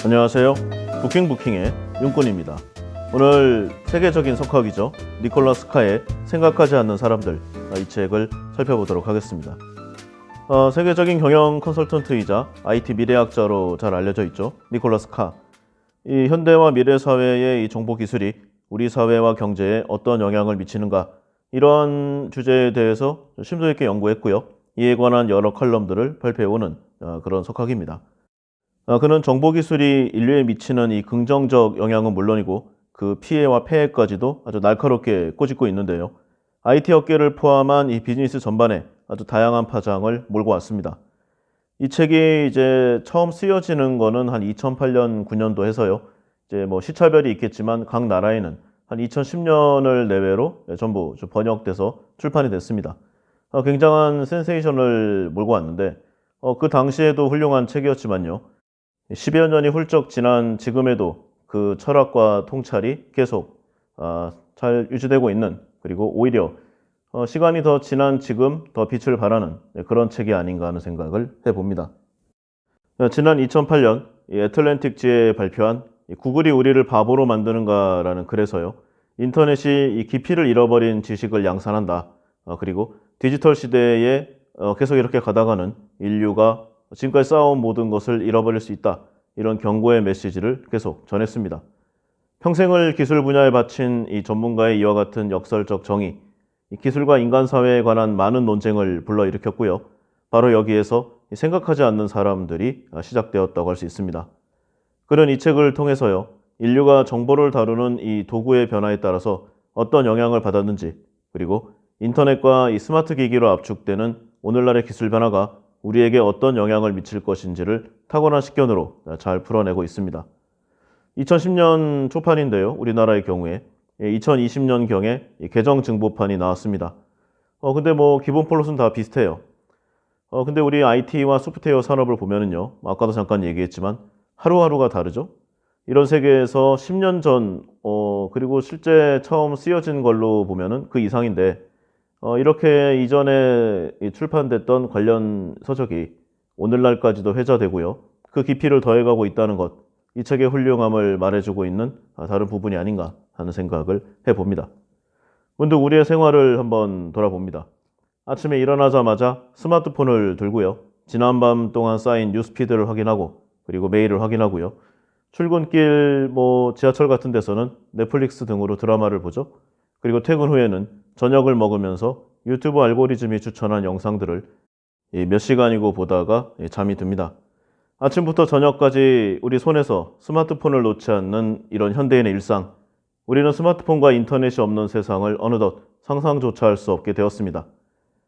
안녕하세요. 부킹부킹의 윤꾼입니다. 오늘 세계적인 석학이죠. 니콜라스 카의 생각하지 않는 사람들, 이 책을 살펴보도록 하겠습니다. 세계적인 경영 컨설턴트이자 IT 미래학자로 잘 알려져 있죠. 니콜라스 카. 이 현대와 미래 사회의 이 정보 기술이 우리 사회와 경제에 어떤 영향을 미치는가, 이런 주제에 대해서 심도 있게 연구했고요. 이에 관한 여러 칼럼들을 발표해오는 그런 석학입니다. 그는 정보기술이 인류에 미치는 이 긍정적 영향은 물론이고 그 피해와 폐해까지도 아주 날카롭게 꼬집고 있는데요. IT 업계를 포함한 이 비즈니스 전반에 아주 다양한 파장을 몰고 왔습니다. 이 책이 이제 처음 쓰여지는 거는 한 2008년, 9년도 해서요. 이제 뭐 시차별이 있겠지만 각 나라에는 한 2010년을 내외로 전부 번역돼서 출판이 됐습니다. 굉장한 센세이션을 몰고 왔는데 그 당시에도 훌륭한 책이었지만요. 10여 년이 훌쩍 지난 지금에도 그 철학과 통찰이 계속 잘 유지되고 있는, 그리고 오히려 시간이 더 지난 지금 더 빛을 발하는 그런 책이 아닌가 하는 생각을 해봅니다. 지난 2008년 애틀랜틱지에 발표한 구글이 우리를 바보로 만드는가라는 글에서요. 인터넷이 이 깊이를 잃어버린 지식을 양산한다. 그리고 디지털 시대에 계속 이렇게 가다가는 인류가 지금까지 쌓아온 모든 것을 잃어버릴 수 있다. 이런 경고의 메시지를 계속 전했습니다. 평생을 기술 분야에 바친 이 전문가의 이와 같은 역설적 정의, 이 기술과 인간 사회에 관한 많은 논쟁을 불러일으켰고요. 바로 여기에서 생각하지 않는 사람들이 시작되었다고 할 수 있습니다. 그는 이 책을 통해서요. 인류가 정보를 다루는 이 도구의 변화에 따라서 어떤 영향을 받았는지, 그리고 인터넷과 이 스마트 기기로 압축되는 오늘날의 기술 변화가 우리에게 어떤 영향을 미칠 것인지를 탁월한 식견으로 잘 풀어내고 있습니다. 2010년 초판인데요. 우리나라의 경우에 2020년경에 개정 증보판이 나왔습니다. 근데 뭐 기본 플롯은 다 비슷해요. 근데 우리 IT와 소프트웨어 산업을 보면은요. 아까도 잠깐 얘기했지만 하루하루가 다르죠. 이런 세계에서 10년 전, 그리고 실제 처음 쓰여진 걸로 보면은 그 이상인데, 이렇게 이전에 출판됐던 관련 서적이 오늘날까지도 회자되고요. 그 깊이를 더해가고 있다는 것, 이 책의 훌륭함을 말해주고 있는 다른 부분이 아닌가 하는 생각을 해봅니다. 문득 우리의 생활을 한번 돌아봅니다. 아침에 일어나자마자 스마트폰을 들고요. 지난밤 동안 쌓인 뉴스피드를 확인하고, 그리고 메일을 확인하고요. 출근길 지하철 같은 데서는 넷플릭스 등으로 드라마를 보죠. 그리고 퇴근 후에는 저녁을 먹으면서 유튜브 알고리즘이 추천한 영상들을 몇 시간이고 보다가 잠이 듭니다. 아침부터 저녁까지 우리 손에서 스마트폰을 놓지 않는 이런 현대인의 일상, 우리는 스마트폰과 인터넷이 없는 세상을 어느덧 상상조차 할 수 없게 되었습니다.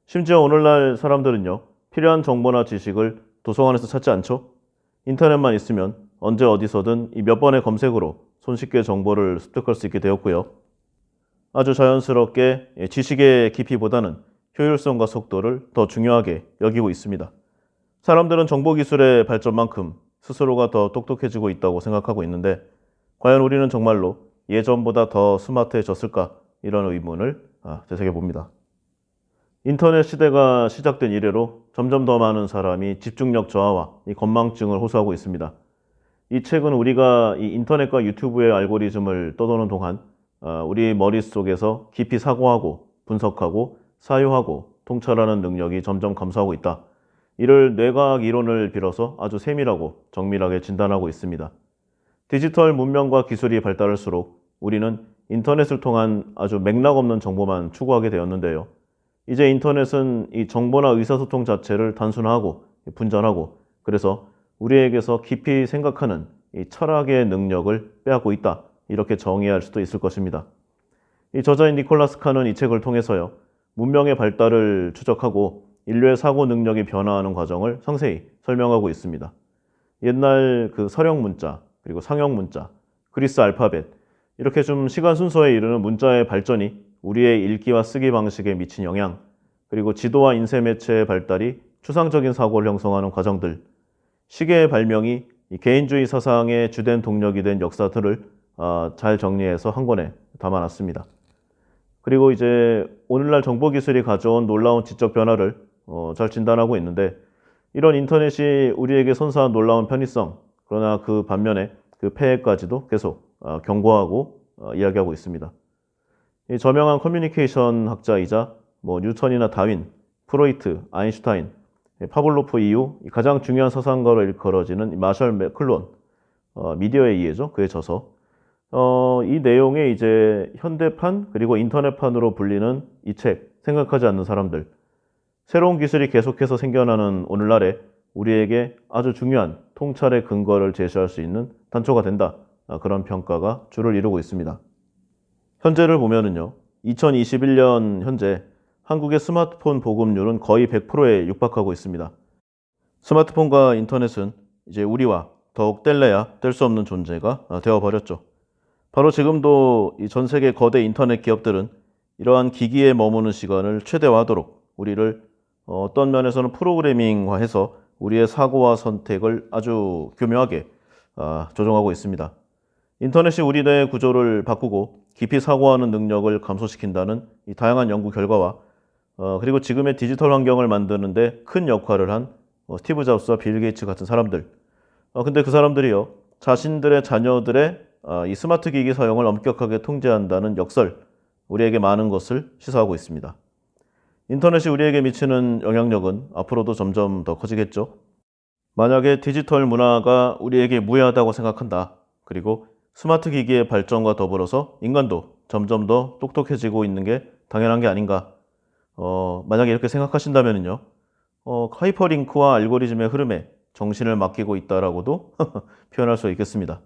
심지어 오늘날 사람들은요, 필요한 정보나 지식을 도서관에서 찾지 않죠? 인터넷만 있으면 언제 어디서든 이 몇 번의 검색으로 손쉽게 정보를 습득할 수 있게 되었고요. 아주 자연스럽게 지식의 깊이보다는 효율성과 속도를 더 중요하게 여기고 있습니다. 사람들은 정보기술의 발전만큼 스스로가 더 똑똑해지고 있다고 생각하고 있는데, 과연 우리는 정말로 예전보다 더 스마트해졌을까? 이런 의문을 되새겨봅니다. 인터넷 시대가 시작된 이래로 점점 더 많은 사람이 집중력 저하와 이 건망증을 호소하고 있습니다. 이 책은 우리가 이 인터넷과 유튜브의 알고리즘을 떠도는 동안 우리 머릿속에서 깊이 사고하고 분석하고 사유하고 통찰하는 능력이 점점 감소하고 있다. 이를 뇌과학 이론을 빌어서 아주 세밀하고 정밀하게 진단하고 있습니다. 디지털 문명과 기술이 발달할수록 우리는 인터넷을 통한 아주 맥락 없는 정보만 추구하게 되었는데요. 이제 인터넷은 이 정보나 의사소통 자체를 단순화하고 분전하고, 그래서 우리에게서 깊이 생각하는 이 철학의 능력을 빼앗고 있다. 이렇게 정의할 수도 있을 것입니다. 이 저자인 니콜라스 칸은 이 책을 통해서요. 문명의 발달을 추적하고 인류의 사고 능력이 변화하는 과정을 상세히 설명하고 있습니다. 옛날 그 서령 문자, 그리고 상형 문자, 그리스 알파벳, 이렇게 좀 시간 순서에 이르는 문자의 발전이 우리의 읽기와 쓰기 방식에 미친 영향, 그리고 지도와 인쇄 매체의 발달이 추상적인 사고를 형성하는 과정들, 시계의 발명이 이 개인주의 사상의 주된 동력이 된 역사들을 잘 정리해서 한 권에 담아놨습니다. 그리고 이제 오늘날 정보기술이 가져온 놀라운 지적 변화를 잘 진단하고 있는데, 이런 인터넷이 우리에게 선사한 놀라운 편의성, 그러나 그 반면에 그 폐해까지도 계속 경고하고 이야기하고 있습니다. 이 저명한 커뮤니케이션 학자이자 뭐 뉴턴이나 다윈, 프로이트, 아인슈타인, 파블로프 이후 가장 중요한 서상가로 일컬어지는 마셜 맥클론, 미디어에 의해죠. 그에 져서 이 내용에 이제 현대판 그리고 인터넷판으로 불리는 이 책, 생각하지 않는 사람들. 새로운 기술이 계속해서 생겨나는 오늘날에 우리에게 아주 중요한 통찰의 근거를 제시할 수 있는 단초가 된다. 그런 평가가 주를 이루고 있습니다. 현재를 보면은요, 2021년 현재 한국의 스마트폰 보급률은 거의 100%에 육박하고 있습니다. 스마트폰과 인터넷은 이제 우리와 더욱 뗄래야 뗄 수 없는 존재가 되어버렸죠. 바로 지금도 이 전 세계 거대 인터넷 기업들은 이러한 기기에 머무는 시간을 최대화하도록 우리를 어떤 면에서는 프로그래밍화해서 우리의 사고와 선택을 아주 교묘하게 조정하고 있습니다. 인터넷이 우리 뇌의 구조를 바꾸고 깊이 사고하는 능력을 감소시킨다는 이 다양한 연구 결과와 그리고 지금의 디지털 환경을 만드는데 큰 역할을 한 스티브 잡스와 빌 게이츠 같은 사람들. 근데 그 사람들이요, 자신들의 자녀들의 이 스마트 기기 사용을 엄격하게 통제한다는 역설, 우리에게 많은 것을 시사하고 있습니다. 인터넷이 우리에게 미치는 영향력은 앞으로도 점점 더 커지겠죠. 만약에 디지털 문화가 우리에게 무해하다고 생각한다. 그리고 스마트 기기의 발전과 더불어서 인간도 점점 더 똑똑해지고 있는 게 당연한 게 아닌가. 만약에 이렇게 생각하신다면요, 하이퍼링크와 알고리즘의 흐름에 정신을 맡기고 있다라고도 표현할 수 있겠습니다.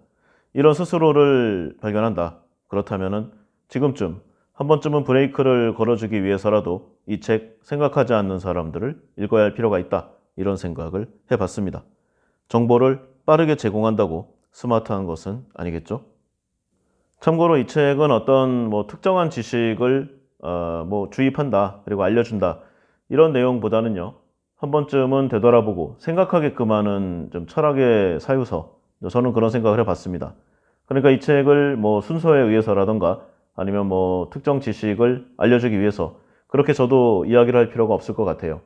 이런 스스로를 발견한다. 그렇다면은 지금쯤 한 번쯤은 브레이크를 걸어주기 위해서라도 이 책 생각하지 않는 사람들을 읽어야 할 필요가 있다. 이런 생각을 해봤습니다. 정보를 빠르게 제공한다고 스마트한 것은 아니겠죠? 참고로 이 책은 어떤 특정한 지식을 주입한다 그리고 알려준다 이런 내용보다는요, 한 번쯤은 되돌아보고 생각하게끔 하는 좀 철학의 사유서, 저는 그런 생각을 해봤습니다. 그러니까 이 책을 순서에 의해서라던가 아니면 특정 지식을 알려주기 위해서 그렇게 저도 이야기를 할 필요가 없을 것 같아요.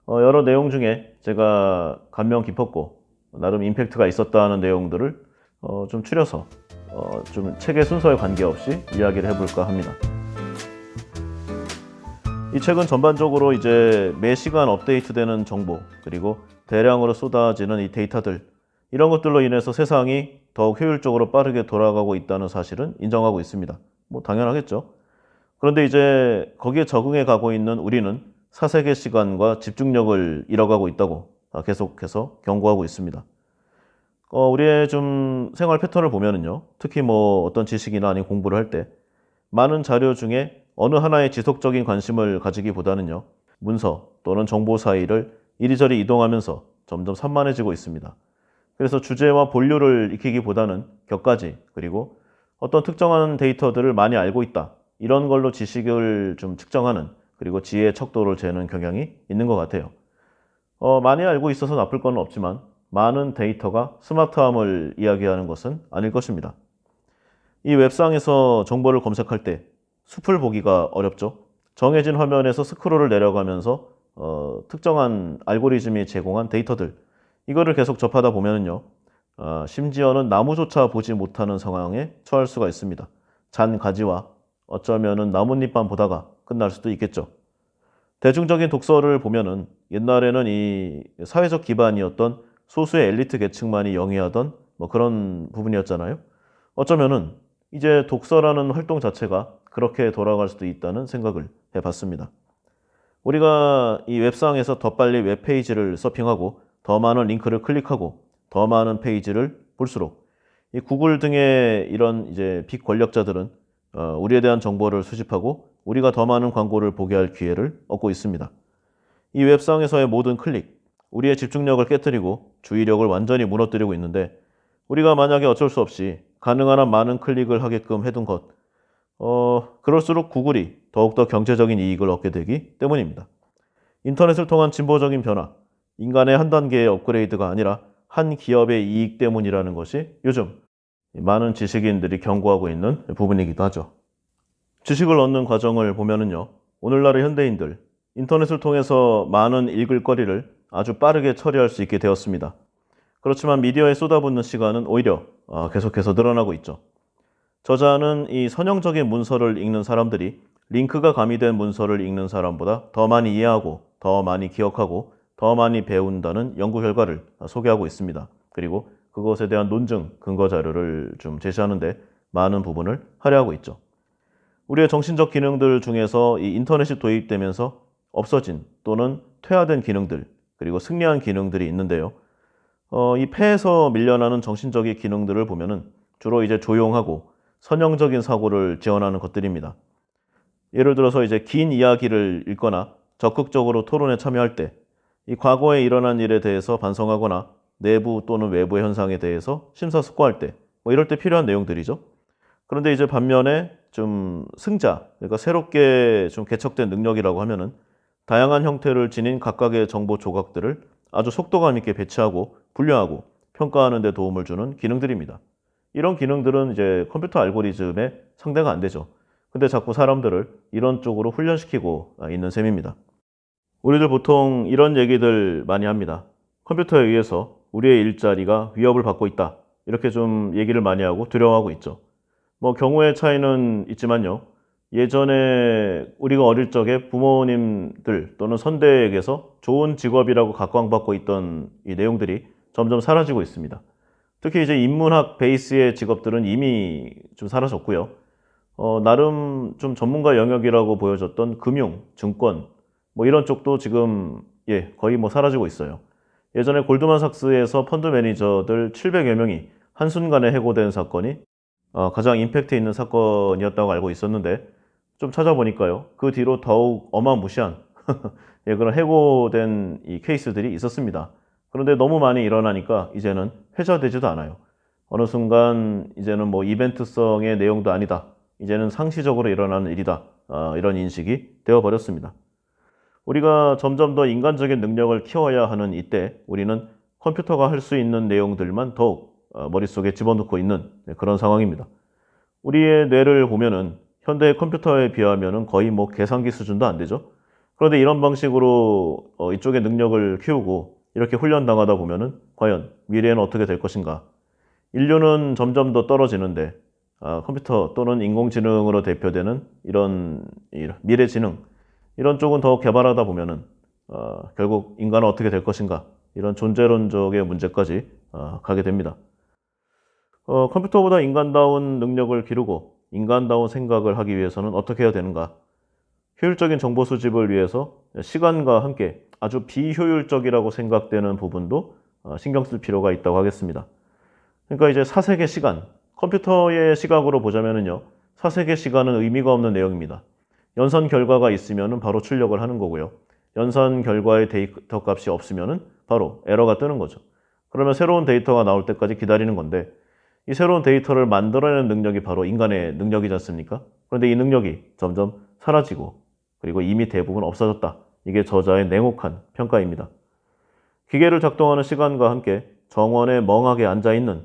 여러 내용 중에 제가 감명 깊었고 나름 임팩트가 있었다는 내용들을 좀 추려서 좀 책의 순서에 관계없이 이야기를 해볼까 합니다. 이 책은 전반적으로 이제 매 시간 업데이트되는 정보 그리고 대량으로 쏟아지는 이 데이터들, 이런 것들로 인해서 세상이 더욱 효율적으로 빠르게 돌아가고 있다는 사실은 인정하고 있습니다. 당연하겠죠. 그런데 이제 거기에 적응해 가고 있는 우리는 사색의 시간과 집중력을 잃어가고 있다고 계속해서 경고하고 있습니다. 우리의 좀 생활 패턴을 보면은요, 특히 어떤 지식이나 아니면 공부를 할 때 많은 자료 중에 어느 하나에 지속적인 관심을 가지기보다는요, 문서 또는 정보 사이를 이리저리 이동하면서 점점 산만해지고 있습니다. 그래서 주제와 본류를 익히기보다는 격가지, 그리고 어떤 특정한 데이터들을 많이 알고 있다, 이런 걸로 지식을 좀 측정하는, 그리고 지혜의 척도를 재는 경향이 있는 것 같아요. 많이 알고 있어서 나쁠 건 없지만 많은 데이터가 스마트함을 이야기하는 것은 아닐 것입니다. 이 웹상에서 정보를 검색할 때 숲을 보기가 어렵죠. 정해진 화면에서 스크롤을 내려가면서 특정한 알고리즘이 제공한 데이터들, 이거를 계속 접하다 보면은요, 심지어는 나무조차 보지 못하는 상황에 처할 수가 있습니다. 잔 가지와 어쩌면은 나뭇잎만 보다가 끝날 수도 있겠죠. 대중적인 독서를 보면은 옛날에는 이 사회적 기반이었던 소수의 엘리트 계층만이 영위하던 그런 부분이었잖아요. 어쩌면은 이제 독서라는 활동 자체가 그렇게 돌아갈 수도 있다는 생각을 해봤습니다. 우리가 이 웹상에서 더 빨리 웹페이지를 서핑하고 더 많은 링크를 클릭하고 더 많은 페이지를 볼수록 이 구글 등의 이런 이제 빅 권력자들은 우리에 대한 정보를 수집하고 우리가 더 많은 광고를 보게 할 기회를 얻고 있습니다. 이 웹상에서의 모든 클릭, 우리의 집중력을 깨뜨리고 주의력을 완전히 무너뜨리고 있는데, 우리가 만약에 어쩔 수 없이 가능한 한 많은 클릭을 하게끔 해둔 것, 그럴수록 구글이 더욱더 경제적인 이익을 얻게 되기 때문입니다. 인터넷을 통한 진보적인 변화, 인간의 한 단계의 업그레이드가 아니라 한 기업의 이익 때문이라는 것이 요즘 많은 지식인들이 경고하고 있는 부분이기도 하죠. 지식을 얻는 과정을 보면은요, 오늘날의 현대인들, 인터넷을 통해서 많은 읽을 거리를 아주 빠르게 처리할 수 있게 되었습니다. 그렇지만 미디어에 쏟아붓는 시간은 오히려 계속해서 늘어나고 있죠. 저자는 이 선형적인 문서를 읽는 사람들이 링크가 가미된 문서를 읽는 사람보다 더 많이 이해하고 더 많이 기억하고 더 많이 배운다는 연구 결과를 소개하고 있습니다. 그리고 그것에 대한 논증, 근거 자료를 좀 제시하는데 많은 부분을 할애하고 있죠. 우리의 정신적 기능들 중에서 이 인터넷이 도입되면서 없어진 또는 퇴화된 기능들, 그리고 승리한 기능들이 있는데요. 이 폐에서 밀려나는 정신적인 기능들을 보면은 주로 이제 조용하고 선형적인 사고를 지원하는 것들입니다. 예를 들어서 이제 긴 이야기를 읽거나 적극적으로 토론에 참여할 때, 이 과거에 일어난 일에 대해서 반성하거나 내부 또는 외부의 현상에 대해서 심사숙고할 때, 뭐 이럴 때 필요한 내용들이죠. 그런데 이제 반면에 좀 승자, 그러니까 새롭게 좀 개척된 능력이라고 하면은 다양한 형태를 지닌 각각의 정보 조각들을 아주 속도감 있게 배치하고 분류하고 평가하는 데 도움을 주는 기능들입니다. 이런 기능들은 이제 컴퓨터 알고리즘의 상대가 안 되죠. 근데 자꾸 사람들을 이런 쪽으로 훈련시키고 있는 셈입니다. 우리들 보통 이런 얘기들 많이 합니다. 컴퓨터에 의해서 우리의 일자리가 위협을 받고 있다. 이렇게 좀 얘기를 많이 하고 두려워하고 있죠. 뭐 경우의 차이는 있지만요. 예전에 우리가 어릴 적에 부모님들 또는 선대에게서 좋은 직업이라고 각광받고 있던 이 내용들이 점점 사라지고 있습니다. 특히 이제 인문학 베이스의 직업들은 이미 좀 사라졌고요. 나름 좀 전문가 영역이라고 보여졌던 금융, 증권, 뭐 이런 쪽도 지금 거의 뭐 사라지고 있어요. 예전에 골드만삭스에서 펀드 매니저들 700여 명이 한순간에 해고된 사건이 가장 임팩트 있는 사건이었다고 알고 있었는데 좀 찾아보니까요. 그 뒤로 더욱 어마무시한 그런 해고된 이 케이스들이 있었습니다. 그런데 너무 많이 일어나니까 이제는 회자되지도 않아요. 어느 순간 이제는 뭐 이벤트성의 내용도 아니다. 이제는 상시적으로 일어나는 일이다. 이런 인식이 되어버렸습니다. 우리가 점점 더 인간적인 능력을 키워야 하는 이때 우리는 컴퓨터가 할 수 있는 내용들만 더욱 머릿속에 집어넣고 있는 그런 상황입니다. 우리의 뇌를 보면은 현대의 컴퓨터에 비하면은 거의 뭐 계산기 수준도 안 되죠. 그런데 이런 방식으로 이쪽의 능력을 키우고 이렇게 훈련당하다 보면은 과연 미래에는 어떻게 될 것인가? 인류는 점점 더 떨어지는데 컴퓨터 또는 인공지능으로 대표되는 이런 미래지능 이런 쪽은 더 개발하다 보면은 결국 인간은 어떻게 될 것인가? 이런 존재론적의 문제까지 가게 됩니다. 컴퓨터보다 인간다운 능력을 기르고 인간다운 생각을 하기 위해서는 어떻게 해야 되는가? 효율적인 정보 수집을 위해서 시간과 함께 아주 비효율적이라고 생각되는 부분도 신경 쓸 필요가 있다고 하겠습니다. 그러니까 이제 사색의 시간, 컴퓨터의 시각으로 보자면은요, 사색의 시간은 의미가 없는 내용입니다. 연산 결과가 있으면은 바로 출력을 하는 거고요. 연산 결과의 데이터 값이 없으면은 바로 에러가 뜨는 거죠. 그러면 새로운 데이터가 나올 때까지 기다리는 건데 이 새로운 데이터를 만들어내는 능력이 바로 인간의 능력이지 않습니까? 그런데 이 능력이 점점 사라지고 그리고 이미 대부분 없어졌다. 이게 저자의 냉혹한 평가입니다. 기계를 작동하는 시간과 함께 정원에 멍하게 앉아있는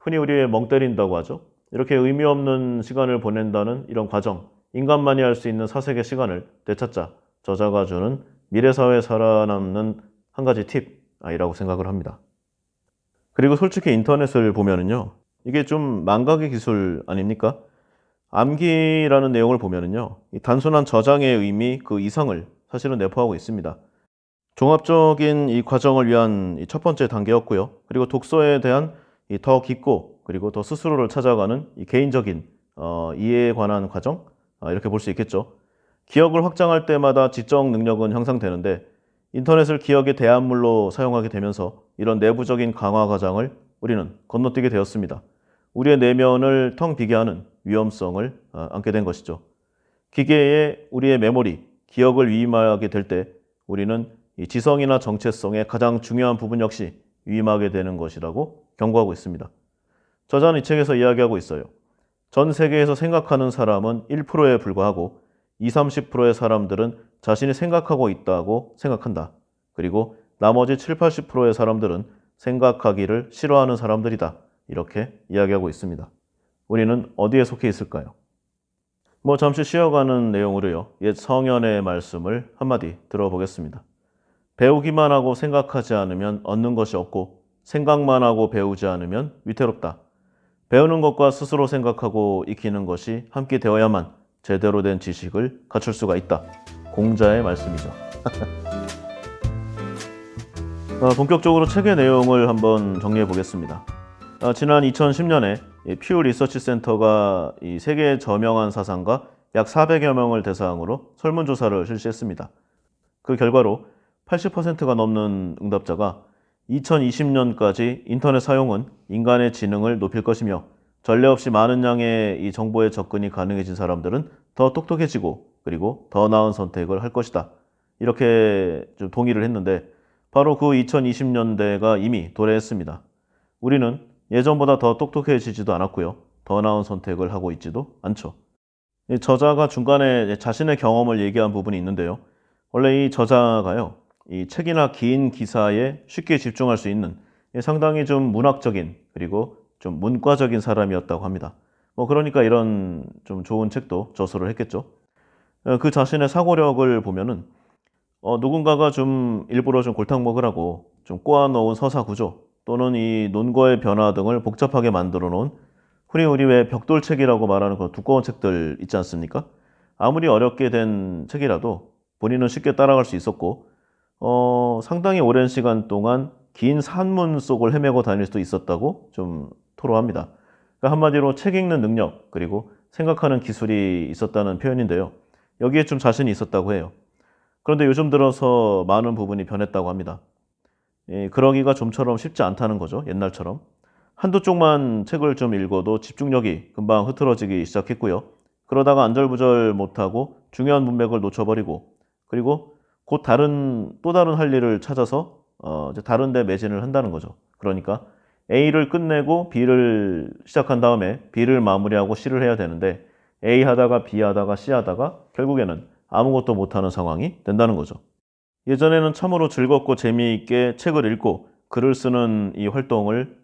흔히 우리의 멍 때린다고 하죠. 이렇게 의미 없는 시간을 보낸다는 이런 과정, 인간만이 할 수 있는 사색의 시간을 되찾자 저자가 주는 미래사회에 살아남는 한 가지 팁이라고 생각을 합니다. 그리고 솔직히 인터넷을 보면은요, 이게 좀 망각의 기술 아닙니까? 암기라는 내용을 보면은요, 이 단순한 저장의 의미 그 이상을 사실은 내포하고 있습니다. 종합적인 이 과정을 위한 첫 번째 단계였고요. 그리고 독서에 대한 이 더 깊고 그리고 더 스스로를 찾아가는 이 개인적인 이해에 관한 과정 이렇게 볼 수 있겠죠. 기억을 확장할 때마다 지적 능력은 향상되는데 인터넷을 기억의 대안물로 사용하게 되면서 이런 내부적인 강화 과정을 우리는 건너뛰게 되었습니다. 우리의 내면을 텅 비게 하는 위험성을 안게 된 것이죠. 기계에 우리의 메모리, 기억을 위임하게 될 때 우리는 이 지성이나 정체성의 가장 중요한 부분 역시 위임하게 되는 것이라고 경고하고 있습니다. 저자는 이 책에서 이야기하고 있어요. 전 세계에서 생각하는 사람은 1%에 불과하고 20, 30%의 사람들은 자신이 생각하고 있다고 생각한다. 그리고 나머지 7, 80%의 사람들은 생각하기를 싫어하는 사람들이다. 이렇게 이야기하고 있습니다. 우리는 어디에 속해 있을까요? 뭐 잠시 쉬어가는 내용으로요. 옛 성현의 말씀을 한마디 들어보겠습니다. 배우기만 하고 생각하지 않으면 얻는 것이 없고 생각만 하고 배우지 않으면 위태롭다. 배우는 것과 스스로 생각하고 익히는 것이 함께 되어야만 제대로 된 지식을 갖출 수가 있다. 공자의 말씀이죠. 본격적으로 책의 내용을 한번 정리해 보겠습니다. 지난 2010년에 퓨 리서치 센터가 이 세계 저명한 사상가 약 400여 명을 대상으로 설문조사를 실시했습니다. 그 결과로 80%가 넘는 응답자가 2020년까지 인터넷 사용은 인간의 지능을 높일 것이며 전례 없이 많은 양의 이 정보에 접근이 가능해진 사람들은 더 똑똑해지고 그리고 더 나은 선택을 할 것이다. 이렇게 좀 동의를 했는데 바로 그 2020년대가 이미 도래했습니다. 우리는 예전보다 더 똑똑해지지도 않았고요. 더 나은 선택을 하고 있지도 않죠. 이 저자가 중간에 자신의 경험을 얘기한 부분이 있는데요. 원래 이 저자가요, 이 책이나 긴 기사에 쉽게 집중할 수 있는 상당히 좀 문학적인 그리고 좀 문과적인 사람이었다고 합니다. 그러니까 이런 좀 좋은 책도 저서를 했겠죠. 그 자신의 사고력을 보면은 누군가가 좀 일부러 좀 골탕 먹으라고 좀 꼬아놓은 서사 구조 또는 이 논거의 변화 등을 복잡하게 만들어 놓은 흔히 우리 왜 벽돌책이라고 말하는 그런 두꺼운 책들 있지 않습니까? 아무리 어렵게 된 책이라도 본인은 쉽게 따라갈 수 있었고 상당히 오랜 시간 동안 긴 산문 속을 헤매고 다닐 수도 있었다고 좀 토로합니다. 그러니까 한마디로 책 읽는 능력 그리고 생각하는 기술이 있었다는 표현인데요. 여기에 좀 자신이 있었다고 해요. 그런데 요즘 들어서 많은 부분이 변했다고 합니다. 그러기가 좀처럼 쉽지 않다는 거죠. 옛날처럼. 한두 쪽만 책을 좀 읽어도 집중력이 금방 흐트러지기 시작했고요. 그러다가 안절부절 못하고 중요한 문맥을 놓쳐버리고 그리고 곧 또 다른 할 일을 찾아서 이제 다른 데 매진을 한다는 거죠. 그러니까 A를 끝내고 B를 시작한 다음에 B를 마무리하고 C를 해야 되는데 A 하다가 B 하다가 C 하다가 결국에는 아무것도 못하는 상황이 된다는 거죠. 예전에는 참으로 즐겁고 재미있게 책을 읽고 글을 쓰는 이 활동을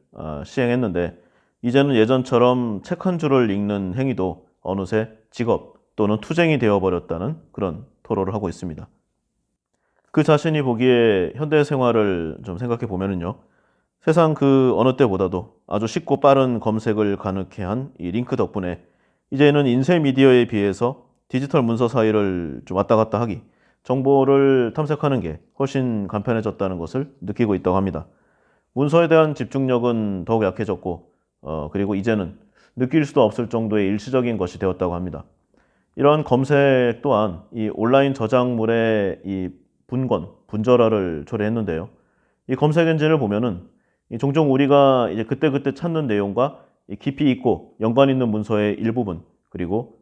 시행했는데 이제는 예전처럼 책 한 줄을 읽는 행위도 어느새 직업 또는 투쟁이 되어버렸다는 그런 토로를 하고 있습니다. 그 자신이 보기에 현대 생활을 좀 생각해 보면은요. 세상 그 어느 때보다도 아주 쉽고 빠른 검색을 가능케 한 이 링크 덕분에 이제는 인쇄 미디어에 비해서 디지털 문서 사이를 좀 왔다 갔다 하기, 정보를 탐색하는 게 훨씬 간편해졌다는 것을 느끼고 있다고 합니다. 문서에 대한 집중력은 더욱 약해졌고, 그리고 이제는 느낄 수도 없을 정도의 일시적인 것이 되었다고 합니다. 이러한 검색 또한 이 온라인 저작물의 이 분절화를 초래했는데요. 이 검색 엔진을 보면은 종종 우리가 이제 그때그때 찾는 내용과 깊이 있고 연관 있는 문서의 일부분, 그리고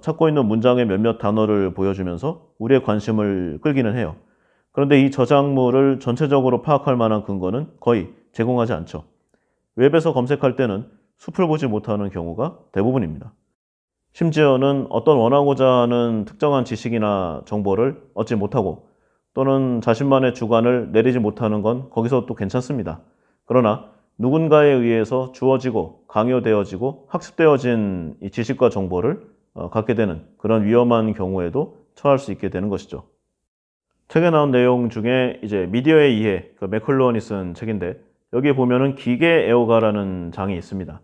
찾고 있는 문장의 몇몇 단어를 보여주면서 우리의 관심을 끌기는 해요. 그런데 이 저작물을 전체적으로 파악할 만한 근거는 거의 제공하지 않죠. 웹에서 검색할 때는 숲을 보지 못하는 경우가 대부분입니다. 심지어는 어떤 원하고자 하는 특정한 지식이나 정보를 얻지 못하고 또는 자신만의 주관을 내리지 못하는 건 거기서 또 괜찮습니다. 그러나 누군가에 의해서 주어지고 강요되어지고 학습되어진 이 지식과 정보를 갖게 되는 그런 위험한 경우에도 처할 수 있게 되는 것이죠. 책에 나온 내용 중에 이제 미디어의 이해, 그 맥클루언이 쓴 책인데 여기에 보면은 기계 애호가라는 장이 있습니다.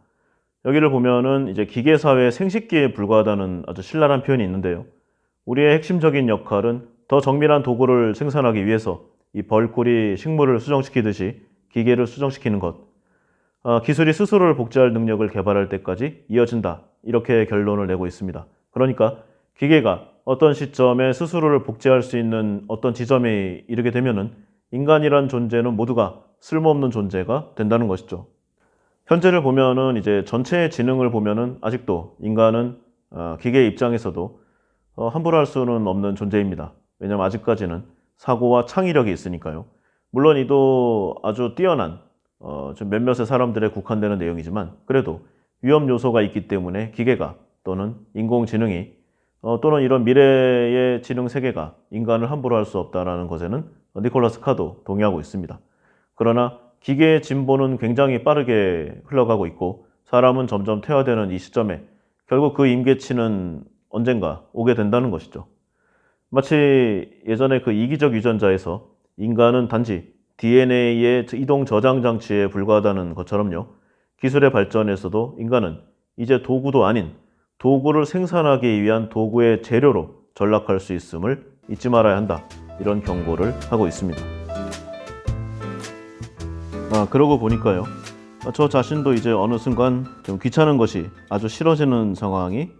여기를 보면은 이제 기계 사회의 생식기에 불과하다는 아주 신랄한 표현이 있는데요. 우리의 핵심적인 역할은 더 정밀한 도구를 생산하기 위해서 이 벌꿀이 식물을 수정시키듯이 기계를 수정시키는 것. 기술이 스스로를 복제할 능력을 개발할 때까지 이어진다. 이렇게 결론을 내고 있습니다. 그러니까 기계가 어떤 시점에 스스로를 복제할 수 있는 어떤 지점에 이르게 되면은 인간이란 존재는 모두가 쓸모없는 존재가 된다는 것이죠. 현재를 보면은 이제 전체의 지능을 보면은 아직도 인간은 기계 입장에서도 함부로 할 수는 없는 존재입니다. 왜냐하면 아직까지는 사고와 창의력이 있으니까요. 물론 이도 아주 뛰어난 좀 몇몇의 사람들에 국한되는 내용이지만 그래도 위험 요소가 있기 때문에 기계가 또는 인공지능이 또는 이런 미래의 지능 세계가 인간을 함부로 할 수 없다는 것에는 니콜라스 카도 동의하고 있습니다. 그러나 기계의 진보는 굉장히 빠르게 흘러가고 있고 사람은 점점 퇴화되는 이 시점에 결국 그 임계치는 언젠가 오게 된다는 것이죠. 마치 예전에 그 이기적 유전자에서 인간은 단지 DNA의 이동 저장 장치에 불과하다는 것처럼요. 기술의 발전에서도 인간은 이제 도구도 아닌 도구를 생산하기 위한 도구의 재료로 전락할 수 있음을 잊지 말아야 한다. 이런 경고를 하고 있습니다. 그러고 보니까요. 저 자신도 이제 어느 순간 좀 귀찮은 것이 아주 싫어지는 상황이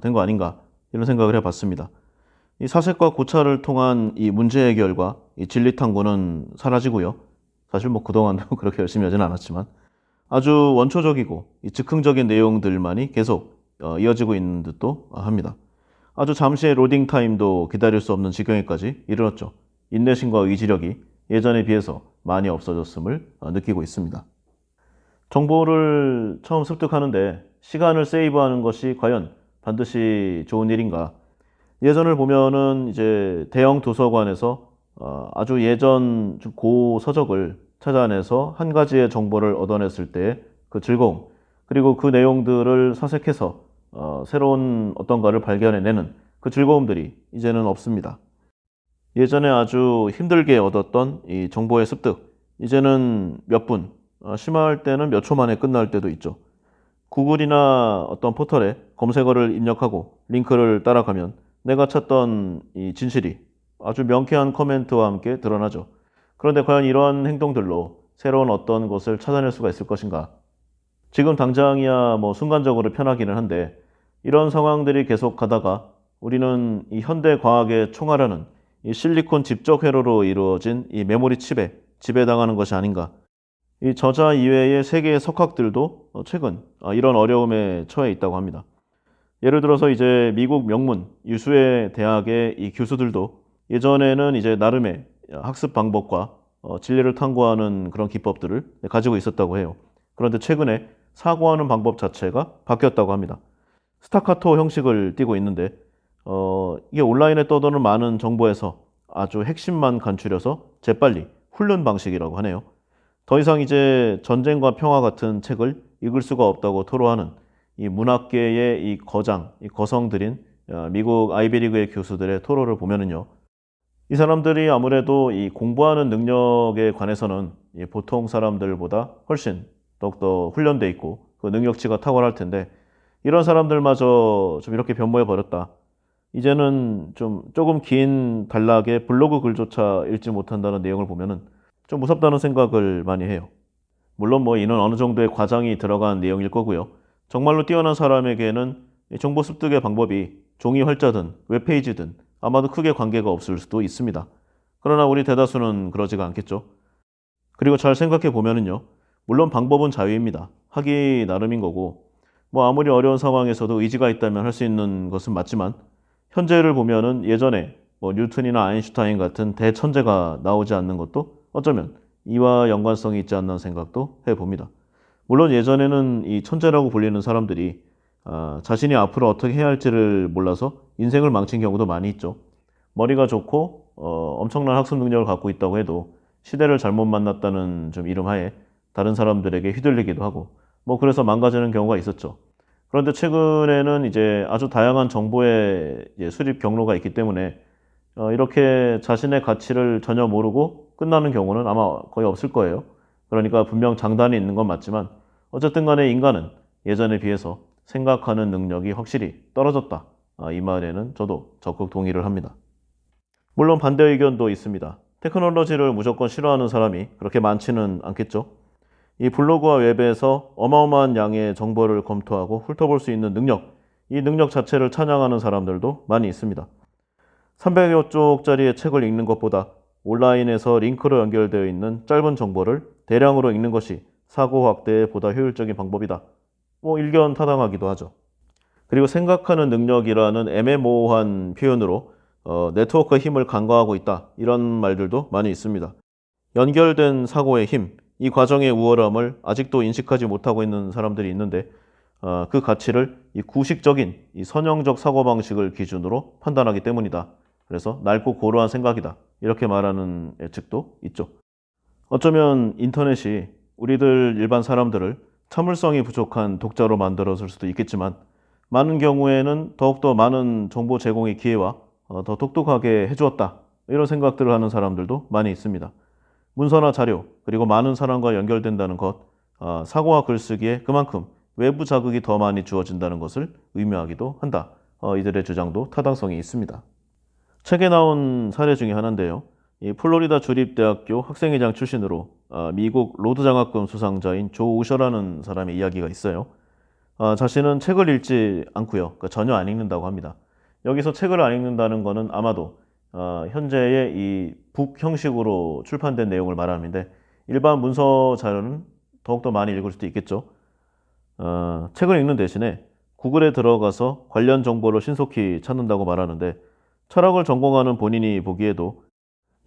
된 거 아닌가 이런 생각을 해봤습니다. 이 사색과 고찰을 통한 이 문제 해결과 이 진리 탐구는 사라지고요. 사실 뭐 그동안도 그렇게 열심히 하진 않았지만 아주 원초적이고 이 즉흥적인 내용들만이 계속 이어지고 있는 듯도 합니다. 아주 잠시의 로딩 타임도 기다릴 수 없는 지경에까지 이르렀죠. 인내심과 의지력이 예전에 비해서 많이 없어졌음을 느끼고 있습니다. 정보를 처음 습득하는데 시간을 세이브하는 것이 과연 반드시 좋은 일인가? 예전을 보면은 이제 대형 도서관에서 아주 예전 고서적을 찾아내서 한 가지의 정보를 얻어냈을 때의 그 즐거움, 그리고 그 내용들을 사색해서 새로운 어떤가를 발견해내는 그 즐거움들이 이제는 없습니다. 예전에 아주 힘들게 얻었던 이 정보의 습득, 이제는 몇 분, 심할 때는 몇 초 만에 끝날 때도 있죠. 구글이나 어떤 포털에 검색어를 입력하고 링크를 따라가면 내가 찾던 이 진실이 아주 명쾌한 코멘트와 함께 드러나죠. 그런데 과연 이러한 행동들로 새로운 어떤 것을 찾아낼 수가 있을 것인가? 지금 당장이야 뭐 순간적으로 편하기는 한데 이런 상황들이 계속 가다가 우리는 이 현대 과학의 총알하는 이 실리콘 집적 회로로 이루어진 이 메모리 칩에 지배당하는 것이 아닌가. 이 저자 이외의 세계의 석학들도 최근 이런 어려움에 처해 있다고 합니다. 예를 들어서 이제 미국 명문 유수의 대학의 이 교수들도 예전에는 이제 나름의 학습 방법과 진리를 탐구하는 그런 기법들을 가지고 있었다고 해요. 그런데 최근에 사고하는 방법 자체가 바뀌었다고 합니다. 스타카토 형식을 띠고 있는데 이게 온라인에 떠도는 많은 정보에서 아주 핵심만 간추려서 재빨리 훑는 방식이라고 하네요. 더 이상 이제 전쟁과 평화 같은 책을 읽을 수가 없다고 토로하는 이 문학계의 이 거장, 이 거성들인 미국 아이비리그의 교수들의 토로를 보면은요. 이 사람들이 아무래도 이 공부하는 능력에 관해서는 이 보통 사람들보다 훨씬 더욱더 훈련돼 있고 그 능력치가 탁월할 텐데 이런 사람들마저 좀 이렇게 변모해 버렸다. 이제는 조금 긴 단락의 블로그 글조차 읽지 못한다는 내용을 보면은 좀 무섭다는 생각을 많이 해요. 물론 뭐 이는 어느 정도의 과장이 들어간 내용일 거고요. 정말로 뛰어난 사람에게는 정보 습득의 방법이 종이 활자든 웹페이지든 아마도 크게 관계가 없을 수도 있습니다. 그러나 우리 대다수는 그러지가 않겠죠. 그리고 잘 생각해 보면은요. 물론 방법은 자유입니다. 하기 나름인 거고 뭐 아무리 어려운 상황에서도 의지가 있다면 할 수 있는 것은 맞지만 현재를 보면은 예전에 뭐 뉴턴이나 아인슈타인 같은 대천재가 나오지 않는 것도 어쩌면 이와 연관성이 있지 않나 생각도 해봅니다. 물론 예전에는 이 천재라고 불리는 사람들이 자신이 앞으로 어떻게 해야 할지를 몰라서 인생을 망친 경우도 많이 있죠. 머리가 좋고 엄청난 학습 능력을 갖고 있다고 해도 시대를 잘못 만났다는 좀 이름하에 다른 사람들에게 휘둘리기도 하고 뭐 그래서 망가지는 경우가 있었죠. 그런데 최근에는 이제 아주 다양한 정보의 수립 경로가 있기 때문에 이렇게 자신의 가치를 전혀 모르고 끝나는 경우는 아마 거의 없을 거예요. 그러니까 분명 장단이 있는 건 맞지만 어쨌든 간에 인간은 예전에 비해서 생각하는 능력이 확실히 떨어졌다. 이 말에는 저도 적극 동의를 합니다. 물론 반대 의견도 있습니다. 테크놀로지를 무조건 싫어하는 사람이 그렇게 많지는 않겠죠. 이 블로그와 웹에서 어마어마한 양의 정보를 검토하고 훑어볼 수 있는 능력, 이 능력 자체를 찬양하는 사람들도 많이 있습니다. 300여 쪽짜리의 책을 읽는 것보다 온라인에서 링크로 연결되어 있는 짧은 정보를 대량으로 읽는 것이 사고 확대에 보다 효율적인 방법이다. 뭐 일견 타당하기도 하죠. 그리고 생각하는 능력이라는 애매모호한 표현으로 네트워크의 힘을 간과하고 있다. 이런 말들도 많이 있습니다. 연결된 사고의 힘, 이 과정의 우월함을 아직도 인식하지 못하고 있는 사람들이 있는데 그 가치를 이 구식적인 이 선형적 사고방식을 기준으로 판단하기 때문이다. 그래서 낡고 고루한 생각이다. 이렇게 말하는 예측도 있죠. 어쩌면 인터넷이 우리들 일반 사람들을 참을성이 부족한 독자로 만들었을 수도 있겠지만 많은 경우에는 더욱더 많은 정보 제공의 기회와 더 똑똑하게 해주었다. 이런 생각들을 하는 사람들도 많이 있습니다. 문서나 자료, 그리고 많은 사람과 연결된다는 것, 사고와 글쓰기에 그만큼 외부 자극이 더 많이 주어진다는 것을 의미하기도 한다. 이들의 주장도 타당성이 있습니다. 책에 나온 사례 중에 하나인데요. 이 플로리다 주립대학교 학생회장 출신으로 미국 로드 장학금 수상자인 조 우셔라는 사람의 이야기가 있어요. 자신은 책을 읽지 않고요. 그러니까 전혀 안 읽는다고 합니다. 여기서 책을 안 읽는다는 것은 아마도 현재의 이 북 형식으로 출판된 내용을 말하는데 일반 문서 자료는 더욱더 많이 읽을 수도 있겠죠. 책을 읽는 대신에 구글에 들어가서 관련 정보를 신속히 찾는다고 말하는데 철학을 전공하는 본인이 보기에도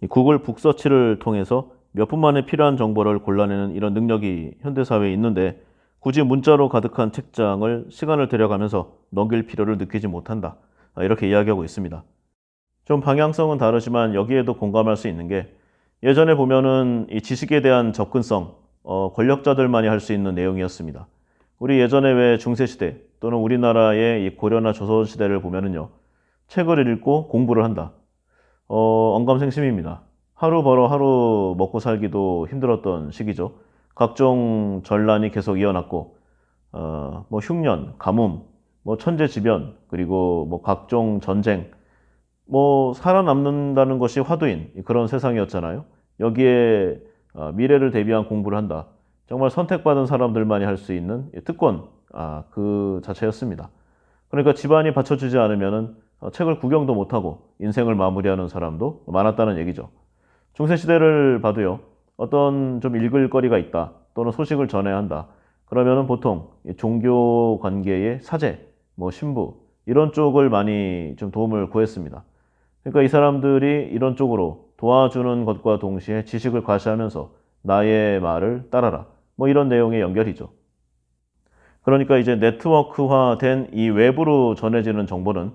이 구글 북서치를 통해서 몇 분 만에 필요한 정보를 골라내는 이런 능력이 현대사회에 있는데 굳이 문자로 가득한 책장을 시간을 들여가면서 넘길 필요를 느끼지 못한다. 이렇게 이야기하고 있습니다. 좀 방향성은 다르지만 여기에도 공감할 수 있는 게 예전에 보면은 이 지식에 대한 접근성, 권력자들만이 할 수 있는 내용이었습니다. 우리 예전에 왜 중세시대 또는 우리나라의 이 고려나 조선시대를 보면은요, 책을 읽고 공부를 한다. 언감생심입니다. 하루 벌어 하루 먹고 살기도 힘들었던 시기죠. 각종 전란이 계속 이어났고, 뭐 흉년, 가뭄, 뭐 천재지변, 그리고 뭐 각종 전쟁, 뭐 살아남는다는 것이 화두인 그런 세상이었잖아요. 여기에 미래를 대비한 공부를 한다. 정말 선택받은 사람들만이 할 수 있는 특권 그 자체였습니다. 그러니까 집안이 받쳐주지 않으면은 책을 구경도 못하고 인생을 마무리하는 사람도 많았다는 얘기죠. 중세시대를 봐도요. 어떤 좀 읽을 거리가 있다. 또는 소식을 전해야 한다. 그러면은 보통 이 종교 관계의 사제, 뭐 신부 이런 쪽을 많이 좀 도움을 구했습니다. 그러니까 이 사람들이 이런 쪽으로 도와주는 것과 동시에 지식을 과시하면서 나의 말을 따라라. 뭐 이런 내용의 연결이죠. 그러니까 이제 네트워크화된 이 외부로 전해지는 정보는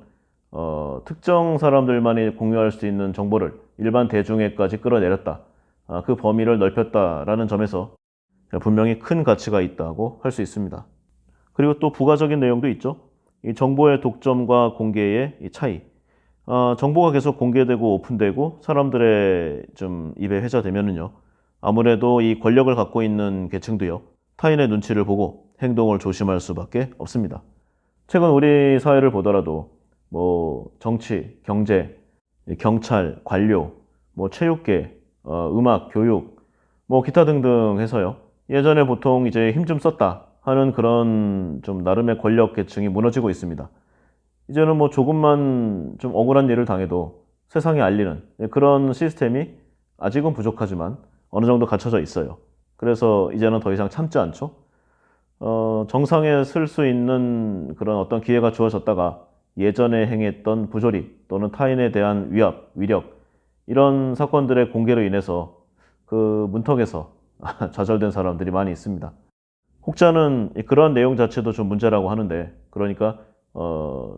특정 사람들만이 공유할 수 있는 정보를 일반 대중에까지 끌어내렸다. 그 범위를 넓혔다라는 점에서 분명히 큰 가치가 있다고 할 수 있습니다. 그리고 또 부가적인 내용도 있죠. 이 정보의 독점과 공개의 이 차이. 정보가 계속 공개되고 오픈되고 사람들의 좀 입에 회자되면은요. 아무래도 이 권력을 갖고 있는 계층도요. 타인의 눈치를 보고 행동을 조심할 수밖에 없습니다. 최근 우리 사회를 보더라도 뭐 정치, 경제, 경찰, 관료, 뭐 체육계, 음악, 교육, 뭐 기타 등등 해서요. 예전에 보통 이제 힘 좀 썼다 하는 그런 좀 나름의 권력 계층이 무너지고 있습니다. 이제는 뭐 조금만 좀 억울한 일을 당해도 세상에 알리는 그런 시스템이 아직은 부족하지만 어느 정도 갖춰져 있어요. 그래서 이제는 더 이상 참지 않죠. 정상에 쓸 수 있는 그런 어떤 기회가 주어졌다가 예전에 행했던 부조리 또는 타인에 대한 위압, 위력 이런 사건들의 공개로 인해서 그 문턱에서 좌절된 사람들이 많이 있습니다. 혹자는 그러한 내용 자체도 좀 문제라고 하는데 그러니까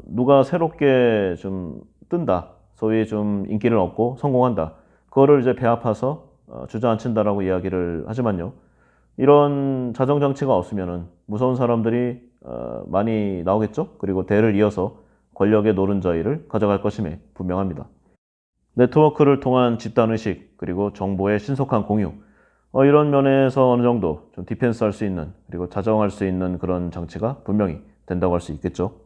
누가 새롭게 좀 뜬다, 소위 좀 인기를 얻고 성공한다, 그거를 이제 배합해서 주저앉힌다라고 이야기를 하지만요. 이런 자정장치가 없으면은 무서운 사람들이 많이 나오겠죠. 그리고 대를 이어서 권력의 노른자위를 가져갈 것임에 분명합니다. 네트워크를 통한 집단의식 그리고 정보의 신속한 공유 이런 면에서 어느 정도 좀 디펜스 할 수 있는 그리고 자정할 수 있는 그런 장치가 분명히 된다고 할 수 있겠죠.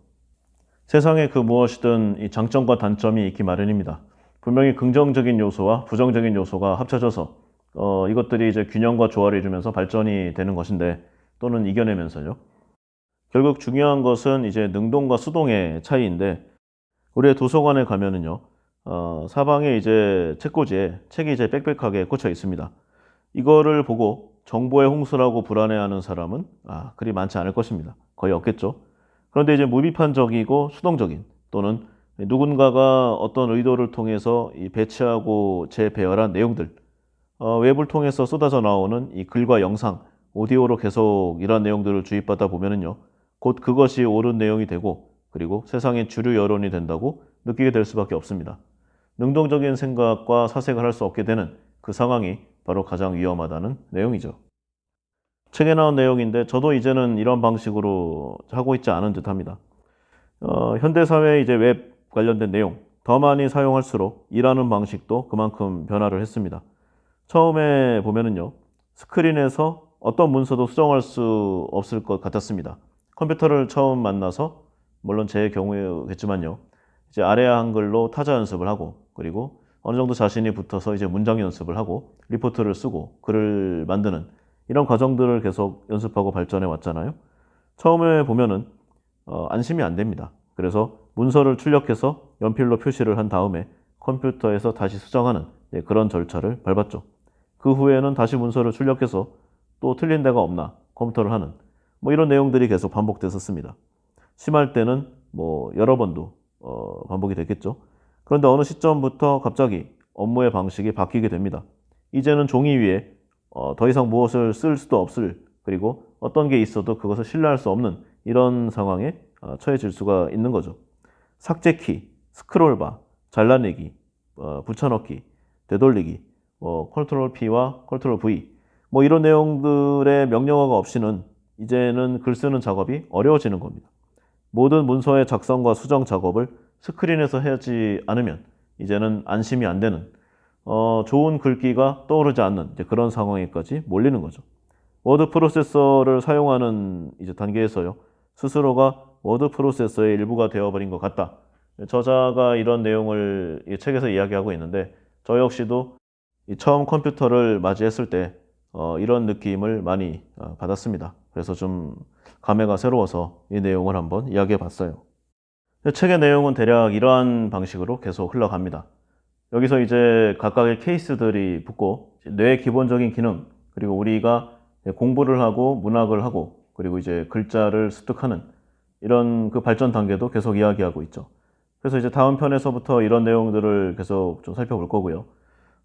세상에 그 무엇이든 이 장점과 단점이 있기 마련입니다. 분명히 긍정적인 요소와 부정적인 요소가 합쳐져서 이것들이 이제 균형과 조화를 이루면서 발전이 되는 것인데 또는 이겨내면서요. 결국 중요한 것은 이제 능동과 수동의 차이인데 우리의 도서관에 가면은요. 사방에 이제 책꽂이에 책이 이제 빽빽하게 꽂혀 있습니다. 이거를 보고 정보의 홍수라고 불안해하는 사람은 그리 많지 않을 것입니다. 거의 없겠죠. 그런데 이제 무비판적이고 수동적인 또는 누군가가 어떤 의도를 통해서 이 배치하고 재배열한 내용들 웹을 통해서 쏟아져 나오는 이 글과 영상, 오디오로 계속 이런 내용들을 주입받다 보면은요. 곧 그것이 옳은 내용이 되고 그리고 세상의 주류 여론이 된다고 느끼게 될 수밖에 없습니다. 능동적인 생각과 사색을 할 수 없게 되는 그 상황이 바로 가장 위험하다는 내용이죠. 책에 나온 내용인데 저도 이제는 이런 방식으로 하고 있지 않은 듯합니다. 현대사회의 이제 웹 관련된 내용 더 많이 사용할수록 일하는 방식도 그만큼 변화를 했습니다. 처음에 보면은요, 스크린에서 어떤 문서도 수정할 수 없을 것 같았습니다. 컴퓨터를 처음 만나서, 물론 제 경우겠지만요, 이제 아래아 한글로 타자 연습을 하고, 그리고 어느 정도 자신이 붙어서 이제 문장 연습을 하고, 리포트를 쓰고, 글을 만드는 이런 과정들을 계속 연습하고 발전해 왔잖아요. 처음에 보면은 안심이 안 됩니다. 그래서 문서를 출력해서 연필로 표시를 한 다음에 컴퓨터에서 다시 수정하는 그런 절차를 밟았죠. 그 후에는 다시 문서를 출력해서 또 틀린 데가 없나 컴퓨터를 하는 뭐 이런 내용들이 계속 반복됐었습니다. 심할 때는 뭐 여러 번도 반복이 됐겠죠. 그런데 어느 시점부터 갑자기 업무의 방식이 바뀌게 됩니다. 이제는 종이 위에 더 이상 무엇을 쓸 수도 없을, 그리고 어떤 게 있어도 그것을 신뢰할 수 없는 이런 상황에 처해질 수가 있는 거죠. 삭제키, 스크롤바, 잘라내기, 붙여넣기, 되돌리기, 컨트롤 P와 컨트롤 V 뭐 이런 내용들의 명령어가 없이는 이제는 글 쓰는 작업이 어려워지는 겁니다. 모든 문서의 작성과 수정 작업을 스크린에서 하지 않으면 이제는 안심이 안 되는 좋은 글귀가 떠오르지 않는 이제 그런 상황에까지 몰리는 거죠. 워드 프로세서를 사용하는 이제 단계에서요, 스스로가 워드 프로세서의 일부가 되어버린 것 같다. 저자가 이런 내용을 이 책에서 이야기하고 있는데, 저 역시도 처음 컴퓨터를 맞이했을 때 이런 느낌을 많이 받았습니다. 그래서 좀 감회가 새로워서 이 내용을 한번 이야기해 봤어요. 책의 내용은 대략 이러한 방식으로 계속 흘러갑니다. 여기서 이제 각각의 케이스들이 붙고, 뇌의 기본적인 기능, 그리고 우리가 공부를 하고 문학을 하고, 그리고 이제 글자를 습득하는 이런 그 발전 단계도 계속 이야기하고 있죠. 그래서 이제 다음 편에서부터 이런 내용들을 계속 좀 살펴볼 거고요.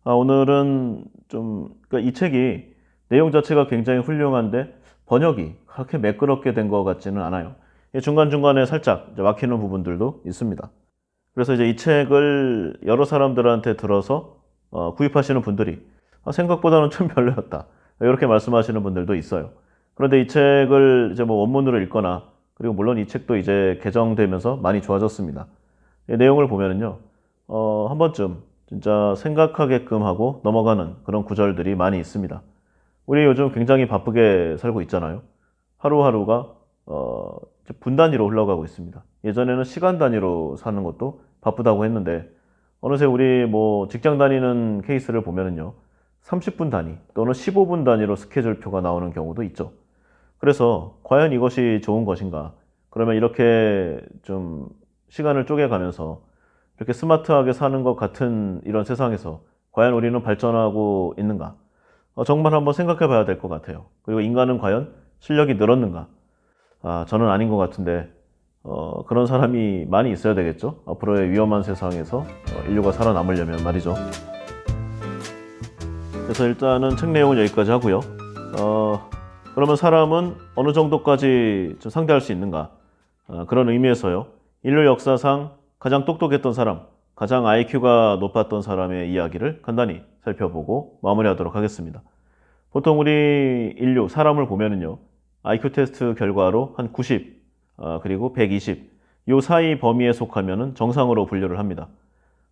오늘은 좀, 그러니까 이 책이 내용 자체가 굉장히 훌륭한데 번역이 그렇게 매끄럽게 된 것 같지는 않아요. 중간중간에 살짝 이제 막히는 부분들도 있습니다. 그래서 이제 이 책을 여러 사람들한테 들어서 구입하시는 분들이 생각보다는 좀 별로였다, 이렇게 말씀하시는 분들도 있어요. 그런데 이 책을 이제 뭐 원문으로 읽거나, 그리고 물론 이 책도 이제 개정되면서 많이 좋아졌습니다. 이 내용을 보면은요, 한 번쯤 진짜 생각하게끔 하고 넘어가는 그런 구절들이 많이 있습니다. 우리 요즘 굉장히 바쁘게 살고 있잖아요. 하루하루가 분 단위로 흘러가고 있습니다. 예전에는 시간 단위로 사는 것도 바쁘다고 했는데, 어느새 우리 뭐 직장 다니는 케이스를 보면은요, 30분 단위 또는 15분 단위로 스케줄표가 나오는 경우도 있죠. 그래서 과연 이것이 좋은 것인가? 그러면 이렇게 좀 시간을 쪼개가면서 이렇게 스마트하게 사는 것 같은 이런 세상에서 과연 우리는 발전하고 있는가? 정말 한번 생각해 봐야 될 것 같아요. 그리고 인간은 과연 실력이 늘었는가? 저는 아닌 것 같은데, 그런 사람이 많이 있어야 되겠죠? 앞으로의 위험한 세상에서 인류가 살아남으려면 말이죠. 그래서 일단은 책 내용은 여기까지 하고요. 그러면 사람은 어느 정도까지 좀 상대할 수 있는가? 그런 의미에서요, 인류 역사상 가장 똑똑했던 사람, 가장 IQ가 높았던 사람의 이야기를 간단히 살펴보고 마무리하도록 하겠습니다. 보통 우리 인류, 사람을 보면은요, IQ 테스트 결과로 한 90, 그리고 120, 요 사이 범위에 속하면은 정상으로 분류를 합니다.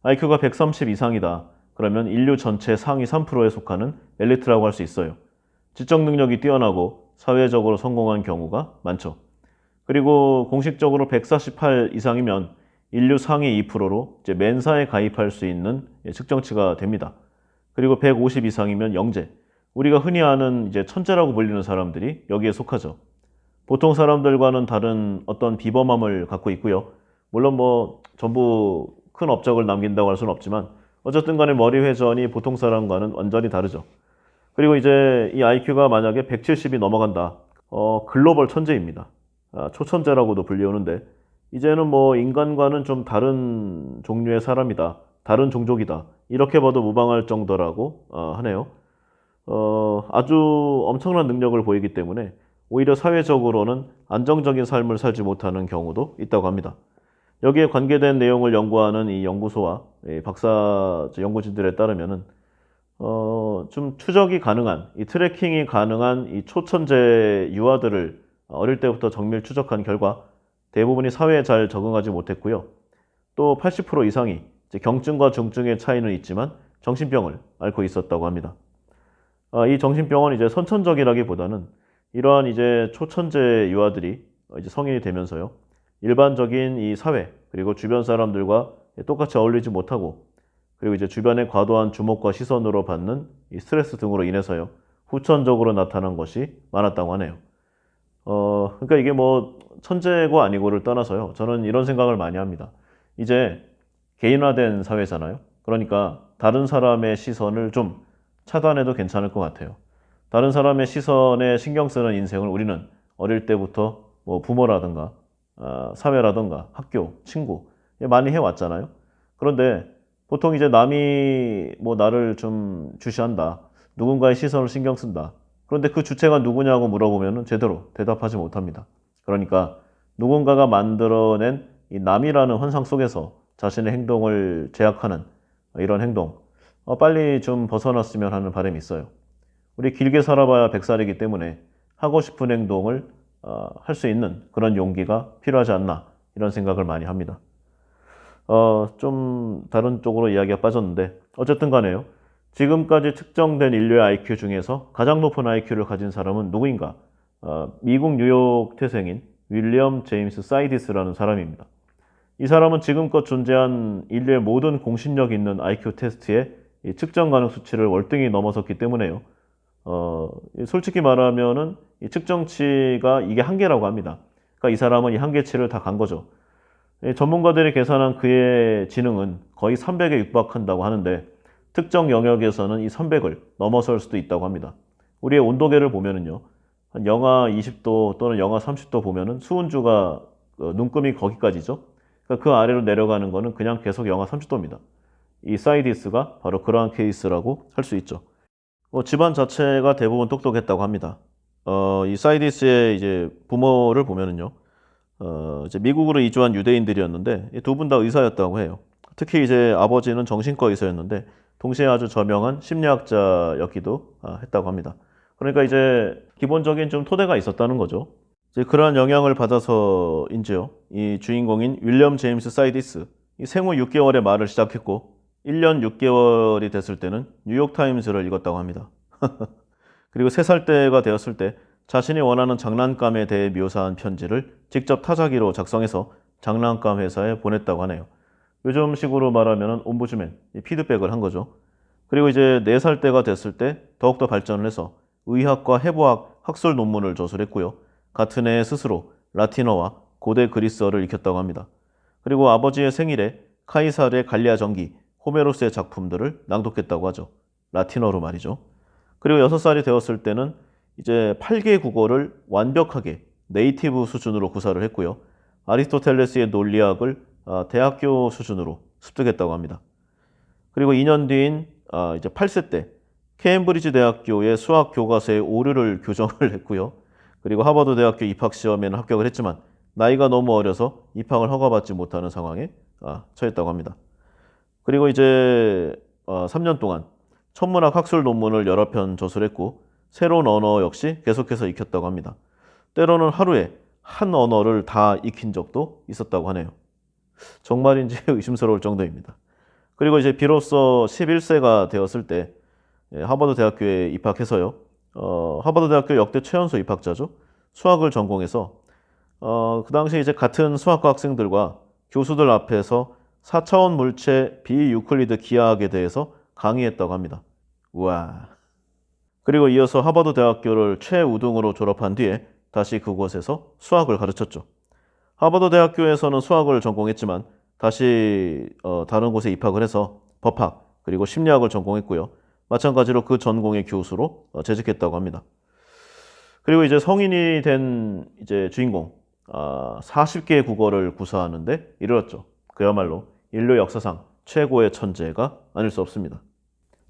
IQ가 130 이상이다, 그러면 인류 전체 상위 3%에 속하는 엘리트라고 할 수 있어요. 지적 능력이 뛰어나고 사회적으로 성공한 경우가 많죠. 그리고 공식적으로 148 이상이면 인류 상위 2%로 이제 멘사에 가입할 수 있는 측정치가 됩니다. 그리고 150 이상이면 영재, 우리가 흔히 아는 이제 천재라고 불리는 사람들이 여기에 속하죠. 보통 사람들과는 다른 어떤 비범함을 갖고 있고요. 물론 뭐 전부 큰 업적을 남긴다고 할 수는 없지만, 어쨌든 간에 머리 회전이 보통 사람과는 완전히 다르죠. 그리고 이제 이 IQ가 만약에 170이 넘어간다, 글로벌 천재입니다. 초천재라고도 불리우는데, 이제는 뭐 인간과는 좀 다른 종류의 사람이다, 다른 종족이다, 이렇게 봐도 무방할 정도라고 하네요. 아주 엄청난 능력을 보이기 때문에 오히려 사회적으로는 안정적인 삶을 살지 못하는 경우도 있다고 합니다. 여기에 관계된 내용을 연구하는 이 연구소와 박사 연구진들에 따르면은 좀 추적이 가능한, 이 트래킹이 가능한 이 초천재 유아들을 어릴 때부터 정밀 추적한 결과 대부분이 사회에 잘 적응하지 못했고요. 또 80% 이상이 이제 경증과 중증의 차이는 있지만 정신병을 앓고 있었다고 합니다. 이 정신병은 이제 선천적이라기보다는 이러한 이제 초천재 유아들이 이제 성인이 되면서요. 일반적인 이 사회 그리고 주변 사람들과 똑같이 어울리지 못하고 그리고 이제 주변의 과도한 주목과 시선으로 받는 이 스트레스 등으로 인해서요. 후천적으로 나타난 것이 많았다고 하네요. 그러니까 이게 뭐 천재고 아니고를 떠나서요. 저는 이런 생각을 많이 합니다. 이제 개인화된 사회잖아요. 그러니까 다른 사람의 시선을 좀 차단해도 괜찮을 것 같아요. 다른 사람의 시선에 신경 쓰는 인생을 우리는 어릴 때부터 뭐 부모라든가 사회라든가 학교, 친구 많이 해왔잖아요. 그런데 보통 이제 남이 뭐 나를 좀 주시한다. 누군가의 시선을 신경 쓴다. 그런데 그 주체가 누구냐고 물어보면 제대로 대답하지 못합니다. 그러니까 누군가가 만들어낸 이 남이라는 환상 속에서 자신의 행동을 제약하는 이런 행동, 빨리 좀 벗어났으면 하는 바람이 있어요. 우리 길게 살아봐야 100살이기 때문에 하고 싶은 행동을 할 수 있는 그런 용기가 필요하지 않나 이런 생각을 많이 합니다. 좀 다른 쪽으로 이야기가 빠졌는데 어쨌든 간에요. 지금까지 측정된 인류의 IQ 중에서 가장 높은 IQ를 가진 사람은 누구인가? 미국 뉴욕 태생인 윌리엄 제임스 사이디스라는 사람입니다. 이 사람은 지금껏 존재한 인류의 모든 공신력 있는 IQ 테스트의 이 측정 가능 수치를 월등히 넘어섰기 때문에요. 솔직히 말하면은 이 측정치가 이게 한계라고 합니다. 그러니까 이 사람은 이 한계치를 다 간 거죠. 전문가들이 계산한 그의 지능은 거의 300에 육박한다고 하는데 특정 영역에서는 이 300을 넘어설 수도 있다고 합니다. 우리의 온도계를 보면은요. 한 영하 20도 또는 영하 30도 보면은 수은주가 눈금이 거기까지죠. 그러니까 그 아래로 내려가는 거는 그냥 계속 영하 30도입니다. 이 사이디스가 바로 그러한 케이스라고 할 수 있죠. 집안 자체가 대부분 똑똑했다고 합니다. 이 사이디스의 이제 부모를 보면은요. 이제 미국으로 이주한 유대인들이었는데 두 분 다 의사였다고 해요. 특히 이제 아버지는 정신과 의사였는데 동시에 아주 저명한 심리학자였기도 했다고 합니다. 그러니까 이제 기본적인 좀 토대가 있었다는 거죠. 이제 그러한 영향을 받아서인지요. 이 주인공인 윌리엄 제임스 사이디스 이 생후 6개월에 말을 시작했고 1년 6개월이 됐을 때는 뉴욕타임즈를 읽었다고 합니다. 그리고 3살 때가 되었을 때 자신이 원하는 장난감에 대해 묘사한 편지를 직접 타자기로 작성해서 장난감 회사에 보냈다고 하네요. 요즘식으로 말하면 옴부즈맨, 피드백을 한 거죠. 그리고 이제 4살 때가 됐을 때 더욱더 발전을 해서 의학과 해부학 학술 논문을 저술했고요. 같은 해 스스로 라틴어와 고대 그리스어를 익혔다고 합니다. 그리고 아버지의 생일에 카이사르의 갈리아 전기, 호메로스의 작품들을 낭독했다고 하죠. 라틴어로 말이죠. 그리고 6살이 되었을 때는 이제 8개 국어를 완벽하게 네이티브 수준으로 구사를 했고요. 아리스토텔레스의 논리학을 대학교 수준으로 습득했다고 합니다. 그리고 2년 뒤인 이제 8세 때 케임브리지 대학교의 수학 교과서에 오류를 교정을 했고요. 그리고 하버드 대학교 입학 시험에는 합격을 했지만 나이가 너무 어려서 입학을 허가받지 못하는 상황에 처했다고 합니다. 그리고 이제 3년 동안 천문학 학술 논문을 여러 편 저술했고 새로운 언어 역시 계속해서 익혔다고 합니다. 때로는 하루에 한 언어를 다 익힌 적도 있었다고 하네요. 정말인지 의심스러울 정도입니다. 그리고 이제 비로소 11세가 되었을 때 하버드 대학교에 입학해서요. 하버드 대학교 역대 최연소 입학자죠. 수학을 전공해서 그 당시 이제 같은 수학과 학생들과 교수들 앞에서 4차원 물체 비유클리드 기하학에 대해서 강의했다고 합니다. 우와. 그리고 이어서 하버드 대학교를 최우등으로 졸업한 뒤에 다시 그곳에서 수학을 가르쳤죠. 하버드 대학교에서는 수학을 전공했지만 다시 다른 곳에 입학을 해서 법학 그리고 심리학을 전공했고요. 마찬가지로 그 전공의 교수로 재직했다고 합니다. 그리고 이제 성인이 된 이제 주인공 40개의 국어를 구사하는데 이르렀죠. 그야말로 인류 역사상 최고의 천재가 아닐 수 없습니다.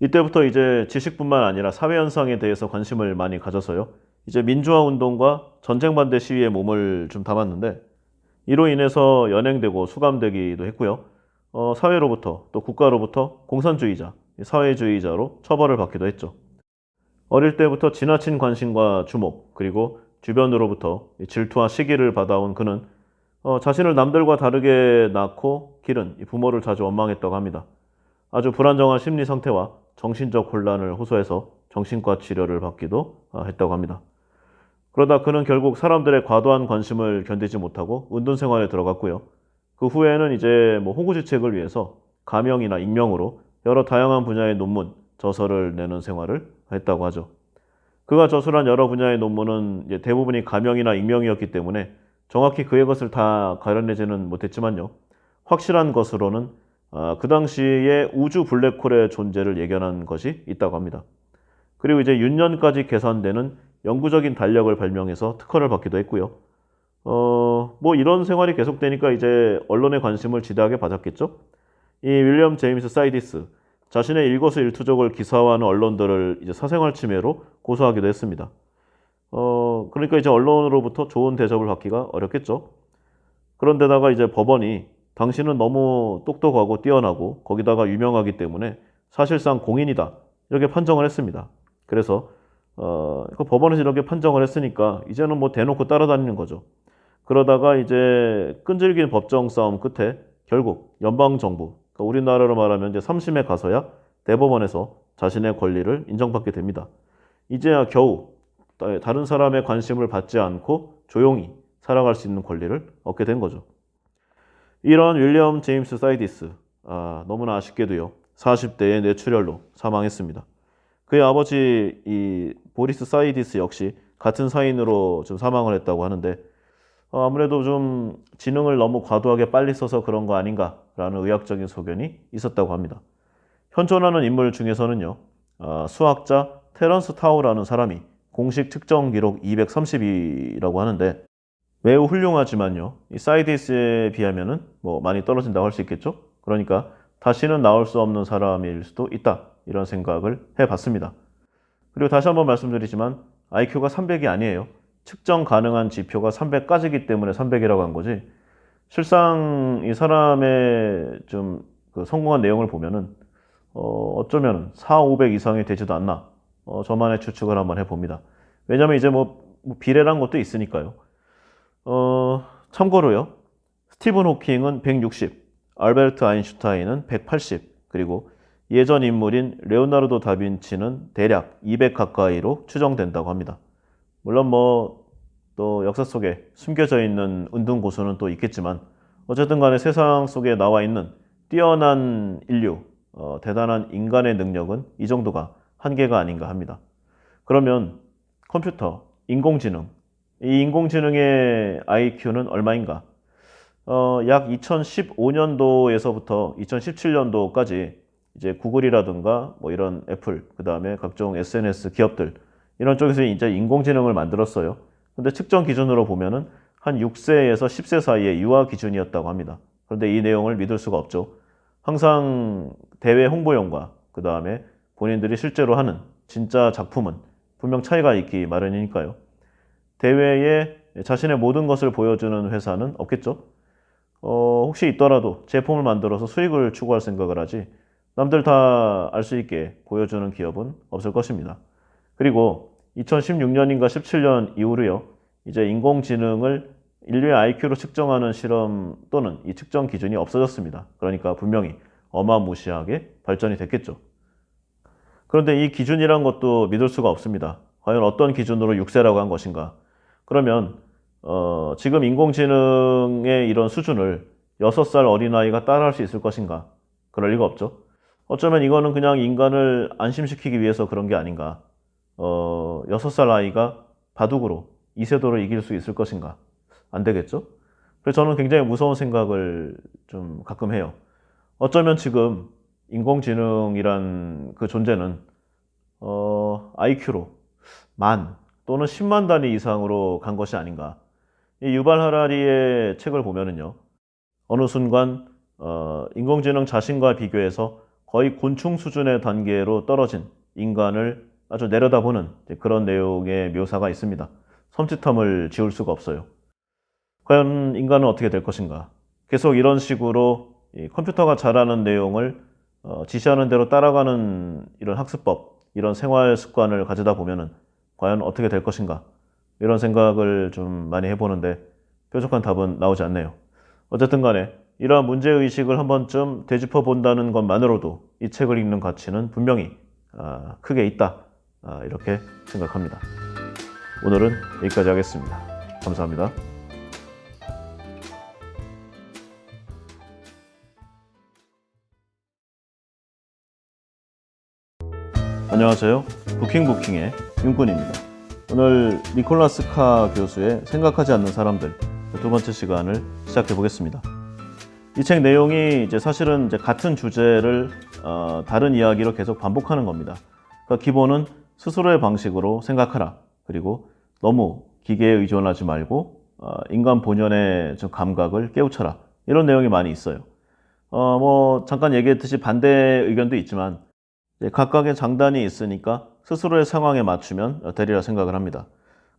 이때부터 이제 지식뿐만 아니라 사회 현상에 대해서 관심을 많이 가져서요. 이제 민주화 운동과 전쟁 반대 시위에 몸을 좀 담았는데 이로 인해서 연행되고 수감되기도 했고요. 사회로부터 또 국가로부터 공산주의자, 사회주의자로 처벌을 받기도 했죠. 어릴 때부터 지나친 관심과 주목 그리고 주변으로부터 질투와 시기를 받아온 그는 자신을 남들과 다르게 낳고 기른 부모를 자주 원망했다고 합니다. 아주 불안정한 심리 상태와 정신적 혼란을 호소해서 정신과 치료를 받기도 했다고 합니다. 그러다 그는 결국 사람들의 과도한 관심을 견디지 못하고 운동생활에 들어갔고요. 그 후에는 이제 뭐 호구지책을 위해서 가명이나 익명으로 여러 다양한 분야의 논문, 저서를 내는 생활을 했다고 하죠. 그가 저술한 여러 분야의 논문은 이제 대부분이 가명이나 익명이었기 때문에 정확히 그의 것을 다 가려내지는 못했지만요. 확실한 것으로는 그 당시에 우주 블랙홀의 존재를 예견한 것이 있다고 합니다. 그리고 이제 윤년까지 계산되는 영구적인 달력을 발명해서 특허를 받기도 했고요. 뭐 이런 생활이 계속되니까 이제 언론의 관심을 지대하게 받았겠죠. 이 윌리엄 제임스 사이디스 자신의 일거수일투족을 기사화하는 언론들을 이제 사생활 침해로 고소하기도 했습니다. 그러니까 이제 언론으로부터 좋은 대접을 받기가 어렵겠죠. 그런데다가 이제 법원이 당신은 너무 똑똑하고 뛰어나고 거기다가 유명하기 때문에 사실상 공인이다 이렇게 판정을 했습니다. 그래서 그 법원에서 이렇게 판정을 했으니까 이제는 뭐 대놓고 따라다니는 거죠. 그러다가 이제 끈질긴 법정 싸움 끝에 결국 연방정부, 그러니까 우리나라로 말하면 이제 3심에 가서야 대법원에서 자신의 권리를 인정받게 됩니다. 이제야 겨우 다른 사람의 관심을 받지 않고 조용히 살아갈 수 있는 권리를 얻게 된 거죠. 이런 윌리엄 제임스 사이디스, 너무나 아쉽게도요, 40대의 뇌출혈로 사망했습니다. 그의 아버지 이 보리스 사이디스 역시 같은 사인으로 좀 사망을 했다고 하는데 아무래도 좀 지능을 너무 과도하게 빨리 써서 그런 거 아닌가라는 의학적인 소견이 있었다고 합니다. 현존하는 인물 중에서는요, 수학자 테런스 타우라는 사람이 공식 측정 기록 230이라고 하는데 매우 훌륭하지만요, 이 사이디스에 비하면은 뭐 많이 떨어진다고 할 수 있겠죠. 그러니까 다시는 나올 수 없는 사람일 수도 있다 이런 생각을 해봤습니다. 그리고 다시 한번 말씀드리지만 IQ가 300이 아니에요. 측정 가능한 지표가 300까지기 때문에 300이라고 한 거지. 실상 이 사람의 좀 그 성공한 내용을 보면은 어쩌면 4, 500 이상이 되지도 않나. 저만의 추측을 한번 해봅니다. 왜냐면 이제 뭐 비례란 것도 있으니까요. 참고로요. 스티븐 호킹은 160, 알베르트 아인슈타인은 180, 그리고 예전 인물인 레오나르도 다빈치는 대략 200 가까이로 추정된다고 합니다. 물론 뭐 또 역사 속에 숨겨져 있는 은둔 고수는 또 있겠지만 어쨌든 간에 세상 속에 나와 있는 뛰어난 인류, 대단한 인간의 능력은 이 정도가 한계가 아닌가 합니다. 그러면 컴퓨터, 인공지능, 이 인공지능의 IQ는 얼마인가? 약 2015년도에서부터 2017년도까지 이제 구글이라든가 뭐 이런 애플, 그 다음에 각종 SNS 기업들 이런 쪽에서 이제 인공지능을 만들었어요. 근데 측정 기준으로 보면은 한 6세에서 10세 사이의 유아 기준이었다고 합니다. 그런데 이 내용을 믿을 수가 없죠. 항상 대외 홍보용과 그 다음에 본인들이 실제로 하는 진짜 작품은 분명 차이가 있기 마련이니까요. 대외에 자신의 모든 것을 보여주는 회사는 없겠죠. 혹시 있더라도 제품을 만들어서 수익을 추구할 생각을 하지 남들 다 알 수 있게 보여주는 기업은 없을 것입니다. 그리고 2016년인가 17년 이후로요, 이제 인공지능을 인류의 IQ로 측정하는 실험 또는 이 측정 기준이 없어졌습니다. 그러니까 분명히 어마무시하게 발전이 됐겠죠. 그런데 이 기준이란 것도 믿을 수가 없습니다. 과연 어떤 기준으로 6세라고 한 것인가? 그러면 지금 인공지능의 이런 수준을 6살 어린아이가 따라할 수 있을 것인가? 그럴 리가 없죠. 어쩌면 이거는 그냥 인간을 안심시키기 위해서 그런 게 아닌가. 6살 아이가 바둑으로 이세돌을 이길 수 있을 것인가? 안 되겠죠? 그래서 저는 굉장히 무서운 생각을 좀 가끔 해요. 어쩌면 지금 인공지능이란 그 존재는 IQ로 만 또는 10만 단위 이상으로 간 것이 아닌가. 이 유발 하라리의 책을 보면은요, 어느 순간 인공지능 자신과 비교해서 거의 곤충 수준의 단계로 떨어진 인간을 아주 내려다보는 그런 내용의 묘사가 있습니다. 섬찟함을 지울 수가 없어요. 과연 인간은 어떻게 될 것인가? 계속 이런 식으로 이 컴퓨터가 잘하는 내용을 지시하는 대로 따라가는 이런 학습법, 이런 생활 습관을 가지다 보면은 과연 어떻게 될 것인가? 이런 생각을 좀 많이 해보는데 뾰족한 답은 나오지 않네요. 어쨌든 간에 이러한 문제의식을 한 번쯤 되짚어 본다는 것만으로도 이 책을 읽는 가치는 분명히 크게 있다. 이렇게 생각합니다. 오늘은 여기까지 하겠습니다. 감사합니다. 안녕하세요. 부킹의 윤군입니다. 오늘 니콜라스 카 교수의 생각하지 않는 사람들 두 번째 시간을 시작해 보겠습니다. 이 책 내용이 이제 사실은 이제 같은 주제를 다른 이야기로 계속 반복하는 겁니다. 그러니까 기본은 스스로의 방식으로 생각하라. 그리고 너무 기계에 의존하지 말고 인간 본연의 좀 감각을 깨우쳐라. 이런 내용이 많이 있어요. 잠깐 얘기했듯이 반대 의견도 있지만 각각의 장단이 있으니까 스스로의 상황에 맞추면 되리라 생각을 합니다.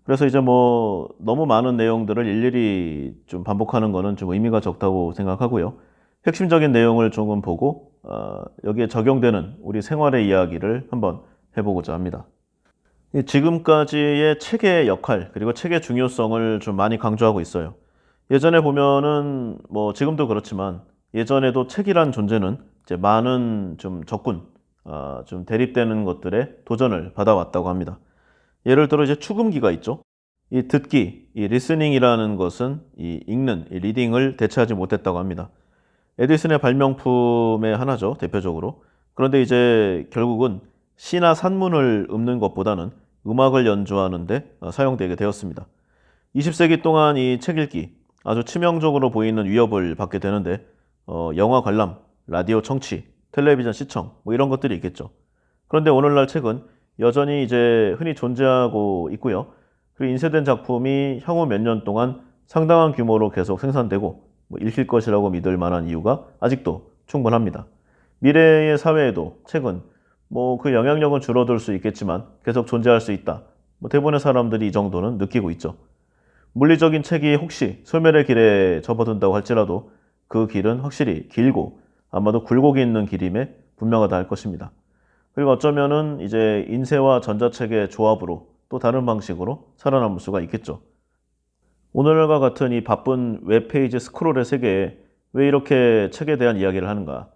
그래서 이제 너무 많은 내용들을 일일이 좀 반복하는 거는 좀 의미가 적다고 생각하고요. 핵심적인 내용을 조금 보고 여기에 적용되는 우리 생활의 이야기를 한번 해보고자 합니다. 지금까지의 책의 역할 그리고 책의 중요성을 좀 많이 강조하고 있어요. 예전에 보면은 지금도 그렇지만 예전에도 책이란 존재는 이제 많은 좀 적군 좀 대립되는 것들에 도전을 받아왔다고 합니다. 예를 들어 이제 추금기가 있죠. 이 듣기, 이 리스닝이라는 것은 이 읽는, 이 리딩을 대체하지 못했다고 합니다. 에디슨의 발명품의 하나죠, 대표적으로. 그런데 이제 결국은 시나 산문을 읊는 것보다는 음악을 연주하는데 사용되게 되었습니다. 20세기 동안 이 책 읽기 아주 치명적으로 보이는 위협을 받게 되는데 영화 관람, 라디오 청취, 텔레비전 시청 이런 것들이 있겠죠. 그런데 오늘날 책은 여전히 이제 흔히 존재하고 있고요. 그리고 인쇄된 작품이 향후 몇 년 동안 상당한 규모로 계속 생산되고 읽힐 것이라고 믿을 만한 이유가 아직도 충분합니다. 미래의 사회에도 책은 그 영향력은 줄어들 수 있겠지만 계속 존재할 수 있다. 대부분의 사람들이 이 정도는 느끼고 있죠. 물리적인 책이 혹시 소멸의 길에 접어든다고 할지라도 그 길은 확실히 길고 아마도 굴곡이 있는 길임에 분명하다 할 것입니다. 그리고 어쩌면은 이제 인쇄와 전자책의 조합으로 또 다른 방식으로 살아남을 수가 있겠죠. 오늘과 같은 이 바쁜 웹페이지 스크롤의 세계에 왜 이렇게 책에 대한 이야기를 하는가?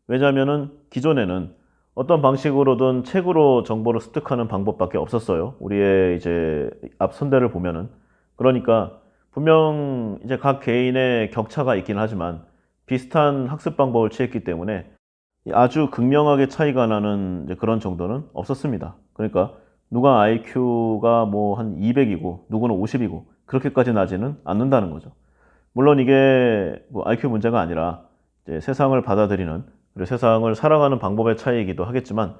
왜냐하면은 기존에는 어떤 방식으로든 책으로 정보를 습득하는 방법밖에 없었어요. 우리의 이제 앞 선대를 보면은. 그러니까 분명 이제 각 개인의 격차가 있긴 하지만 비슷한 학습 방법을 취했기 때문에 아주 극명하게 차이가 나는 이제 그런 정도는 없었습니다. 그러니까 누가 IQ가 한 200이고 누구는 50이고 그렇게까지 나지는 않는다는 거죠. 물론 이게 IQ 문제가 아니라 이제 세상을 받아들이는 그리고 세상을 살아가는 방법의 차이이기도 하겠지만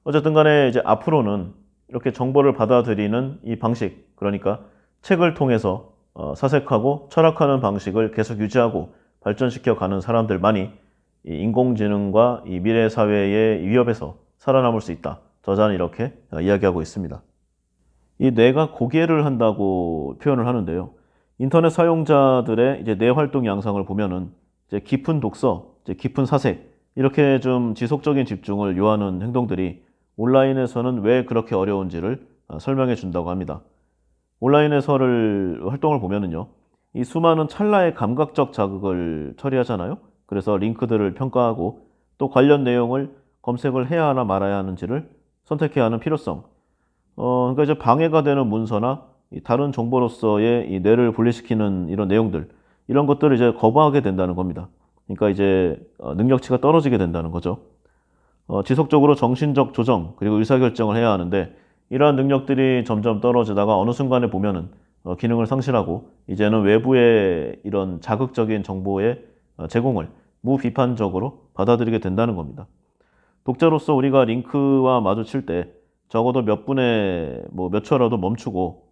어쨌든 간에 이제 앞으로는 이렇게 정보를 받아들이는 이 방식, 그러니까 책을 통해서 사색하고 철학하는 방식을 계속 유지하고 발전시켜 가는 사람들만이 이 인공지능과 이 미래 사회의 위협에서 살아남을 수 있다. 저자는 이렇게 이야기하고 있습니다. 이 뇌가 고개를 한다고 표현을 하는데요. 인터넷 사용자들의 이제 뇌 활동 양상을 보면은 이제 깊은 독서, 이제 깊은 사색, 이렇게 좀 지속적인 집중을 요하는 행동들이 온라인에서는 왜 그렇게 어려운지를 설명해 준다고 합니다. 온라인에서를 활동을 보면은요. 이 수많은 찰나의 감각적 자극을 처리하잖아요. 그래서 링크들을 평가하고 또 관련 내용을 검색을 해야 하나 말아야 하는지를 선택해야 하는 필요성. 그러니까 이제 방해가 되는 문서나 다른 정보로서의 이 뇌를 분리시키는 이런 내용들, 이런 것들을 이제 거부하게 된다는 겁니다. 그러니까 이제 능력치가 떨어지게 된다는 거죠. 지속적으로 정신적 조정 그리고 의사결정을 해야 하는데 이러한 능력들이 점점 떨어지다가 어느 순간에 보면은 기능을 상실하고 이제는 외부의 이런 자극적인 정보의 제공을 무비판적으로 받아들이게 된다는 겁니다. 독자로서 우리가 링크와 마주칠 때 적어도 몇 분에 몇 초라도 멈추고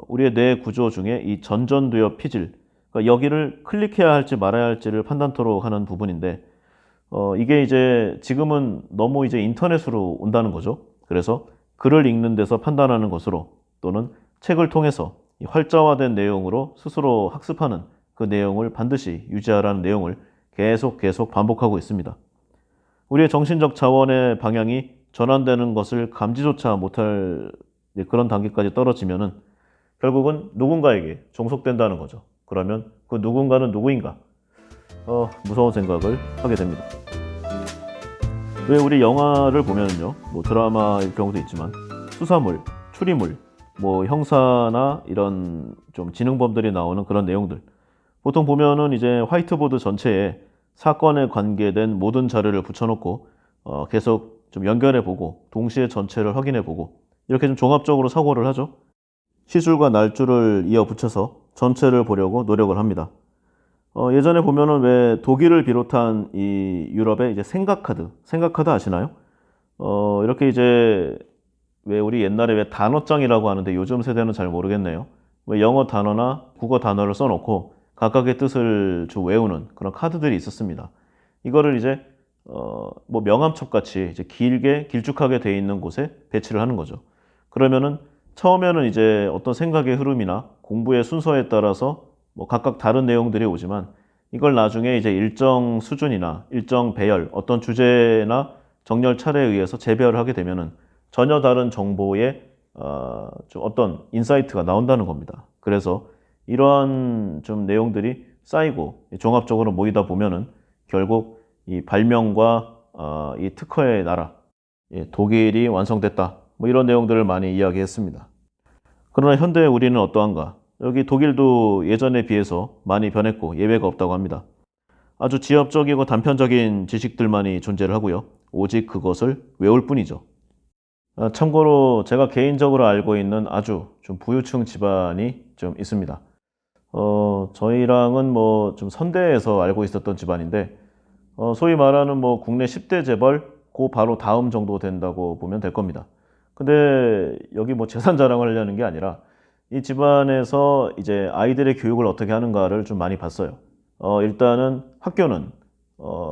우리의 뇌 구조 중에 이 전전두엽 피질, 그러니까 여기를 클릭해야 할지 말아야 할지를 판단토록 하는 부분인데 이게 이제 지금은 너무 이제 인터넷으로 온다는 거죠. 그래서 글을 읽는 데서 판단하는 것으로 또는 책을 통해서 이 활자화된 내용으로 스스로 학습하는 그 내용을 반드시 유지하라는 내용을 계속 반복하고 있습니다. 우리의 정신적 자원의 방향이 전환되는 것을 감지조차 못할 그런 단계까지 떨어지면은 결국은 누군가에게 종속된다는 거죠. 그러면 그 누군가는 누구인가? 무서운 생각을 하게 됩니다. 왜 우리 영화를 보면은요, 뭐 드라마일 경우도 있지만 수사물, 추리물, 뭐 형사나 이런 좀 지능범들이 나오는 그런 내용들, 보통 보면은 이제 화이트보드 전체에 사건에 관계된 모든 자료를 붙여놓고 계속 좀 연결해보고 동시에 전체를 확인해보고 이렇게 좀 종합적으로 사고를 하죠. 시줄과 날줄을 이어 붙여서 전체를 보려고 노력을 합니다. 예전에 보면은 왜 독일을 비롯한 이 유럽의 이제 생각카드 아시나요? 이렇게 이제 왜 우리 옛날에 왜 단어장이라고 하는데 요즘 세대는 잘 모르겠네요. 왜 영어 단어나 국어 단어를 써놓고 각각의 뜻을 좀 외우는 그런 카드들이 있었습니다. 이거를 이제 뭐 명함첩 같이 이제 길쭉하게 돼 있는 곳에 배치를 하는 거죠. 그러면은 처음에는 이제 어떤 생각의 흐름이나 공부의 순서에 따라서 뭐 각각 다른 내용들이 오지만 이걸 나중에 이제 일정 수준이나 일정 배열, 어떤 주제나 정렬 차례에 의해서 재배열을 하게 되면은 전혀 다른 정보의 좀 어떤 인사이트가 나온다는 겁니다. 그래서 이러한 좀 내용들이 쌓이고 종합적으로 모이다 보면은 결국 이 발명과 이 특허의 나라, 독일이 완성됐다. 뭐 이런 내용들을 많이 이야기했습니다. 그러나 현대 우리는 어떠한가? 여기 독일도 예전에 비해서 많이 변했고 예외가 없다고 합니다. 아주 지엽적이고 단편적인 지식들만이 존재를 하고요. 오직 그것을 외울 뿐이죠. 참고로 제가 개인적으로 알고 있는 아주 좀 부유층 집안이 좀 있습니다. 저희랑은 뭐 좀 선대에서 알고 있었던 집안인데, 소위 말하는 뭐 국내 10대 재벌, 그 바로 다음 정도 된다고 보면 될 겁니다. 근데 여기 뭐 재산 자랑을 하려는 게 아니라 이 집안에서 이제 아이들의 교육을 어떻게 하는가를 좀 많이 봤어요. 일단은 학교는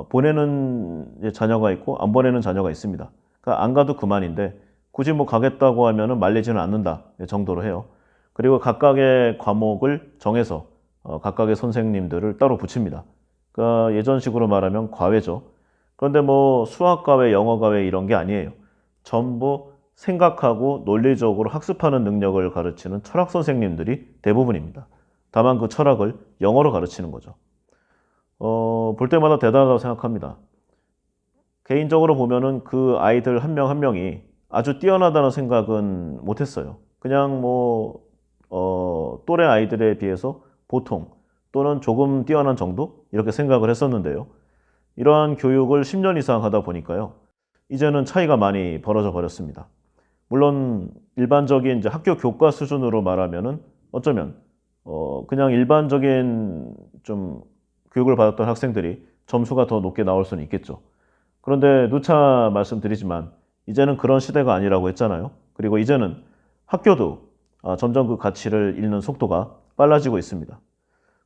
보내는 이제 자녀가 있고 안 보내는 자녀가 있습니다. 그러니까 안 가도 그만인데 굳이 뭐 가겠다고 하면은 말리지는 않는다 정도로 해요. 그리고 각각의 과목을 정해서 각각의 선생님들을 따로 붙입니다. 그러니까 예전식으로 말하면 과외죠. 그런데 뭐 수학 과외, 영어 과외 이런 게 아니에요. 전부 생각하고 논리적으로 학습하는 능력을 가르치는 철학 선생님들이 대부분입니다. 다만 그 철학을 영어로 가르치는 거죠. 볼 때마다 대단하다고 생각합니다. 개인적으로 보면은 그 아이들 한 명 한 명이 아주 뛰어나다는 생각은 못했어요. 그냥 뭐, 또래 아이들에 비해서 보통 또는 조금 뛰어난 정도? 이렇게 생각을 했었는데요. 이러한 교육을 10년 이상 하다 보니까요. 이제는 차이가 많이 벌어져 버렸습니다. 물론 일반적인 이제 학교 교과 수준으로 말하면은 어쩌면 그냥 일반적인 좀 교육을 받았던 학생들이 점수가 더 높게 나올 수는 있겠죠. 그런데 누차 말씀드리지만 이제는 그런 시대가 아니라고 했잖아요. 그리고 이제는 학교도 점점 그 가치를 잃는 속도가 빨라지고 있습니다.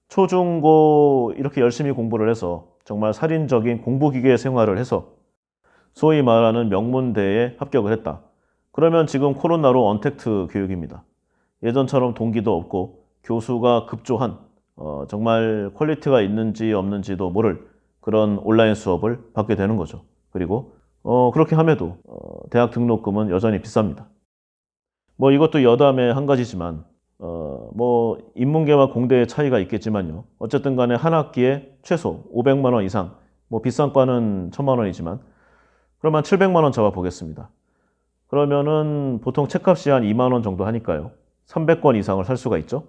초중고 이렇게 열심히 공부를 해서 정말 살인적인 공부기계 생활을 해서 소위 말하는 명문대에 합격을 했다. 그러면 지금 코로나로 언택트 교육입니다. 예전처럼 동기도 없고 교수가 급조한 정말 퀄리티가 있는지 없는지도 모를 그런 온라인 수업을 받게 되는 거죠. 그리고 그렇게 함에도 대학 등록금은 여전히 비쌉니다. 뭐 이것도 여담의 한 가지지만 뭐 인문계와 공대의 차이가 있겠지만요. 어쨌든 간에 한 학기에 최소 500만 원 이상, 뭐 비싼 과는 1000만 원이지만 그러면 700만 원 잡아 보겠습니다. 그러면은 보통 책값이 한 2만 원 정도 하니까요. 300권 이상을 살 수가 있죠.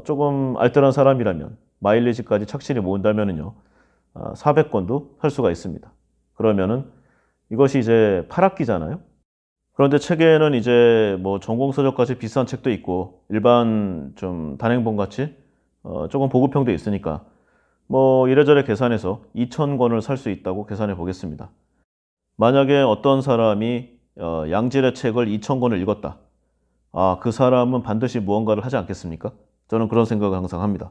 조금 알뜰한 사람이라면 마일리지까지 착실히 모은다면은요. 400권도 살 수가 있습니다. 그러면은 이것이 이제 8학기잖아요. 그런데 책에는 이제 뭐 전공서적까지 비싼 책도 있고 일반 좀 단행본 같이 조금 보급형도 있으니까 뭐 이래저래 계산해서 2,000권을 살 수 있다고 계산해 보겠습니다. 만약에 어떤 사람이 양질의 책을 2,000권을 읽었다. 그 사람은 반드시 무언가를 하지 않겠습니까? 저는 그런 생각을 항상 합니다.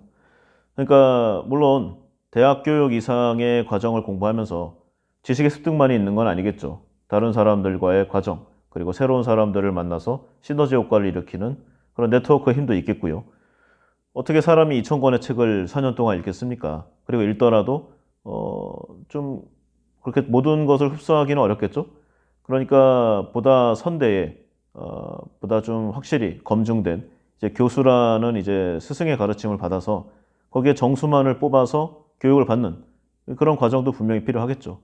그러니까 물론 대학 교육 이상의 과정을 공부하면서 지식의 습득만이 있는 건 아니겠죠. 다른 사람들과의 과정, 그리고 새로운 사람들을 만나서 시너지 효과를 일으키는 그런 네트워크 힘도 있겠고요. 어떻게 사람이 2,000권의 책을 4년 동안 읽겠습니까? 그리고 읽더라도 좀 그렇게 모든 것을 흡수하기는 어렵겠죠. 그러니까 보다 선대에 보다 좀 확실히 검증된 이제 교수라는 이제 스승의 가르침을 받아서 거기에 정수만을 뽑아서 교육을 받는 그런 과정도 분명히 필요하겠죠.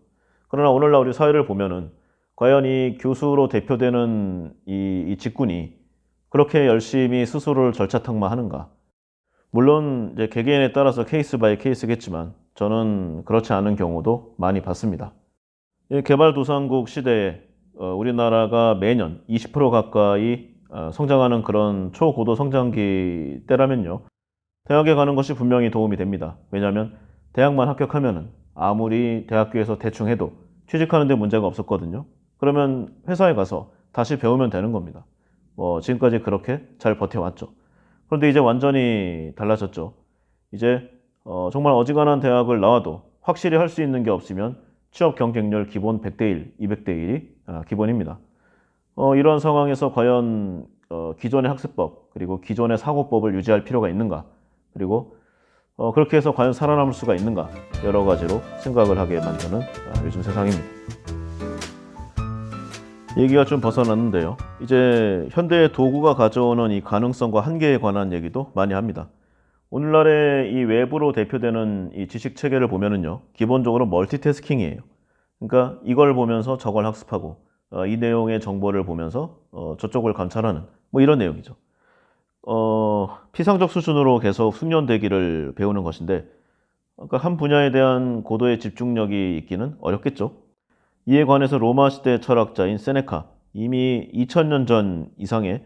그러나 오늘날 우리 사회를 보면은 과연 이 교수로 대표되는 이 직군이 그렇게 열심히 스스로를 절차탕마하는가? 물론 이제 개개인에 따라서 케이스 바이 케이스겠지만 저는 그렇지 않은 경우도 많이 봤습니다. 이 개발도상국 시대에 우리나라가 매년 20% 가까이 성장하는 그런 초고도 성장기 때라면요. 대학에 가는 것이 분명히 도움이 됩니다. 왜냐하면 대학만 합격하면은 아무리 대학교에서 대충 해도 취직하는 데 문제가 없었거든요. 그러면 회사에 가서 다시 배우면 되는 겁니다. 지금까지 그렇게 잘 버텨왔죠. 그런데 이제 완전히 달라졌죠. 이제 정말 어지간한 대학을 나와도 확실히 할 수 있는 게 없으면 취업 경쟁률 기본 100대 1, 200대 1이 기본입니다. 이런 상황에서 과연 기존의 학습법 그리고 기존의 사고법을 유지할 필요가 있는가? 그리고 그렇게 해서 과연 살아남을 수가 있는가? 여러 가지로 생각을 하게 만드는 요즘 세상입니다. 얘기가 좀 벗어났는데요. 이제 현대의 도구가 가져오는 이 가능성과 한계에 관한 얘기도 많이 합니다. 오늘날의 이 외부로 대표되는 이 지식 체계를 보면은요, 기본적으로 멀티태스킹이에요. 그러니까 이걸 보면서 저걸 학습하고, 이 내용의 정보를 보면서 저쪽을 관찰하는 뭐 이런 내용이죠. 피상적 수준으로 계속 숙련되기를 배우는 것인데, 그러니까 한 분야에 대한 고도의 집중력이 있기는 어렵겠죠. 이에 관해서 로마 시대 철학자인 세네카 이미 2000년 전 이상의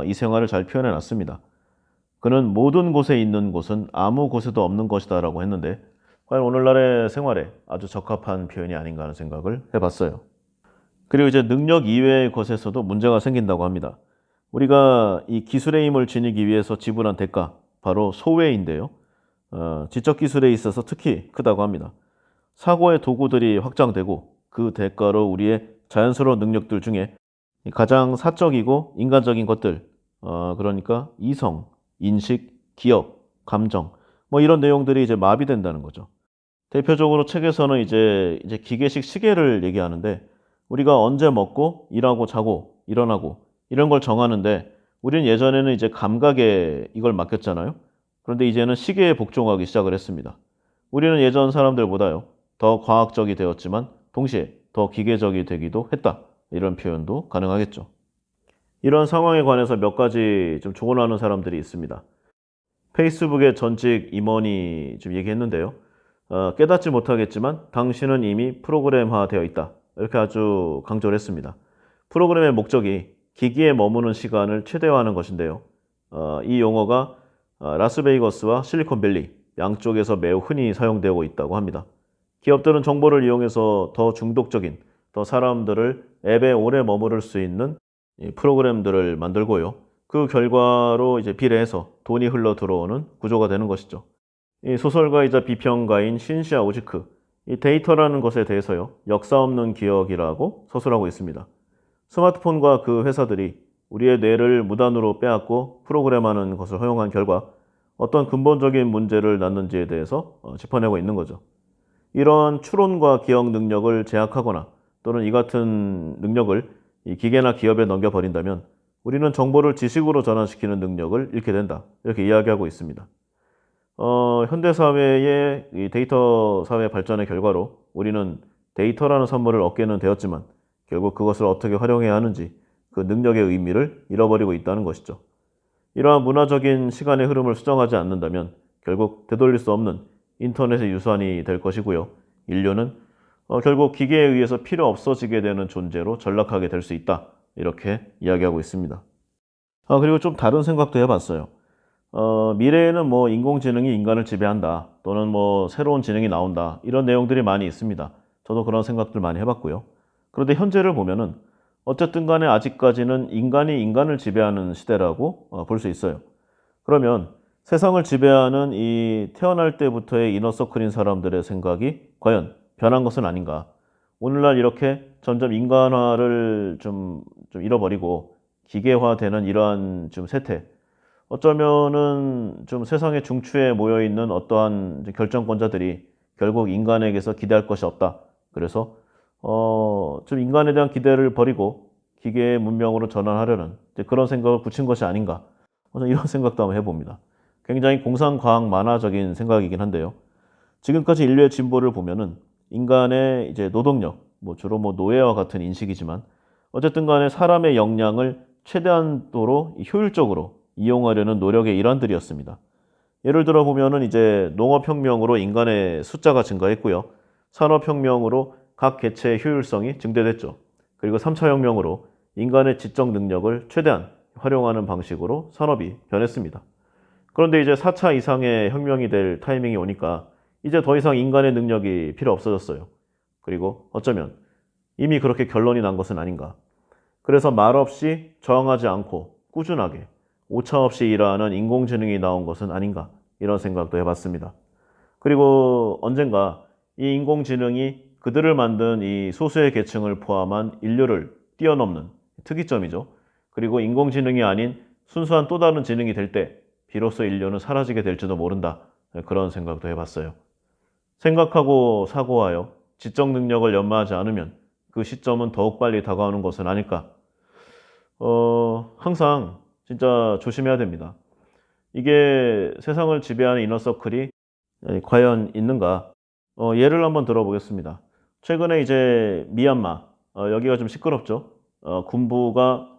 이 생활을 잘 표현해 놨습니다. 그는 모든 곳에 있는 곳은 아무 곳에도 없는 것이다 라고 했는데 과연 오늘날의 생활에 아주 적합한 표현이 아닌가 하는 생각을 해봤어요. 그리고 이제 능력 이외의 것에서도 문제가 생긴다고 합니다. 우리가 이 기술의 힘을 지니기 위해서 지불한 대가, 바로 소외인데요. 지적 기술에 있어서 특히 크다고 합니다. 사고의 도구들이 확장되고 그 대가로 우리의 자연스러운 능력들 중에 가장 사적이고 인간적인 것들, 그러니까 이성, 인식, 기억, 감정, 뭐 이런 내용들이 이제 마비된다는 거죠. 대표적으로 책에서는 이제 기계식 시계를 얘기하는데 우리가 언제 먹고 일하고 자고 일어나고 이런 걸 정하는데 우리는 예전에는 이제 감각에 이걸 맡겼잖아요. 그런데 이제는 시계에 복종하기 시작을 했습니다. 우리는 예전 사람들보다요 더 과학적이 되었지만 동시에 더 기계적이 되기도 했다. 이런 표현도 가능하겠죠. 이런 상황에 관해서 몇 가지 좀 조언하는 사람들이 있습니다. 페이스북의 전직 임원이 좀 얘기했는데요. 깨닫지 못하겠지만 당신은 이미 프로그램화되어 있다. 이렇게 아주 강조를 했습니다. 프로그램의 목적이 기기에 머무는 시간을 최대화하는 것인데요. 이 용어가 라스베이거스와 실리콘밸리 양쪽에서 매우 흔히 사용되고 있다고 합니다. 기업들은 정보를 이용해서 더 중독적인, 더 사람들을 앱에 오래 머무를 수 있는 프로그램들을 만들고요. 그 결과로 이제 비례해서 돈이 흘러 들어오는 구조가 되는 것이죠. 이 소설가이자 비평가인 신시아 오지크, 이 데이터라는 것에 대해서요, 역사 없는 기억이라고 서술하고 있습니다. 스마트폰과 그 회사들이 우리의 뇌를 무단으로 빼앗고 프로그램하는 것을 허용한 결과 어떤 근본적인 문제를 낳는지에 대해서 짚어내고 있는 거죠. 이런 추론과 기억 능력을 제약하거나 또는 이 같은 능력을 이 기계나 기업에 넘겨버린다면 우리는 정보를 지식으로 전환시키는 능력을 잃게 된다. 이렇게 이야기하고 있습니다. 현대사회의 이 데이터 사회 발전의 결과로 우리는 데이터라는 선물을 얻게는 되었지만 결국 그것을 어떻게 활용해야 하는지 그 능력의 의미를 잃어버리고 있다는 것이죠. 이러한 문화적인 시간의 흐름을 수정하지 않는다면 결국 되돌릴 수 없는 인터넷의 유산이 될 것이고요. 인류는 결국 기계에 의해서 필요 없어지게 되는 존재로 전락하게 될 수 있다. 이렇게 이야기하고 있습니다. 그리고 좀 다른 생각도 해봤어요. 미래에는 뭐 인공지능이 인간을 지배한다. 또는 뭐 새로운 지능이 나온다. 이런 내용들이 많이 있습니다. 저도 그런 생각들 많이 해봤고요. 그런데 현재를 보면은 어쨌든 간에 아직까지는 인간이 인간을 지배하는 시대라고 볼 수 있어요. 그러면 세상을 지배하는 이 태어날 때부터의 이너서클인 사람들의 생각이 과연 변한 것은 아닌가. 오늘날 이렇게 점점 인간화를 좀 잃어버리고 기계화되는 이러한 좀 세태. 어쩌면은 좀 세상의 중추에 모여있는 어떠한 결정권자들이 결국 인간에게서 기대할 것이 없다. 그래서 좀 인간에 대한 기대를 버리고 기계의 문명으로 전환하려는 그런 생각을 굳힌 것이 아닌가. 이런 생각도 한번 해봅니다. 굉장히 공상과학 만화적인 생각이긴 한데요. 지금까지 인류의 진보를 보면은 인간의 이제 노동력, 뭐 주로 뭐 노예와 같은 인식이지만 어쨌든 간에 사람의 역량을 최대한도로 효율적으로 이용하려는 노력의 일환들이었습니다. 예를 들어 보면은 이제 농업혁명으로 인간의 숫자가 증가했고요. 산업혁명으로 각 개체의 효율성이 증대됐죠. 그리고 3차 혁명으로 인간의 지적 능력을 최대한 활용하는 방식으로 산업이 변했습니다. 그런데 이제 4차 이상의 혁명이 될 타이밍이 오니까 이제 더 이상 인간의 능력이 필요 없어졌어요. 그리고 어쩌면 이미 그렇게 결론이 난 것은 아닌가. 그래서 말없이 저항하지 않고 꾸준하게 오차없이 일하는 인공지능이 나온 것은 아닌가. 이런 생각도 해봤습니다. 그리고 언젠가 이 인공지능이 그들을 만든 이 소수의 계층을 포함한 인류를 뛰어넘는 특이점이죠. 그리고 인공지능이 아닌 순수한 또 다른 지능이 될 때 비로소 인류는 사라지게 될지도 모른다. 그런 생각도 해봤어요. 생각하고 사고하여 지적 능력을 연마하지 않으면 그 시점은 더욱 빨리 다가오는 것은 아닐까. 항상 진짜 조심해야 됩니다. 이게 세상을 지배하는 이너서클이 과연 있는가? 예를 한번 들어보겠습니다. 최근에 이제 미얀마, 여기가 좀 시끄럽죠. 군부가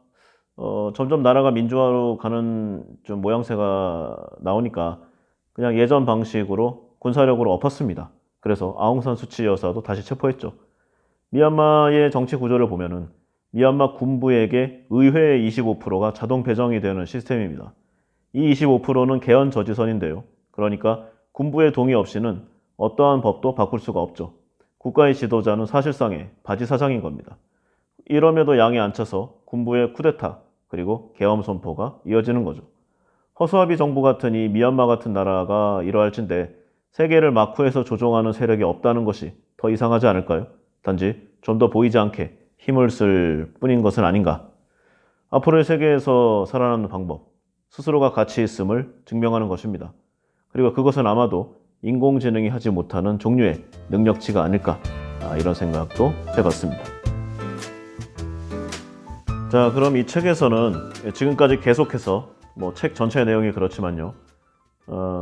점점 나라가 민주화로 가는 좀 모양새가 나오니까 그냥 예전 방식으로 군사력으로 엎었습니다. 그래서 아웅산 수치 여사도 다시 체포했죠. 미얀마의 정치 구조를 보면은 미얀마 군부에게 의회의 25%가 자동 배정이 되는 시스템입니다. 이 25%는 개헌 저지선인데요. 그러니까 군부의 동의 없이는 어떠한 법도 바꿀 수가 없죠. 국가의 지도자는 사실상의 바지사장인 겁니다. 이럼에도 양이 안 차서 군부의 쿠데타 그리고 계엄 선포가 이어지는 거죠. 허수아비 정부 같은 이 미얀마 같은 나라가 이러할 진데 세계를 마쿠에서 조종하는 세력이 없다는 것이 더 이상하지 않을까요? 단지 좀 더 보이지 않게 힘을 쓸 뿐인 것은 아닌가. 앞으로의 세계에서 살아남는 방법, 스스로가 가치 있음을 증명하는 것입니다. 그리고 그것은 아마도 인공지능이 하지 못하는 종류의 능력치가 아닐까, 이런 생각도 해봤습니다. 자, 그럼 이 책에서는 지금까지 계속해서 뭐 책 전체 내용이 그렇지만요.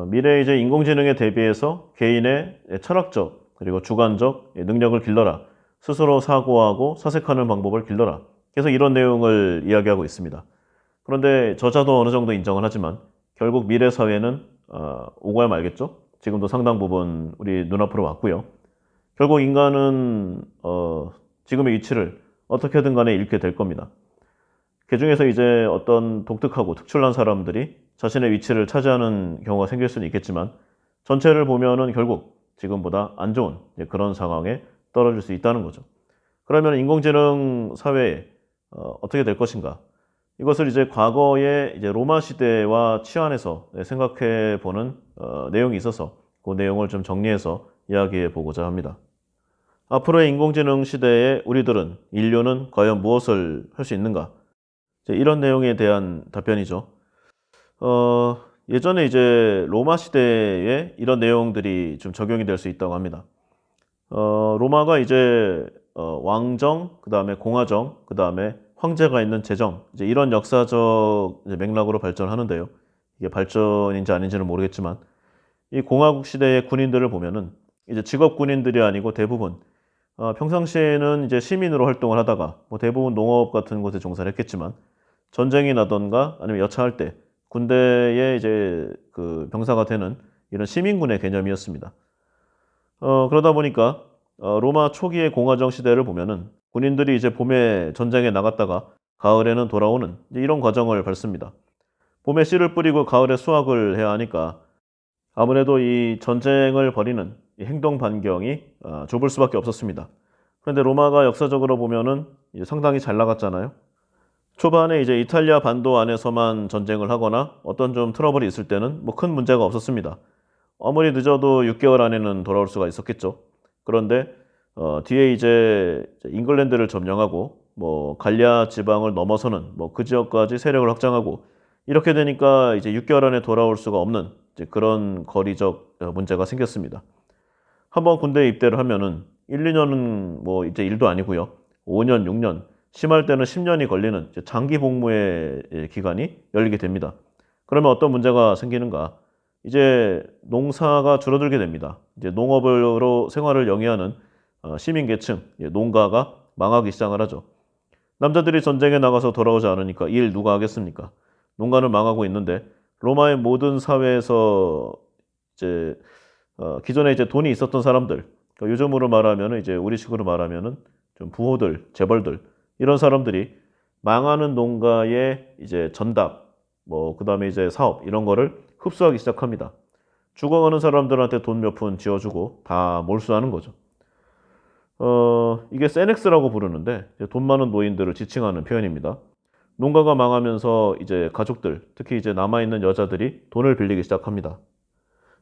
미래의 이제 인공지능에 대비해서 개인의 철학적 그리고 주관적 능력을 길러라. 스스로 사고하고 사색하는 방법을 길러라. 계속 이런 내용을 이야기하고 있습니다. 그런데 저자도 어느 정도 인정을 하지만 결국 미래 사회는 오고야 말겠죠. 지금도 상당 부분 우리 눈앞으로 왔고요. 결국 인간은 지금의 위치를 어떻게든 간에 잃게 될 겁니다. 그중에서 이제 어떤 독특하고 특출난 사람들이 자신의 위치를 차지하는 경우가 생길 수는 있겠지만 전체를 보면은 결국 지금보다 안 좋은 그런 상황에 떨어질 수 있다는 거죠. 그러면 인공지능 사회에 어떻게 될 것인가? 이것을 이제 과거의 이제 로마 시대와 치환해서 생각해 보는 내용이 있어서 그 내용을 좀 정리해서 이야기해 보고자 합니다. 앞으로의 인공지능 시대에 우리들은 인류는 과연 무엇을 할 수 있는가? 이런 내용에 대한 답변이죠. 예전에 이제 로마 시대에 이런 내용들이 좀 적용이 될 수 있다고 합니다. 로마가 이제 왕정, 그 다음에 공화정, 그 다음에 황제가 있는 제정, 이제 이런 역사적 이제 맥락으로 발전하는데요. 이게 발전인지 아닌지는 모르겠지만 이 공화국 시대의 군인들을 보면은 이제 직업 군인들이 아니고 대부분 평상시에는 이제 시민으로 활동을 하다가 뭐 대부분 농업 같은 곳에 종사를 했겠지만 전쟁이 나던가 아니면 여차할 때 군대에 이제 그 병사가 되는 이런 시민군의 개념이었습니다. 그러다 보니까 로마 초기의 공화정 시대를 보면은 군인들이 이제 봄에 전쟁에 나갔다가 가을에는 돌아오는 이런 과정을 밟습니다. 봄에 씨를 뿌리고 가을에 수확을 해야 하니까 아무래도 이 전쟁을 벌이는 이 행동 반경이 좁을 수밖에 없었습니다. 그런데 로마가 역사적으로 보면은 이제 상당히 잘 나갔잖아요. 초반에 이제 이탈리아 반도 안에서만 전쟁을 하거나 어떤 좀 트러블이 있을 때는 뭐 큰 문제가 없었습니다. 아무리 늦어도 6개월 안에는 돌아올 수가 있었겠죠. 그런데 뒤에 이제 잉글랜드를 점령하고 뭐 갈리아 지방을 넘어서는 뭐 그 지역까지 세력을 확장하고 이렇게 되니까 이제 6개월 안에 돌아올 수가 없는 이제 그런 거리적 문제가 생겼습니다. 한번 군대에 입대를 하면은 1, 2년은 뭐 이제 일도 아니고요. 5년, 6년, 심할 때는 10년이 걸리는 장기 복무의 기간이 열리게 됩니다. 그러면 어떤 문제가 생기는가? 이제 농사가 줄어들게 됩니다. 이제 농업으로 생활을 영위하는 시민계층, 농가가 망하기 시작을 하죠. 남자들이 전쟁에 나가서 돌아오지 않으니까 일 누가 하겠습니까? 농가는 망하고 있는데 로마의 모든 사회에서 이제 기존에 이제 돈이 있었던 사람들, 그러니까 요즘으로 말하면은 이제 우리식으로 말하면은 좀 부호들, 재벌들 이런 사람들이 망하는 농가의 이제 전답, 뭐 그다음에 이제 사업 이런 거를 흡수하기 시작합니다. 죽어가는 사람들한테 돈 몇 푼 지어주고 다 몰수하는 거죠. 이게 세넥스라고 부르는데 돈 많은 노인들을 지칭하는 표현입니다. 농가가 망하면서 이제 가족들, 특히 이제 남아있는 여자들이 돈을 빌리기 시작합니다.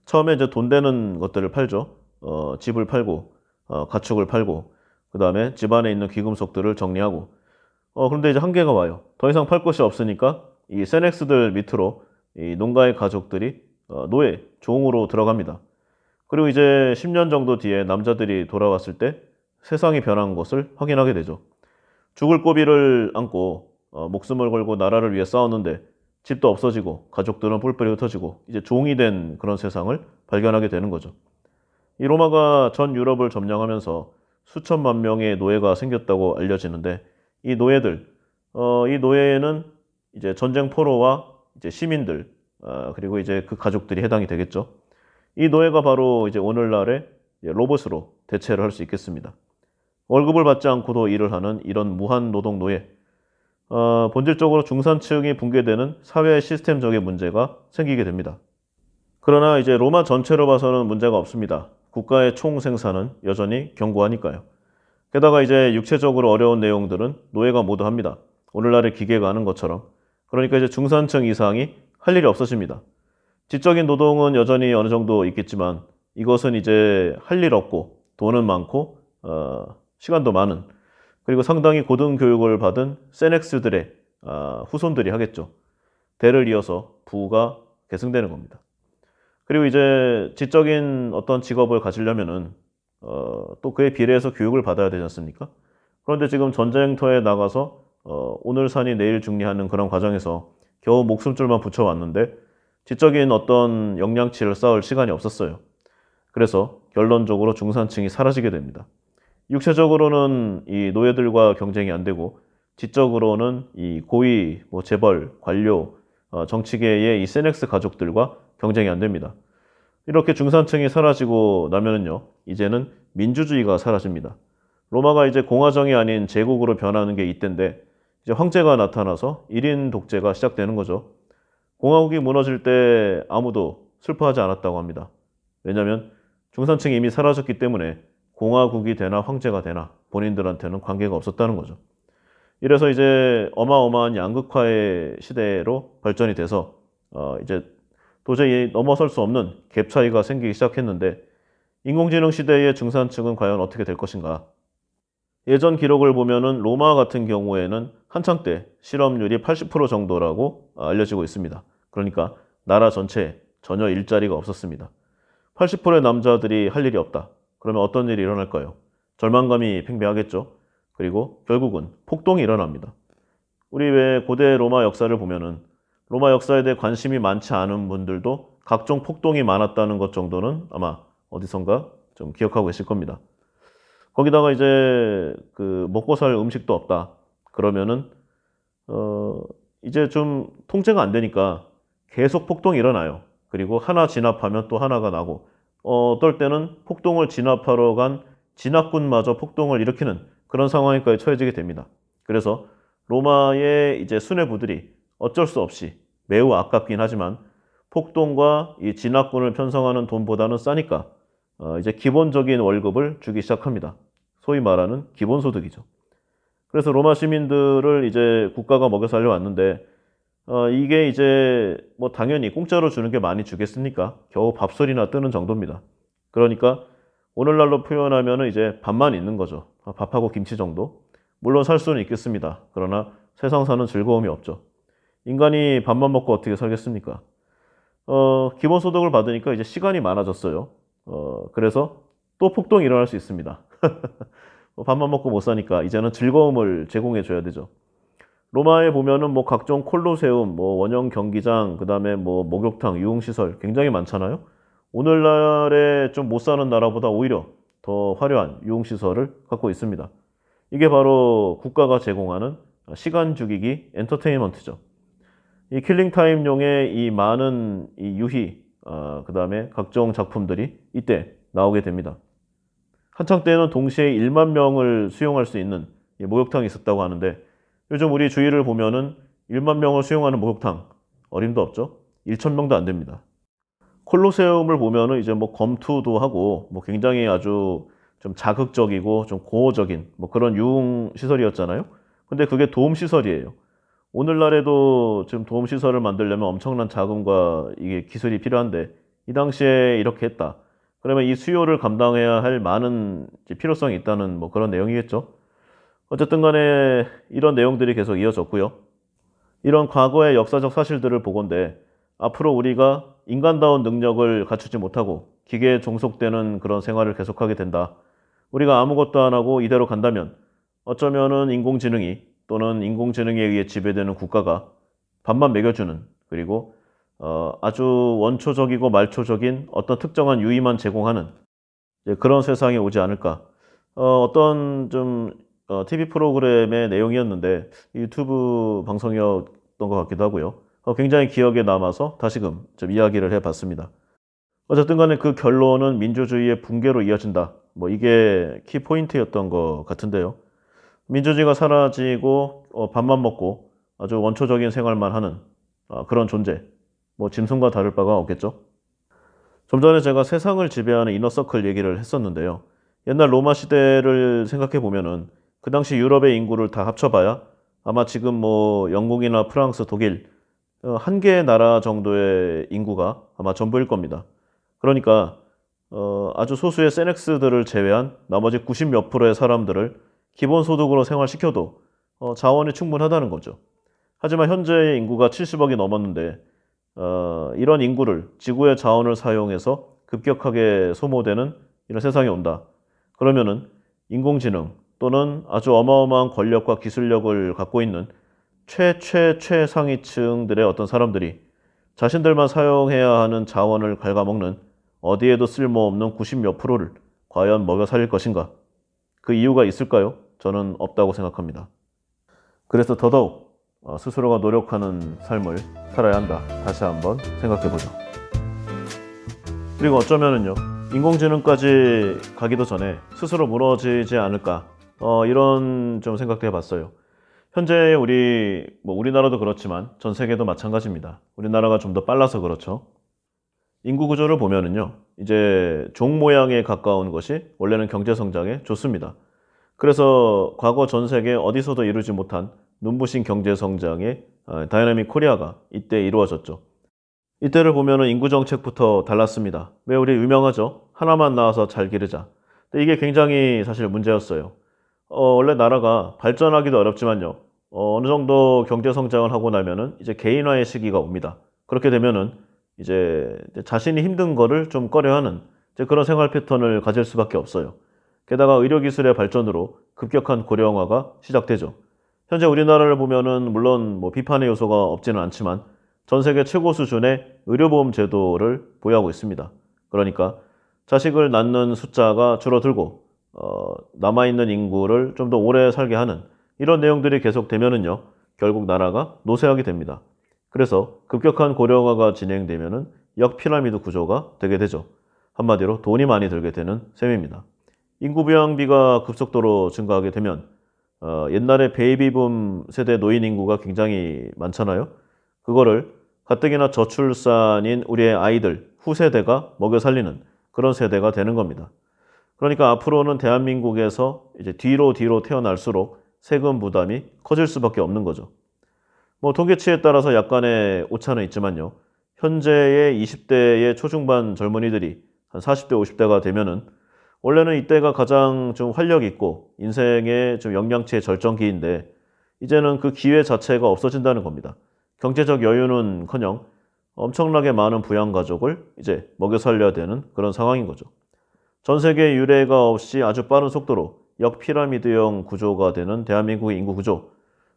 처음에 이제 돈 되는 것들을 팔죠. 집을 팔고, 가축을 팔고, 그 다음에 집안에 있는 귀금속들을 정리하고. 그런데 이제 한계가 와요. 더 이상 팔 것이 없으니까 이 세넥스들 밑으로 이 농가의 가족들이 노예, 종으로 들어갑니다. 그리고 이제 10년 정도 뒤에 남자들이 돌아왔을 때 세상이 변한 것을 확인하게 되죠. 죽을 고비를 안고 목숨을 걸고 나라를 위해 싸웠는데 집도 없어지고 가족들은 뿔뿔이 흩어지고 이제 종이 된 그런 세상을 발견하게 되는 거죠. 이 로마가 전 유럽을 점령하면서 수천만 명의 노예가 생겼다고 알려지는데 이 노예들, 이 노예에는 이제 전쟁 포로와 이제 시민들, 그리고 이제 그 가족들이 해당이 되겠죠. 이 노예가 바로 이제 오늘날의 로봇으로 대체를 할 수 있겠습니다. 월급을 받지 않고도 일을 하는 이런 무한 노동 노예. 본질적으로 중산층이 붕괴되는 사회 시스템적인 문제가 생기게 됩니다. 그러나 이제 로마 전체로 봐서는 문제가 없습니다. 국가의 총 생산은 여전히 견고하니까요. 게다가 이제 육체적으로 어려운 내용들은 노예가 모두 합니다. 오늘날의 기계가 하는 것처럼. 그러니까 이제 중산층 이상이 할 일이 없어집니다. 지적인 노동은 여전히 어느 정도 있겠지만 이것은 이제 할 일 없고 돈은 많고 시간도 많은 그리고 상당히 고등 교육을 받은 세넥스들의 후손들이 하겠죠. 대를 이어서 부가 계승되는 겁니다. 그리고 이제 지적인 어떤 직업을 가지려면은 또 그에 비례해서 교육을 받아야 되지 않습니까? 그런데 지금 전쟁터에 나가서 오늘 산이 내일 죽리하는 그런 과정에서 겨우 목숨줄만 붙여왔는데 지적인 어떤 역량치를 쌓을 시간이 없었어요. 그래서 결론적으로 중산층이 사라지게 됩니다. 육체적으로는 이 노예들과 경쟁이 안 되고 지적으로는 이 고위, 뭐 재벌, 관료, 정치계의 이 세넥스 가족들과 경쟁이 안 됩니다. 이렇게 중산층이 사라지고 나면은요, 이제는 민주주의가 사라집니다. 로마가 이제 공화정이 아닌 제국으로 변하는 게 이때인데 이제 황제가 나타나서 1인 독재가 시작되는 거죠. 공화국이 무너질 때 아무도 슬퍼하지 않았다고 합니다. 왜냐하면 중산층이 이미 사라졌기 때문에 공화국이 되나 황제가 되나 본인들한테는 관계가 없었다는 거죠. 이래서 이제 어마어마한 양극화의 시대로 발전이 돼서 이제 도저히 넘어설 수 없는 갭 차이가 생기기 시작했는데 인공지능 시대의 중산층은 과연 어떻게 될 것인가? 예전 기록을 보면은 로마 같은 경우에는 한창 때 실업률이 80% 정도라고 알려지고 있습니다. 그러니까 나라 전체에 전혀 일자리가 없었습니다. 80%의 남자들이 할 일이 없다. 그러면 어떤 일이 일어날까요? 절망감이 팽배하겠죠. 그리고 결국은 폭동이 일어납니다. 우리 왜 고대 로마 역사를 보면은 로마 역사에 대해 관심이 많지 않은 분들도 각종 폭동이 많았다는 것 정도는 아마 어디선가 좀 기억하고 계실 겁니다. 거기다가 이제 그 먹고 살 음식도 없다. 그러면은 이제 좀 통제가 안 되니까 계속 폭동이 일어나요. 그리고 하나 진압하면 또 하나가 나고 어떨 때는 폭동을 진압하러 간 진압군마저 폭동을 일으키는 그런 상황에까지 처해지게 됩니다. 그래서 로마의 이제 수뇌부들이 어쩔 수 없이 매우 아깝긴 하지만 폭동과 이 진압군을 편성하는 돈보다는 싸니까 이제 기본적인 월급을 주기 시작합니다. 소위 말하는 기본소득이죠. 그래서 로마 시민들을 이제 국가가 먹여 살려왔는데 이게 이제 뭐 당연히 공짜로 주는 게 많이 주겠습니까? 겨우 밥소리나 뜨는 정도입니다. 그러니까 오늘날로 표현하면 이제 밥만 있는 거죠. 밥하고 김치 정도. 물론 살 수는 있겠습니다. 그러나 세상 사는 즐거움이 없죠. 인간이 밥만 먹고 어떻게 살겠습니까? 기본소득을 받으니까 이제 시간이 많아졌어요. 그래서 또 폭동이 일어날 수 있습니다. 밥만 먹고 못 사니까 이제는 즐거움을 제공해 줘야 되죠. 로마에 보면은 뭐 각종 콜로세움, 뭐 원형 경기장, 그 다음에 뭐 목욕탕, 유흥시설 굉장히 많잖아요. 오늘날에 좀 못 사는 나라보다 오히려 더 화려한 유흥시설을 갖고 있습니다. 이게 바로 국가가 제공하는 시간 죽이기 엔터테인먼트죠. 이 킬링타임용의 이 많은 이 유희, 그 다음에 각종 작품들이 이때 나오게 됩니다. 한창 때는 동시에 1만 명을 수용할 수 있는 목욕탕이 있었다고 하는데 요즘 우리 주위를 보면은 1만 명을 수용하는 목욕탕 어림도 없죠. 1,000명도 안 됩니다. 콜로세움을 보면은 이제 뭐 검투도 하고 뭐 굉장히 아주 좀 자극적이고 좀 고어적인 뭐 그런 유흥 시설이었잖아요. 근데 그게 도움 시설이에요. 오늘날에도 지금 도움 시설을 만들려면 엄청난 자금과 이게 기술이 필요한데 이 당시에 이렇게 했다. 그러면 이 수요를 감당해야 할 많은 필요성이 있다는 뭐 그런 내용이겠죠. 어쨌든 간에 이런 내용들이 계속 이어졌고요. 이런 과거의 역사적 사실들을 보건대 앞으로 우리가 인간다운 능력을 갖추지 못하고 기계에 종속되는 그런 생활을 계속하게 된다. 우리가 아무것도 안 하고 이대로 간다면 어쩌면은 인공지능이 또는 인공지능에 의해 지배되는 국가가 밥만 먹여주는 그리고 아주 원초적이고 말초적인 어떤 특정한 유의만 제공하는 그런 세상이 오지 않을까. 어떤 좀 TV 프로그램의 내용이었는데 유튜브 방송이었던 것 같기도 하고요. 굉장히 기억에 남아서 다시금 좀 이야기를 해봤습니다. 어쨌든 간에 그 결론은 민주주의의 붕괴로 이어진다. 뭐 이게 키포인트였던 것 같은데요. 민주주의가 사라지고 밥만 먹고 아주 원초적인 생활만 하는 그런 존재. 뭐 짐승과 다를 바가 없겠죠. 좀 전에 제가 세상을 지배하는 이너서클 얘기를 했었는데요. 옛날 로마 시대를 생각해 보면은 그 당시 유럽의 인구를 다 합쳐봐야 아마 지금 뭐 영국이나 프랑스, 독일 한 개의 나라 정도의 인구가 아마 전부일 겁니다. 그러니까 아주 소수의 세넥스들을 제외한 나머지 90 몇 프로의 사람들을 기본소득으로 생활시켜도 자원이 충분하다는 거죠. 하지만 현재의 인구가 70억이 넘었는데 이런 인구를 지구의 자원을 사용해서 급격하게 소모되는 이런 세상이 온다. 그러면은 인공지능 또는 아주 어마어마한 권력과 기술력을 갖고 있는 최상위층들의 어떤 사람들이 자신들만 사용해야 하는 자원을 갉아먹는 어디에도 쓸모없는 90 몇 프로를 과연 먹여 살릴 것인가? 그 이유가 있을까요? 저는 없다고 생각합니다. 그래서 더더욱 스스로가 노력하는 삶을 살아야 한다. 다시 한번 생각해보죠. 그리고 어쩌면은요, 인공지능까지 가기도 전에 스스로 무너지지 않을까, 이런 좀 생각도 해봤어요. 현재 우리나라도 그렇지만 전 세계도 마찬가지입니다. 우리나라가 좀 더 빨라서 그렇죠. 인구 구조를 보면은요, 이제 종 모양에 가까운 것이 원래는 경제 성장에 좋습니다. 그래서 과거 전 세계 어디서도 이루지 못한 눈부신 경제 성장의 다이나믹 코리아가 이때 이루어졌죠. 이때를 보면은 인구 정책부터 달랐습니다. 왜 우리 유명하죠? 하나만 낳아서 잘 기르자. 근데 이게 굉장히 사실 문제였어요. 원래 나라가 발전하기도 어렵지만요. 어느 정도 경제 성장을 하고 나면은 이제 개인화의 시기가 옵니다. 그렇게 되면은 이제 자신이 힘든 거를 좀 꺼려하는 이제 그런 생활 패턴을 가질 수밖에 없어요. 게다가 의료기술의 발전으로 급격한 고령화가 시작되죠. 현재 우리나라를 보면은 물론 뭐 비판의 요소가 없지는 않지만 전 세계 최고 수준의 의료보험 제도를 보유하고 있습니다. 그러니까 자식을 낳는 숫자가 줄어들고 남아있는 인구를 좀 더 오래 살게 하는 이런 내용들이 계속되면은요, 결국 나라가 노쇠하게 됩니다. 그래서 급격한 고령화가 진행되면은 역피라미드 구조가 되게 되죠. 한마디로 돈이 많이 들게 되는 셈입니다. 인구 부양비가 급속도로 증가하게 되면 옛날에 베이비붐 세대 노인 인구가 굉장히 많잖아요. 그거를 가뜩이나 저출산인 우리의 아이들, 후세대가 먹여 살리는 그런 세대가 되는 겁니다. 그러니까 앞으로는 대한민국에서 이제 뒤로 태어날수록 세금 부담이 커질 수밖에 없는 거죠. 뭐 통계치에 따라서 약간의 오차는 있지만요. 현재의 20대의 초중반 젊은이들이 한 40대, 50대가 되면은 원래는 이때가 가장 좀 활력 있고 인생의 좀 영양치의 절정기인데 이제는 그 기회 자체가 없어진다는 겁니다. 경제적 여유는커녕 엄청나게 많은 부양가족을 이제 먹여 살려야 되는 그런 상황인 거죠. 전 세계 유례가 없이 아주 빠른 속도로 역피라미드형 구조가 되는 대한민국의 인구 구조,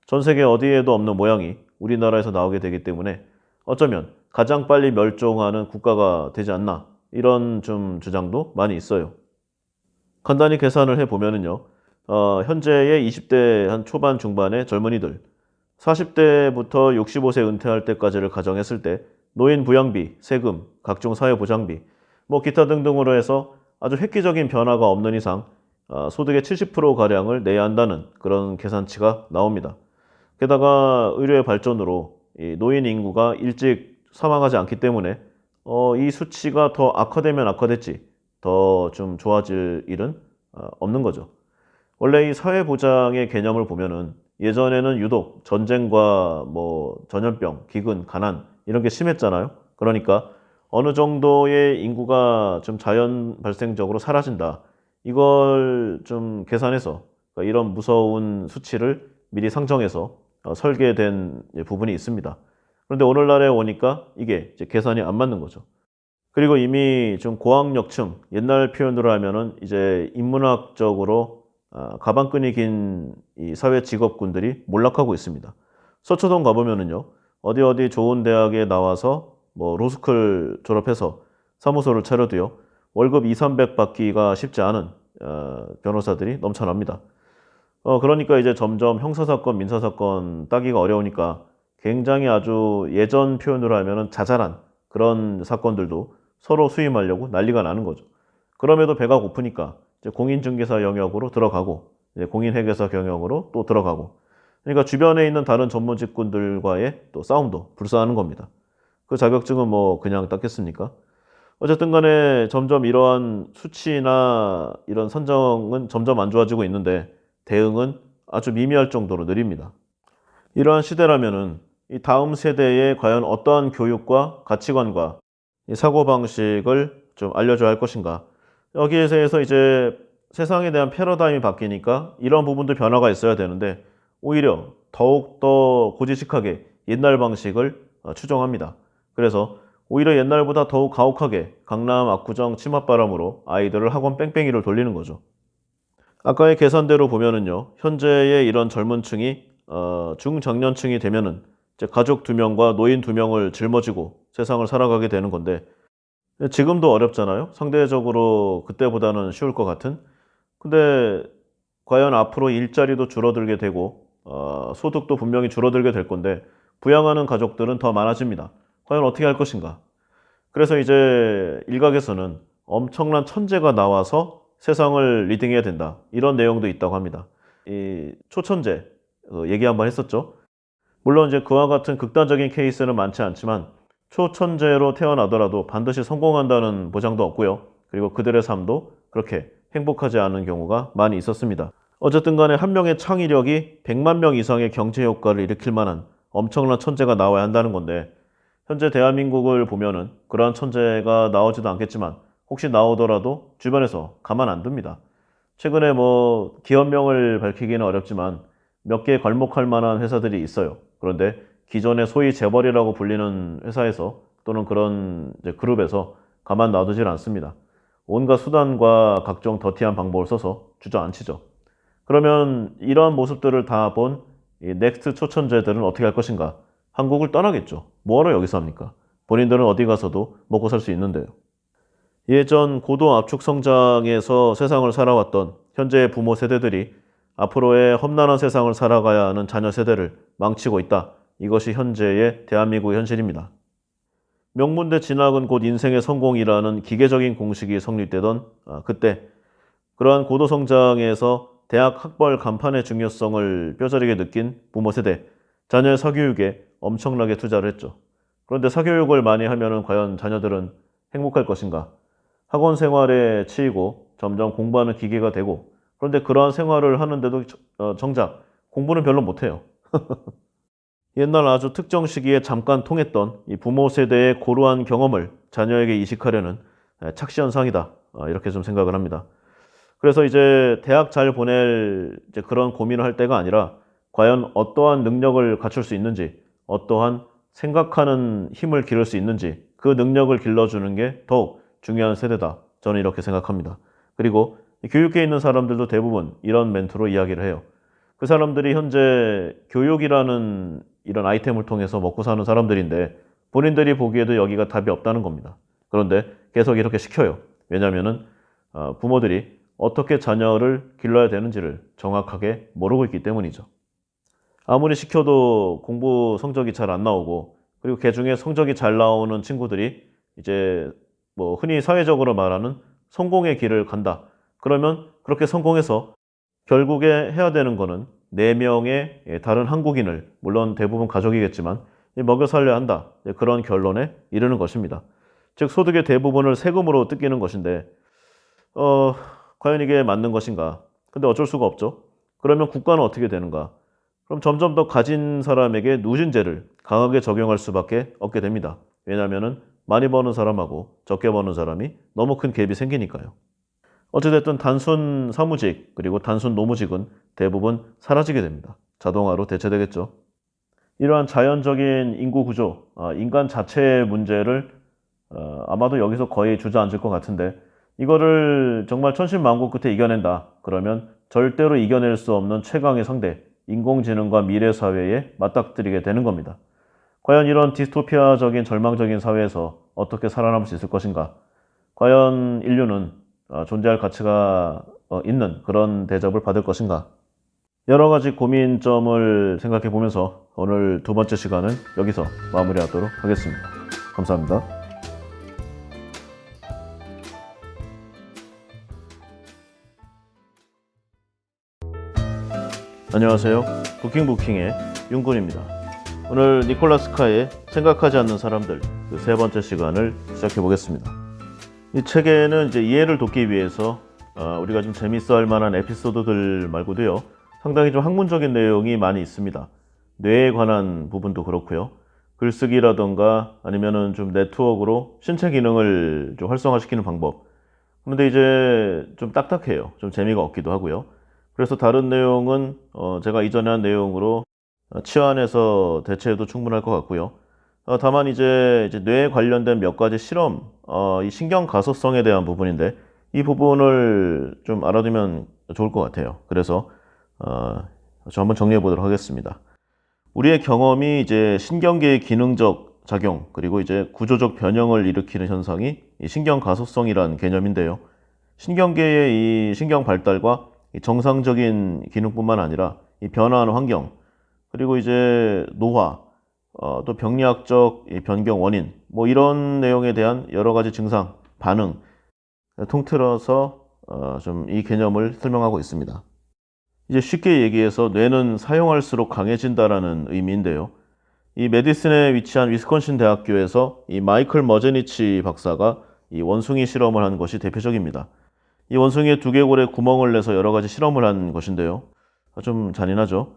전 세계 어디에도 없는 모양이 우리나라에서 나오게 되기 때문에 어쩌면 가장 빨리 멸종하는 국가가 되지 않나 이런 좀 주장도 많이 있어요. 간단히 계산을 해보면은요, 현재의 20대 한 초반 중반의 젊은이들, 40대부터 65세 은퇴할 때까지를 가정했을 때 노인 부양비, 세금, 각종 사회보장비, 뭐 기타 등등으로 해서 아주 획기적인 변화가 없는 이상 소득의 70%가량을 내야 한다는 그런 계산치가 나옵니다. 게다가 의료의 발전으로 이 노인 인구가 일찍 사망하지 않기 때문에 이 수치가 더 악화되면 악화됐지 더 좀 좋아질 일은 없는 거죠. 원래 이 사회보장의 개념을 보면은 예전에는 유독 전쟁과 뭐 전염병, 기근, 가난 이런 게 심했잖아요. 그러니까 어느 정도의 인구가 좀 자연 발생적으로 사라진다. 이걸 좀 계산해서 그러니까 이런 무서운 수치를 미리 상정해서 설계된 부분이 있습니다. 그런데 오늘날에 오니까 이게 이제 계산이 안 맞는 거죠. 그리고 이미 좀 고학력층, 옛날 표현으로 하면은 이제 인문학적으로 가방끈이 긴 이 사회 직업군들이 몰락하고 있습니다. 서초동 가보면은요, 어디 좋은 대학에 나와서 뭐 로스쿨 졸업해서 사무소를 차려도요, 월급 2, 300 받기가 쉽지 않은 변호사들이 넘쳐납니다. 그러니까 이제 점점 형사사건, 민사사건 따기가 어려우니까 굉장히 아주 예전 표현으로 하면은 자잘한 그런 사건들도 서로 수임하려고 난리가 나는 거죠. 그럼에도 배가 고프니까 이제 공인중개사 영역으로 들어가고 이제 공인회계사 경영으로 또 들어가고 그러니까 주변에 있는 다른 전문 직군들과의 또 싸움도 불사하는 겁니다. 그 자격증은 뭐 그냥 땄겠습니까? 어쨌든 간에 점점 이러한 수치나 이런 선정은 점점 안 좋아지고 있는데 대응은 아주 미미할 정도로 느립니다. 이러한 시대라면은 이 다음 세대에 과연 어떠한 교육과 가치관과 이 사고방식을 좀 알려줘야 할 것인가. 여기에 대해서 이제 세상에 대한 패러다임이 바뀌니까 이런 부분도 변화가 있어야 되는데 오히려 더욱더 고지식하게 옛날 방식을 추종합니다. 그래서 오히려 옛날보다 더욱 가혹하게 강남 압구정 치맛바람으로 아이들을 학원 뺑뺑이를 돌리는 거죠. 아까의 계산대로 보면은요, 현재의 이런 젊은 층이 중장년층이 되면은 이제 가족 2명과 노인 2명을 짊어지고 세상을 살아가게 되는 건데 지금도 어렵잖아요. 상대적으로 그때보다는 쉬울 것 같은. 근데 과연 앞으로 일자리도 줄어들게 되고 소득도 분명히 줄어들게 될 건데 부양하는 가족들은 더 많아집니다. 과연 어떻게 할 것인가? 그래서 이제 일각에서는 엄청난 천재가 나와서 세상을 리딩해야 된다. 이런 내용도 있다고 합니다. 이 초천재 얘기 한번 했었죠. 물론 이제 그와 같은 극단적인 케이스는 많지 않지만 초천재로 태어나더라도 반드시 성공한다는 보장도 없고요. 그리고 그들의 삶도 그렇게 행복하지 않은 경우가 많이 있었습니다. 어쨌든 간에 한 명의 창의력이 100만 명 이상의 경제 효과를 일으킬 만한 엄청난 천재가 나와야 한다는 건데 현재 대한민국을 보면은 그러한 천재가 나오지도 않겠지만 혹시 나오더라도 주변에서 가만 안 둡니다. 최근에 뭐 기업명을 밝히기는 어렵지만 몇 개 걸목할 만한 회사들이 있어요. 그런데 기존의 소위 재벌이라고 불리는 회사에서 또는 그런 이제 그룹에서 가만 놔두질 않습니다. 온갖 수단과 각종 더티한 방법을 써서 주저앉히죠. 그러면 이러한 모습들을 다 본 이 넥스트 초천재들은 어떻게 할 것인가? 한국을 떠나겠죠. 뭐하러 여기서 합니까? 본인들은 어디 가서도 먹고 살 수 있는데요. 예전 고도 압축 성장에서 세상을 살아왔던 현재의 부모 세대들이 앞으로의 험난한 세상을 살아가야 하는 자녀 세대를 망치고 있다. 이것이 현재의 대한민국의 현실입니다. 명문대 진학은 곧 인생의 성공이라는 기계적인 공식이 성립되던 그때 그러한 고도 성장에서 대학 학벌 간판의 중요성을 뼈저리게 느낀 부모 세대, 자녀의 사교육에 엄청나게 투자를 했죠. 그런데 사교육을 많이 하면은 과연 자녀들은 행복할 것인가? 학원 생활에 치이고 점점 공부하는 기계가 되고 그런데 그러한 생활을 하는데도 정작 공부는 별로 못해요. 옛날 아주 특정 시기에 잠깐 통했던 이 부모 세대의 고루한 경험을 자녀에게 이식하려는 착시현상이다. 이렇게 좀 생각을 합니다. 그래서 이제 대학 잘 보낼 이제 그런 고민을 할 때가 아니라 과연 어떠한 능력을 갖출 수 있는지, 어떠한 생각하는 힘을 기를 수 있는지 그 능력을 길러주는 게 더욱 중요한 세대다. 저는 이렇게 생각합니다. 그리고 교육계에 있는 사람들도 대부분 이런 멘트로 이야기를 해요. 그 사람들이 현재 교육이라는 이런 아이템을 통해서 먹고 사는 사람들인데 본인들이 보기에도 여기가 답이 없다는 겁니다. 그런데 계속 이렇게 시켜요. 왜냐하면은 부모들이 어떻게 자녀를 길러야 되는지를 정확하게 모르고 있기 때문이죠. 아무리 시켜도 공부 성적이 잘 안 나오고, 그리고 그 중에 성적이 잘 나오는 친구들이 이제 뭐 흔히 사회적으로 말하는 성공의 길을 간다. 그러면 그렇게 성공해서 결국에 해야 되는 거는 4명의 다른 한국인을, 물론 대부분 가족이겠지만 먹여 살려야 한다. 그런 결론에 이르는 것입니다. 즉 소득의 대부분을 세금으로 뜯기는 것인데 어, 과연 이게 맞는 것인가? 근데 어쩔 수가 없죠. 그러면 국가는 어떻게 되는가? 그럼 점점 더 가진 사람에게 누진제를 강하게 적용할 수밖에 없게 됩니다. 왜냐하면 많이 버는 사람하고 적게 버는 사람이 너무 큰 갭이 생기니까요. 어찌됐든 단순 사무직 그리고 단순 노무직은 대부분 사라지게 됩니다. 자동화로 대체되겠죠. 이러한 자연적인 인구 구조, 인간 자체의 문제를 아마도 여기서 거의 주저앉을 것 같은데 이거를 정말 천신만고 끝에 이겨낸다. 그러면 절대로 이겨낼 수 없는 최강의 상대, 인공지능과 미래 사회에 맞닥뜨리게 되는 겁니다. 과연 이런 디스토피아적인 절망적인 사회에서 어떻게 살아남을 수 있을 것인가? 과연 인류는 존재할 가치가 있는 그런 대접을 받을 것인가? 여러 가지 고민점을 생각해 보면서 오늘 두 번째 시간은 여기서 마무리하도록 하겠습니다. 감사합니다. 안녕하세요. 부킹부킹의 윤군입니다. 오늘 니콜라스 카의 생각하지 않는 사람들 그 세 번째 시간을 시작해 보겠습니다. 이 책에는 이제 이해를 돕기 위해서 우리가 좀 재밌어 할 만한 에피소드들 말고도요. 상당히 좀 학문적인 내용이 많이 있습니다. 뇌에 관한 부분도 그렇고요. 글쓰기라던가 아니면은 좀 네트워크로 신체 기능을 좀 활성화시키는 방법. 그런데 이제 좀 딱딱해요. 좀 재미가 없기도 하고요. 그래서 다른 내용은 제가 이전에 한 내용으로 치환해서 대체해도 충분할 것 같고요. 다만 이제 뇌에 관련된 몇 가지 실험, 이 신경 가소성에 대한 부분인데 이 부분을 좀 알아두면 좋을 것 같아요. 그래서 저 한번 정리해 보도록 하겠습니다. 우리의 경험이 이제 신경계의 기능적 작용 그리고 이제 구조적 변형을 일으키는 현상이 이 신경 가소성이라는 개념인데요. 신경계의 이 신경 발달과 이 정상적인 기능뿐만 아니라 이 변화하는 환경 그리고 이제 노화 또 병리학적 변경 원인 뭐 이런 내용에 대한 여러 가지 증상 반응 통틀어서 좀 이 개념을 설명하고 있습니다. 이제 쉽게 얘기해서 뇌는 사용할수록 강해진다라는 의미인데요. 이 메디슨에 위치한 위스콘신 대학교에서 이 마이클 머제니치 박사가 이 원숭이 실험을 한 것이 대표적입니다. 이 원숭이의 두개골에 구멍을 내서 여러 가지 실험을 한 것인데요. 좀 잔인하죠.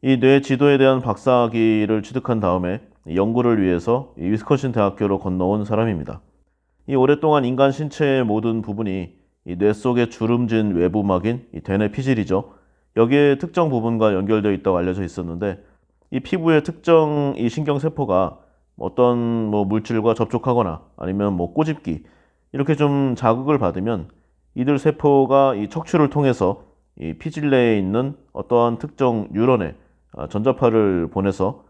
이 뇌 지도에 대한 박사학위를 취득한 다음에 연구를 위해서 이 위스콘신 대학교로 건너온 사람입니다. 이 오랫동안 인간 신체의 모든 부분이 이 뇌 속의 주름진 외부막인 이 대뇌 피질이죠. 여기에 특정 부분과 연결되어 있다고 알려져 있었는데 이 피부의 특정 이 신경세포가 어떤 뭐 물질과 접촉하거나 아니면 뭐 꼬집기 이렇게 좀 자극을 받으면 이들 세포가 이 척추를 통해서 이 피질 내에 있는 어떠한 특정 뉴런에 전자파를 보내서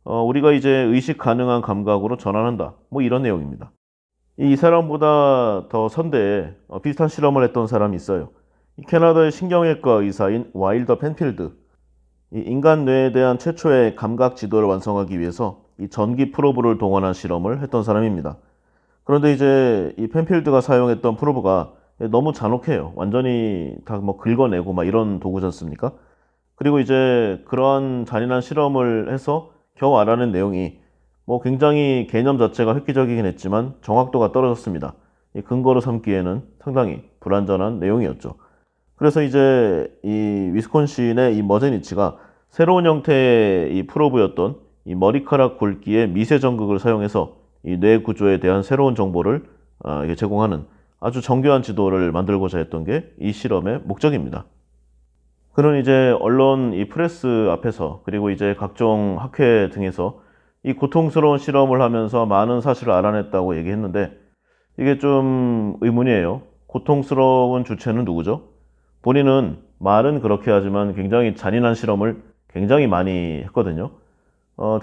우리가 이제 의식 가능한 감각으로 전환한다. 뭐 이런 내용입니다. 이 사람보다 더 선대에 비슷한 실험을 했던 사람이 있어요. 이 캐나다의 신경외과 의사인 와일더 펜필드. 이 인간 뇌에 대한 최초의 감각 지도를 완성하기 위해서 이 전기 프로브를 동원한 실험을 했던 사람입니다. 그런데 이제 이 펜필드가 사용했던 프로브가 너무 잔혹해요. 완전히 다 뭐 긁어내고 막 이런 도구지 않습니까? 그리고 이제 그러한 잔인한 실험을 해서 겨우 알아낸 내용이 뭐 굉장히 개념 자체가 획기적이긴 했지만 정확도가 떨어졌습니다. 이 근거로 삼기에는 상당히 불완전한 내용이었죠. 그래서 이제 이 위스콘신의 이 머제니치가 새로운 형태의 이 프로브였던 이 머리카락 굵기의 미세 전극을 사용해서 이 뇌 구조에 대한 새로운 정보를 제공하는 아주 정교한 지도를 만들고자 했던 게 이 실험의 목적입니다. 그는 이제 언론 이 프레스 앞에서 그리고 이제 각종 학회 등에서 이 고통스러운 실험을 하면서 많은 사실을 알아냈다고 얘기했는데 이게 좀 의문이에요. 고통스러운 주체는 누구죠? 본인은 말은 그렇게 하지만 굉장히 잔인한 실험을 굉장히 많이 했거든요.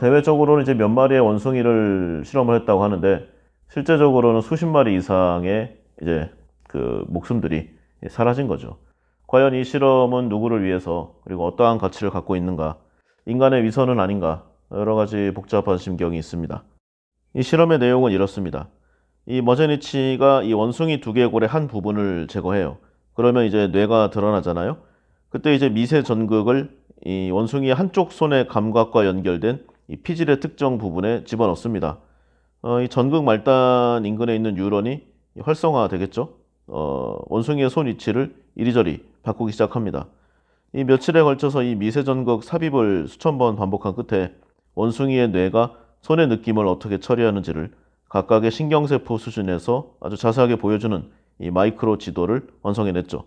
대외적으로는 이제 몇 마리의 원숭이를 실험을 했다고 하는데 실제적으로는 수십 마리 이상의 이제 그 목숨들이 사라진 거죠. 과연 이 실험은 누구를 위해서 그리고 어떠한 가치를 갖고 있는가? 인간의 위선은 아닌가? 여러 가지 복잡한 심경이 있습니다. 이 실험의 내용은 이렇습니다. 이 머제니치가 이 원숭이 두개골의 한 부분을 제거해요. 그러면 이제 뇌가 드러나잖아요. 그때 이제 미세 전극을 이 원숭이의 한쪽 손의 감각과 연결된 이 피질의 특정 부분에 집어넣습니다. 이 전극 말단 인근에 있는 뉴런이 활성화되겠죠. 원숭이의 손 위치를 이리저리 바꾸기 시작합니다. 이 며칠에 걸쳐서 이 미세 전극 삽입을 수천 번 반복한 끝에 원숭이의 뇌가 손의 느낌을 어떻게 처리하는지를 각각의 신경세포 수준에서 아주 자세하게 보여주는 이 마이크로 지도를 완성해냈죠.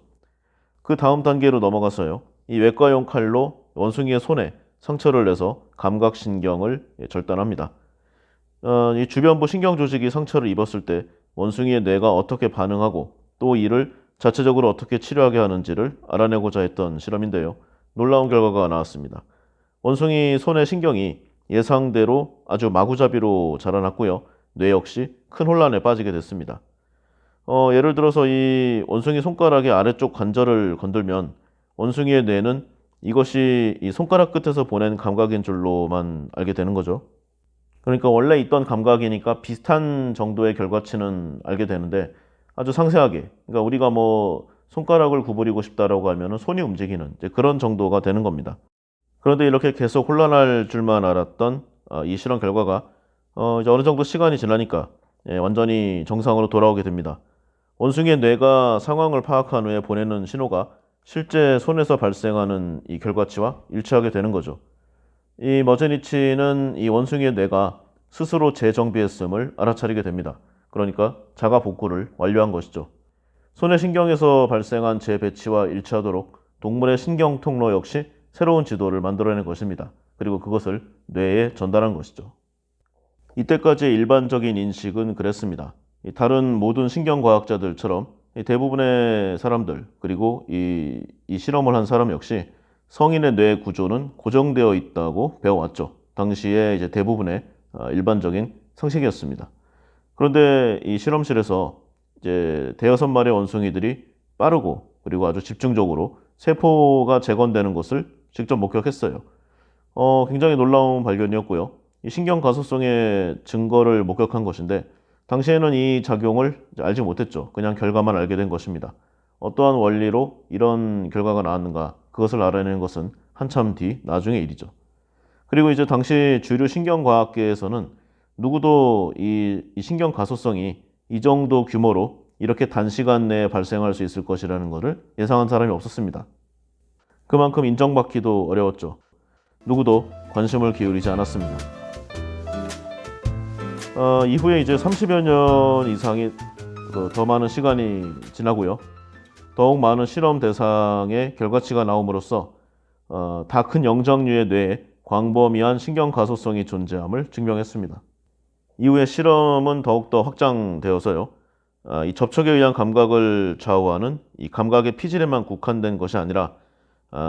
그 다음 단계로 넘어가서요. 이 외과용 칼로 원숭이의 손에 상처를 내서 감각신경을 절단합니다. 이 주변부 신경 조직이 상처를 입었을 때 원숭이의 뇌가 어떻게 반응하고 또 이를 자체적으로 어떻게 치료하게 하는지를 알아내고자 했던 실험인데요. 놀라운 결과가 나왔습니다. 원숭이 손의 신경이 예상대로 아주 마구잡이로 자라났고요. 뇌 역시 큰 혼란에 빠지게 됐습니다. 예를 들어서 이 원숭이 손가락의 아래쪽 관절을 건들면 원숭이의 뇌는 이것이 이 손가락 끝에서 보낸 감각인 줄로만 알게 되는 거죠. 그러니까 원래 있던 감각이니까 비슷한 정도의 결과치는 알게 되는데 아주 상세하게, 그러니까 우리가 뭐 손가락을 구부리고 싶다라고 하면 손이 움직이는 이제 그런 정도가 되는 겁니다. 그런데 이렇게 계속 혼란할 줄만 알았던 이 실험 결과가 이제 어느 정도 시간이 지나니까 완전히 정상으로 돌아오게 됩니다. 원숭이의 뇌가 상황을 파악한 후에 보내는 신호가 실제 손에서 발생하는 이 결과치와 일치하게 되는 거죠. 이 머제니치는 이 원숭이의 뇌가 스스로 재정비했음을 알아차리게 됩니다. 그러니까 자가 복구를 완료한 것이죠. 손의 신경에서 발생한 재배치와 일치하도록 동물의 신경 통로 역시 새로운 지도를 만들어낸 것입니다. 그리고 그것을 뇌에 전달한 것이죠. 이때까지의 일반적인 인식은 그랬습니다. 다른 모든 신경과학자들처럼 대부분의 사람들 그리고 이 실험을 한 사람 역시 성인의 뇌 구조는 고정되어 있다고 배워왔죠. 당시에 이제 대부분의 일반적인 상식이었습니다. 그런데 이 실험실에서 이제 대여섯 마리의 원숭이들이 빠르고 그리고 아주 집중적으로 세포가 재건되는 것을 직접 목격했어요. 굉장히 놀라운 발견이었고요. 이 신경 가소성의 증거를 목격한 것인데 당시에는 이 작용을 알지 못했죠. 그냥 결과만 알게 된 것입니다. 어떠한 원리로 이런 결과가 나왔는가 그것을 알아내는 것은 한참 뒤 나중의 일이죠. 그리고 이제 당시 주류 신경과학계에서는 누구도 이 신경 가소성이 이 정도 규모로 이렇게 단시간 내에 발생할 수 있을 것이라는 것을 예상한 사람이 없었습니다. 그만큼 인정받기도 어려웠죠. 누구도 관심을 기울이지 않았습니다. 이후에 이제 30여 년 이상의 더 많은 시간이 지나고요. 더욱 많은 실험 대상의 결과치가 나옴으로써 다 큰 영장류의 뇌에 광범위한 신경 가소성이 존재함을 증명했습니다. 이후에 실험은 더욱더 확장되어서요. 이 접촉에 의한 감각을 좌우하는 이 감각의 피질에만 국한된 것이 아니라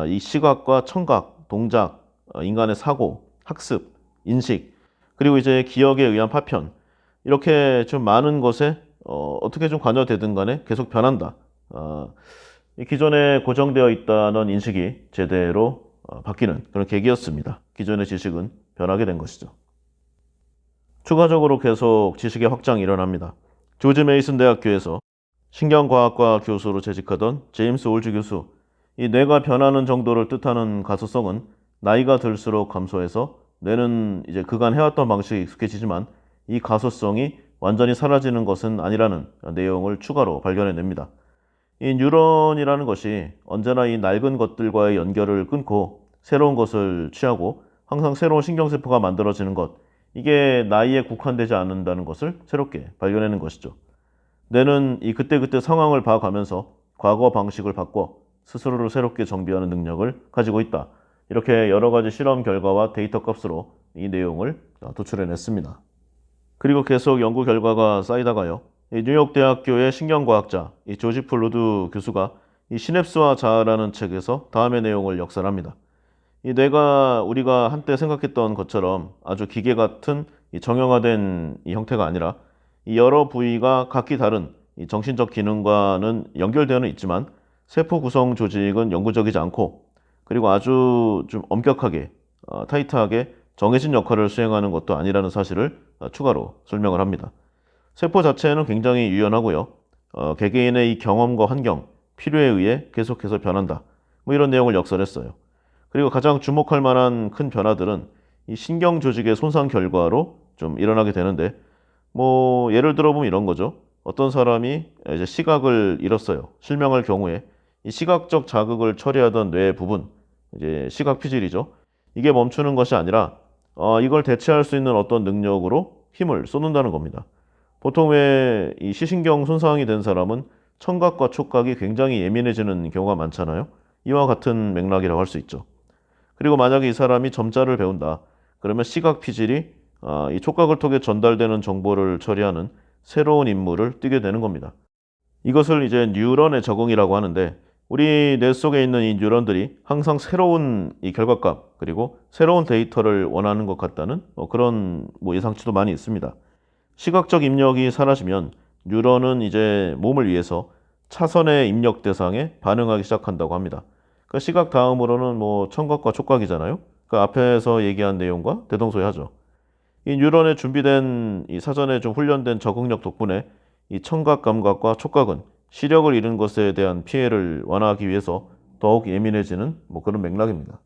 이 시각과 청각, 동작, 인간의 사고, 학습, 인식, 그리고 이제 기억에 의한 파편 이렇게 좀 많은 것에 어떻게 좀 관여되든 간에 계속 변한다. 기존에 고정되어 있다는 인식이 제대로 바뀌는 그런 계기였습니다. 기존의 지식은 변하게 된 것이죠. 추가적으로 계속 지식의 확장이 일어납니다. 조지 메이슨 대학교에서 신경과학과 교수로 재직하던 제임스 올즈 교수, 이 뇌가 변하는 정도를 뜻하는 가소성은 나이가 들수록 감소해서 뇌는 이제 그간 해왔던 방식에 익숙해지지만 이 가소성이 완전히 사라지는 것은 아니라는 내용을 추가로 발견해냅니다. 이 뉴런이라는 것이 언제나 이 낡은 것들과의 연결을 끊고 새로운 것을 취하고 항상 새로운 신경세포가 만들어지는 것, 이게 나이에 국한되지 않는다는 것을 새롭게 발견하는 것이죠. 뇌는 이 그때그때 상황을 봐가면서 과거 방식을 바꿔 스스로를 새롭게 정비하는 능력을 가지고 있다. 이렇게 여러 가지 실험 결과와 데이터 값으로 이 내용을 도출해냈습니다. 그리고 계속 연구 결과가 쌓이다가요. 이 뉴욕 대학교의 신경과학자 이 조지 플루드 교수가 이 시냅스와 자아라는 책에서 다음의 내용을 역설합니다. 이 뇌가 우리가 한때 생각했던 것처럼 아주 기계 같은 이 정형화된 이 형태가 아니라 이 여러 부위가 각기 다른 이 정신적 기능과는 연결되어는 있지만 세포 구성 조직은 영구적이지 않고 그리고 아주 좀 엄격하게 타이트하게 정해진 역할을 수행하는 것도 아니라는 사실을 추가로 설명을 합니다. 세포 자체는 굉장히 유연하고요. 개개인의 이 경험과 환경, 필요에 의해 계속해서 변한다. 뭐 이런 내용을 역설했어요. 그리고 가장 주목할 만한 큰 변화들은 이 신경 조직의 손상 결과로 좀 일어나게 되는데 뭐 예를 들어 보면 이런 거죠. 어떤 사람이 이제 시각을 잃었어요. 실명할 경우에 이 시각적 자극을 처리하던 뇌 부분, 이제 시각 피질이죠. 이게 멈추는 것이 아니라 이걸 대체할 수 있는 어떤 능력으로 힘을 쏟는다는 겁니다. 보통 왜 이 시신경 손상이 된 사람은 청각과 촉각이 굉장히 예민해지는 경우가 많잖아요. 이와 같은 맥락이라고 할 수 있죠. 그리고 만약에 이 사람이 점자를 배운다. 그러면 시각 피질이 이 촉각을 통해 전달되는 정보를 처리하는 새로운 임무를 띠게 되는 겁니다. 이것을 이제 뉴런의 적응이라고 하는데 우리 뇌 속에 있는 이 뉴런들이 항상 새로운 이 결과값 그리고 새로운 데이터를 원하는 것 같다는 그런 뭐 예상치도 많이 있습니다. 시각적 입력이 사라지면 뉴런은 이제 몸을 위해서 차선의 입력 대상에 반응하기 시작한다고 합니다. 그 시각 다음으로는 뭐 청각과 촉각이잖아요. 그 앞에서 얘기한 내용과 대동소이하죠. 이 뉴런에 준비된 이 사전에 좀 훈련된 적응력 덕분에 이 청각 감각과 촉각은 시력을 잃은 것에 대한 피해를 완화하기 위해서 더욱 예민해지는 뭐 그런 맥락입니다.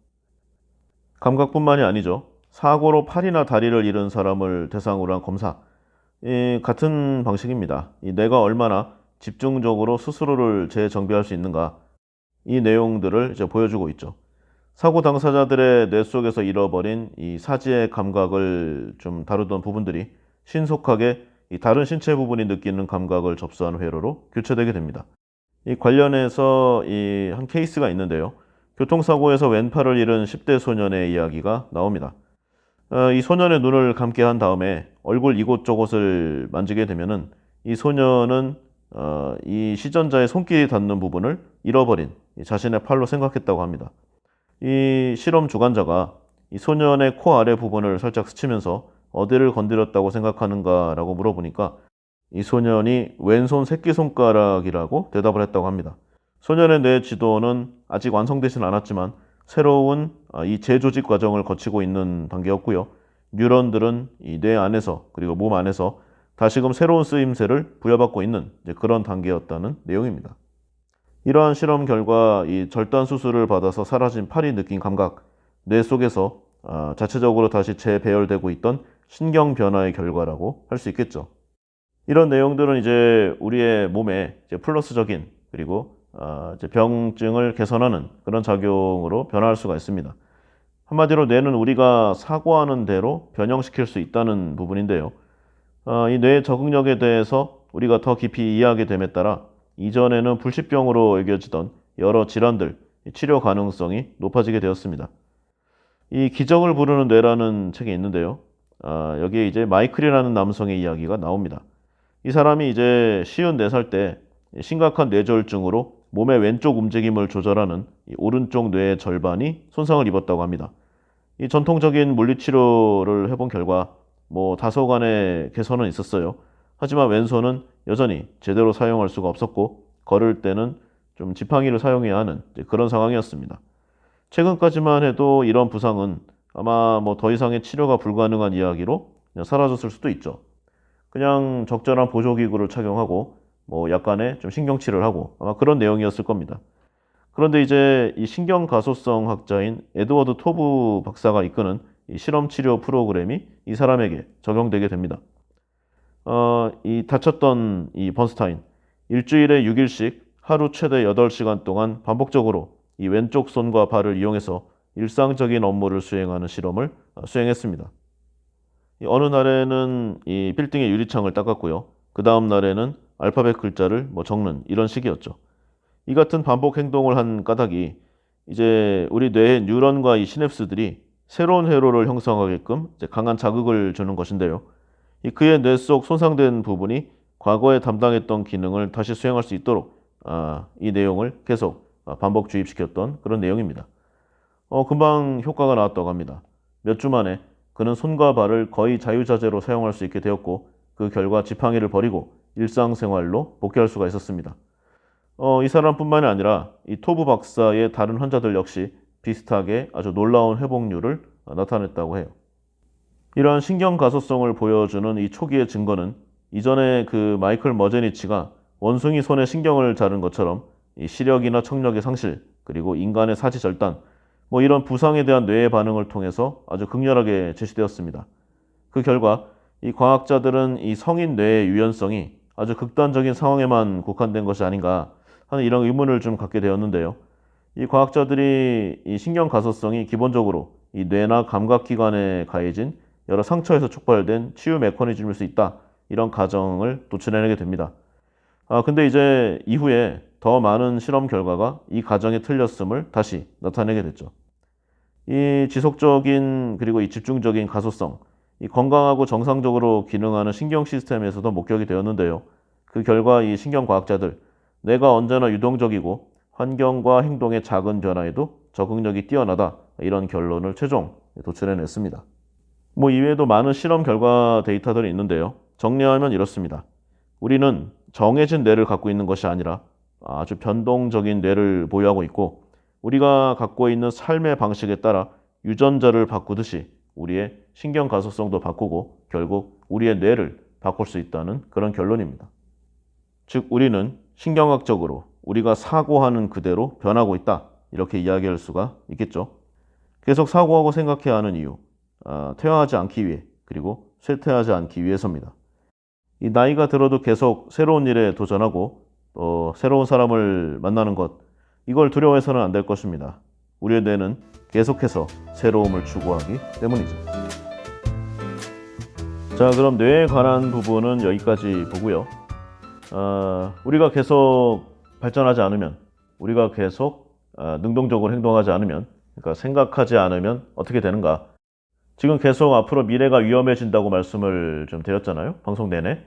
감각뿐만이 아니죠. 사고로 팔이나 다리를 잃은 사람을 대상으로 한 검사. 같은 방식입니다. 이 뇌가 얼마나 집중적으로 스스로를 재정비할 수 있는가. 이 내용들을 이제 보여주고 있죠. 사고 당사자들의 뇌 속에서 잃어버린 이 사지의 감각을 좀 다루던 부분들이 신속하게 이 다른 신체 부분이 느끼는 감각을 접수한 회로로 교체되게 됩니다. 이 관련해서 이 한 케이스가 있는데요. 교통사고에서 왼팔을 잃은 10대 소년의 이야기가 나옵니다. 이 소년의 눈을 감게 한 다음에 얼굴 이곳저곳을 만지게 되면은 이 소년은 이 시전자의 손길이 닿는 부분을 잃어버린 자신의 팔로 생각했다고 합니다. 이 실험 주관자가 이 소년의 코 아래 부분을 살짝 스치면서 어디를 건드렸다고 생각하는가라고 물어보니까 이 소년이 왼손 새끼손가락이라고 대답을 했다고 합니다. 소년의 뇌 지도는 아직 완성되진 않았지만 새로운 이 재조직 과정을 거치고 있는 단계였고요. 뉴런들은 이 뇌 안에서 그리고 몸 안에서 다시금 새로운 쓰임새를 부여받고 있는 그런 단계였다는 내용입니다. 이러한 실험 결과 이 절단 수술을 받아서 사라진 팔이 느낀 감각, 뇌 속에서 자체적으로 다시 재배열되고 있던 신경 변화의 결과라고 할 수 있겠죠. 이런 내용들은 이제 우리의 몸에 이제 플러스적인 그리고 이제 병증을 개선하는 그런 작용으로 변화할 수가 있습니다. 한마디로 뇌는 우리가 사고하는 대로 변형시킬 수 있다는 부분인데요. 이 뇌의 적응력에 대해서 우리가 더 깊이 이해하게 됨에 따라 이전에는 불치병으로 여겨지던 여러 질환들, 치료 가능성이 높아지게 되었습니다. 이 기적을 부르는 뇌라는 책이 있는데요. 여기에 이제 마이클이라는 남성의 이야기가 나옵니다. 이 사람이 이제 54살 때 심각한 뇌졸중으로 몸의 왼쪽 움직임을 조절하는 이 오른쪽 뇌의 절반이 손상을 입었다고 합니다. 이 전통적인 물리치료를 해본 결과 뭐 다소간의 개선은 있었어요. 하지만 왼손은 여전히 제대로 사용할 수가 없었고 걸을 때는 좀 지팡이를 사용해야 하는 그런 상황이었습니다. 최근까지만 해도 이런 부상은 아마 뭐 더 이상의 치료가 불가능한 이야기로 그냥 사라졌을 수도 있죠. 그냥 적절한 보조기구를 착용하고 뭐 약간의 좀 신경치료를 하고 아마 그런 내용이었을 겁니다. 그런데 이제 이 신경가소성 학자인 에드워드 토브 박사가 이끄는 이 실험치료 프로그램이 이 사람에게 적용되게 됩니다. 이 다쳤던 이 번스타인 일주일에 6일씩 하루 최대 8시간 동안 반복적으로 이 왼쪽 손과 발을 이용해서 일상적인 업무를 수행하는 실험을 수행했습니다. 어느 날에는 이 빌딩의 유리창을 닦았고요. 그 다음 날에는 알파벳 글자를 뭐 적는 이런 식이었죠. 이 같은 반복 행동을 한 까닭이 이제 우리 뇌의 뉴런과 이 시냅스들이 새로운 회로를 형성하게끔 이제 강한 자극을 주는 것인데요. 이 그의 뇌 속 손상된 부분이 과거에 담당했던 기능을 다시 수행할 수 있도록 이 내용을 계속 반복 주입시켰던 그런 내용입니다. 금방 효과가 나왔다고 합니다. 몇 주 만에 그는 손과 발을 거의 자유자재로 사용할 수 있게 되었고 그 결과 지팡이를 버리고 일상생활로 복귀할 수가 있었습니다. 이 사람뿐만이 아니라 이 토부 박사의 다른 환자들 역시 비슷하게 아주 놀라운 회복률을 나타냈다고 해요. 이러한 신경 가소성을 보여주는 이 초기의 증거는 이전에 그 마이클 머제니치가 원숭이 손에 신경을 자른 것처럼 이 시력이나 청력의 상실, 그리고 인간의 사지 절단, 뭐 이런 부상에 대한 뇌의 반응을 통해서 아주 극렬하게 제시되었습니다. 그 결과 이 과학자들은 이 성인 뇌의 유연성이 아주 극단적인 상황에만 국한된 것이 아닌가 하는 이런 의문을 좀 갖게 되었는데요. 이 과학자들이 이 신경 가소성이 기본적으로 이 뇌나 감각기관에 가해진 여러 상처에서 촉발된 치유 메커니즘일 수 있다. 이런 가정을 도출해내게 됩니다. 근데 이제 이후에 더 많은 실험 결과가 이 가정이 틀렸음을 다시 나타내게 됐죠. 이 지속적인 그리고 이 집중적인 가소성, 이 건강하고 정상적으로 기능하는 신경 시스템에서도 목격이 되었는데요. 그 결과 이 신경과학자들, 뇌가 언제나 유동적이고 환경과 행동의 작은 변화에도 적응력이 뛰어나다. 이런 결론을 최종 도출해냈습니다. 뭐 이외에도 많은 실험 결과 데이터들이 있는데요. 정리하면 이렇습니다. 우리는 정해진 뇌를 갖고 있는 것이 아니라 아주 변동적인 뇌를 보유하고 있고, 우리가 갖고 있는 삶의 방식에 따라 유전자를 바꾸듯이 우리의 신경 가소성도 바꾸고 결국 우리의 뇌를 바꿀 수 있다는 그런 결론입니다. 즉 우리는 신경학적으로 우리가 사고하는 그대로 변하고 있다. 이렇게 이야기할 수가 있겠죠. 계속 사고하고 생각해야 하는 이유, 퇴화하지 않기 위해, 그리고 쇠퇴하지 않기 위해서입니다. 이 나이가 들어도 계속 새로운 일에 도전하고 새로운 사람을 만나는 것, 이걸 두려워해서는 안 될 것입니다. 우리의 뇌는 계속해서 새로움을 추구하기 때문이죠. 자, 그럼 뇌에 관한 부분은 여기까지 보고요. 우리가 계속 발전하지 않으면, 우리가 계속 능동적으로 행동하지 않으면, 그러니까 생각하지 않으면 어떻게 되는가? 지금 계속 앞으로 미래가 위험해진다고 말씀을 좀 드렸잖아요. 방송 내내.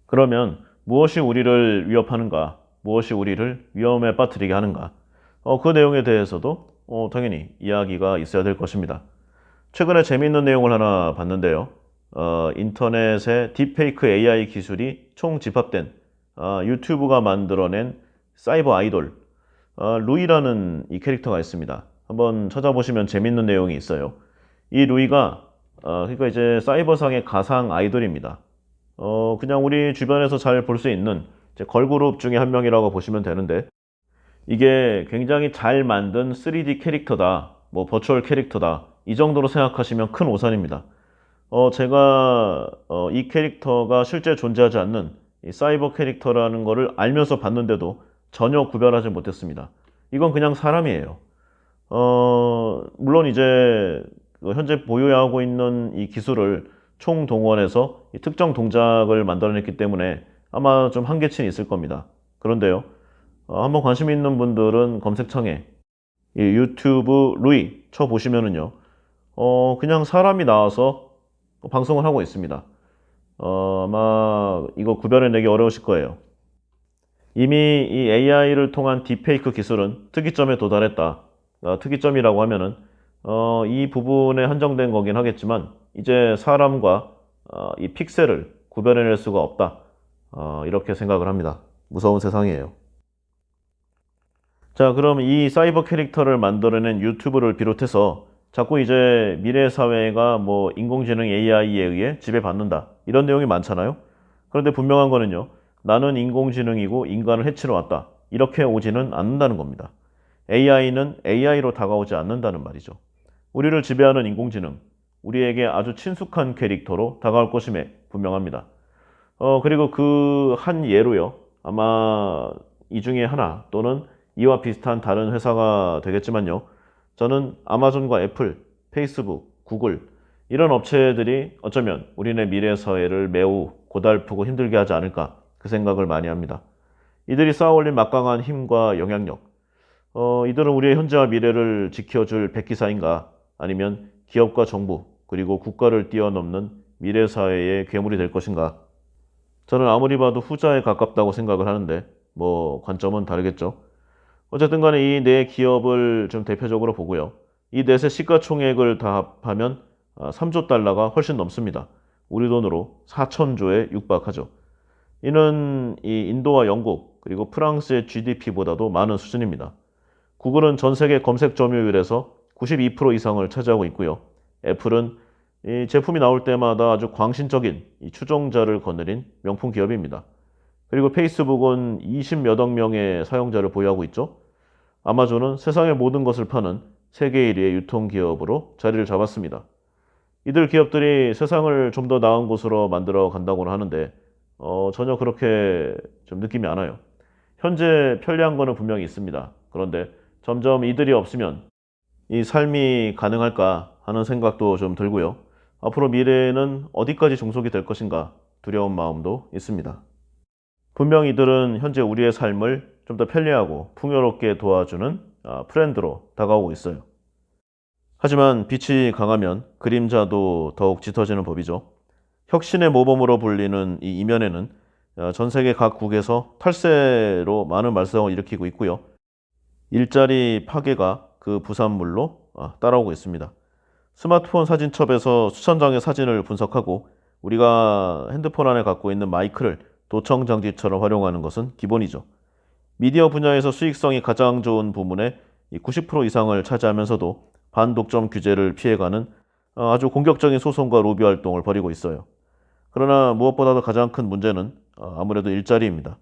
그러면 무엇이 우리를 위협하는가? 무엇이 우리를 위험에 빠뜨리게 하는가? 그 내용에 대해서도 당연히 이야기가 있어야 될 것입니다. 최근에 재미있는 내용을 하나 봤는데요. 인터넷에 딥페이크 AI 기술이 총집합된 유튜브가 만들어낸 사이버 아이돌 루이라는 이 캐릭터가 있습니다. 한번 찾아보시면 재밌는 내용이 있어요. 이 루이가 그러니까 이제 사이버상의 가상 아이돌입니다. 그냥 우리 주변에서 잘 볼 수 있는 이제 걸그룹 중에 한 명이라고 보시면 되는데, 이게 굉장히 잘 만든 3D 캐릭터다, 뭐 버추얼 캐릭터다, 이 정도로 생각하시면 큰 오산입니다. 제가 이 캐릭터가 실제 존재하지 않는 이 사이버 캐릭터라는 거를 알면서 봤는데도 전혀 구별하지 못했습니다. 이건 그냥 사람이에요. 물론 이제 현재 보유하고 있는 이 기술을 총동원해서 이 특정 동작을 만들어냈기 때문에 아마 좀 한계치는 있을 겁니다. 그런데요, 한번 관심 있는 분들은 검색창에 이 유튜브 루이 쳐보시면은요, 그냥 사람이 나와서 방송을 하고 있습니다. 아마 이거 구별해내기 어려우실 거예요. 이미 이 AI를 통한 딥페이크 기술은 특이점에 도달했다. 특이점이라고 하면은 이 부분에 한정된 거긴 하겠지만 이제 사람과 이 픽셀을 구별해낼 수가 없다. 이렇게 생각을 합니다. 무서운 세상이에요. 자, 그럼 이 사이버 캐릭터를 만들어낸 유튜브를 비롯해서 자꾸 이제 미래 사회가 뭐 인공지능 AI에 의해 지배받는다. 이런 내용이 많잖아요. 그런데 분명한 거는요. 나는 인공지능이고 인간을 해치러 왔다. 이렇게 오지는 않는다는 겁니다. AI는 AI로 다가오지 않는다는 말이죠. 우리를 지배하는 인공지능, 우리에게 아주 친숙한 캐릭터로 다가올 것임에 분명합니다. 그리고 그 한 예로요. 아마 이 중에 하나 또는 이와 비슷한 다른 회사가 되겠지만요. 저는 아마존과 애플, 페이스북, 구글 이런 업체들이 어쩌면 우리네 미래 사회를 매우 고달프고 힘들게 하지 않을까 그 생각을 많이 합니다. 이들이 쌓아올린 막강한 힘과 영향력, 이들은 우리의 현재와 미래를 지켜줄 백기사인가, 아니면 기업과 정부 그리고 국가를 뛰어넘는 미래 사회의 괴물이 될 것인가? 저는 아무리 봐도 후자에 가깝다고 생각을 하는데 뭐 관점은 다르겠죠. 어쨌든 간에 이 네 기업을 좀 대표적으로 보고요. 이 넷의 시가총액을 다 합하면 3조 달러가 훨씬 넘습니다. 우리 돈으로 4천조에 육박하죠. 이는 이 인도와 영국 그리고 프랑스의 GDP보다도 많은 수준입니다. 구글은 전 세계 검색 점유율에서 92% 이상을 차지하고 있고요. 애플은 이 제품이 나올 때마다 아주 광신적인 이 추종자를 거느린 명품 기업입니다. 그리고 페이스북은 20몇 억 명의 사용자를 보유하고 있죠. 아마존은 세상의 모든 것을 파는 세계 1위의 유통기업으로 자리를 잡았습니다. 이들 기업들이 세상을 좀 더 나은 곳으로 만들어 간다고는 하는데 전혀 그렇게 좀 느낌이 안 와요. 현재 편리한 거는 분명히 있습니다. 그런데 점점 이들이 없으면 이 삶이 가능할까 하는 생각도 좀 들고요. 앞으로 미래에는 어디까지 종속이 될 것인가 두려운 마음도 있습니다. 분명 이들은 현재 우리의 삶을 좀 더 편리하고 풍요롭게 도와주는 프렌드로 다가오고 있어요. 하지만 빛이 강하면 그림자도 더욱 짙어지는 법이죠. 혁신의 모범으로 불리는 이 이면에는 전 세계 각국에서 탈세로 많은 말썽을 일으키고 있고요. 일자리 파괴가 그 부산물로 따라오고 있습니다. 스마트폰 사진첩에서 수천 장의 사진을 분석하고 우리가 핸드폰 안에 갖고 있는 마이크를 도청 장치처럼 활용하는 것은 기본이죠. 미디어 분야에서 수익성이 가장 좋은 부문의 90% 이상을 차지하면서도 반독점 규제를 피해가는 아주 공격적인 소송과 로비 활동을 벌이고 있어요. 그러나 무엇보다도 가장 큰 문제는 아무래도 일자리입니다.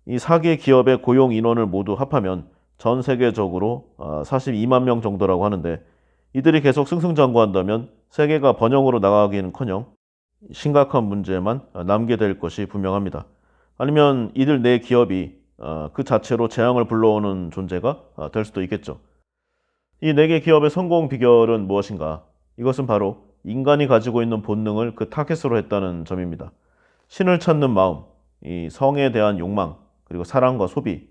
이 4개 기업의 고용 인원을 모두 합하면 전 세계적으로 42만 명 정도라고 하는데 이들이 계속 승승장구한다면 세계가 번영으로 나가기는커녕 심각한 문제만 남게 될 것이 분명합니다. 아니면 이들 네 기업이 그 자체로 재앙을 불러오는 존재가 될 수도 있겠죠. 이 네 개 기업의 성공 비결은 무엇인가? 이것은 바로 인간이 가지고 있는 본능을 그 타겟으로 했다는 점입니다. 신을 찾는 마음, 이 성에 대한 욕망, 그리고 사랑과 소비,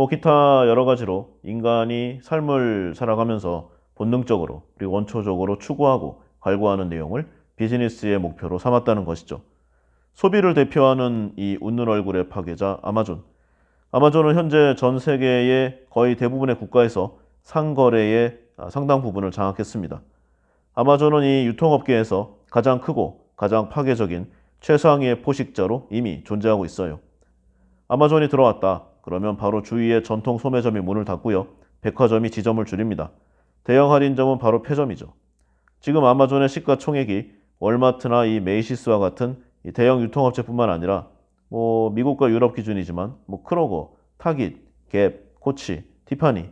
기타 여러 가지로 인간이 삶을 살아가면서 본능적으로 그리고 원초적으로 추구하고 갈구하는 내용을 비즈니스의 목표로 삼았다는 것이죠. 소비를 대표하는 이 웃는 얼굴의 파괴자 아마존. 아마존은 현재 전 세계의 거의 대부분의 국가에서 상거래의 상당 부분을 장악했습니다. 아마존은 이 유통업계에서 가장 크고 가장 파괴적인 최상위의 포식자로 이미 존재하고 있어요. 아마존이 들어왔다. 그러면 바로 주위의 전통 소매점이 문을 닫고요. 백화점이 지점을 줄입니다. 대형 할인점은 바로 폐점이죠. 지금 아마존의 시가총액이 월마트나 이 메이시스와 같은 이 대형 유통업체뿐만 아니라 미국과 유럽 기준이지만 크로거, 타깃, 갭, 코치, 티파니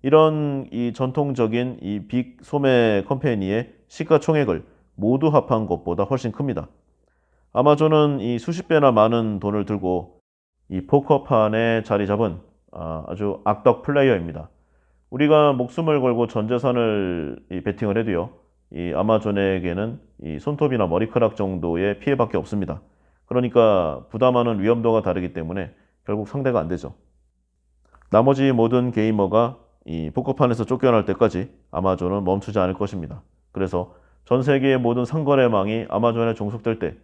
이런 이 전통적인 이 빅 소매 컴퍼니의 시가총액을 모두 합한 것보다 훨씬 큽니다. 아마존은 이 수십 배나 많은 돈을 들고 이 포커판에 자리 잡은 아주 악덕 플레이어입니다. 우리가 목숨을 걸고 전 재산을 베팅을 해도요, 이 아마존에게는 이 손톱이나 머리카락 정도의 피해밖에 없습니다. 그러니까 부담하는 위험도가 다르기 때문에 결국 상대가 안 되죠. 나머지 모든 게이머가 이 포커판에서 쫓겨날 때까지 아마존은 멈추지 않을 것입니다. 그래서 전 세계의 모든 상거래망이 아마존에 종속될 때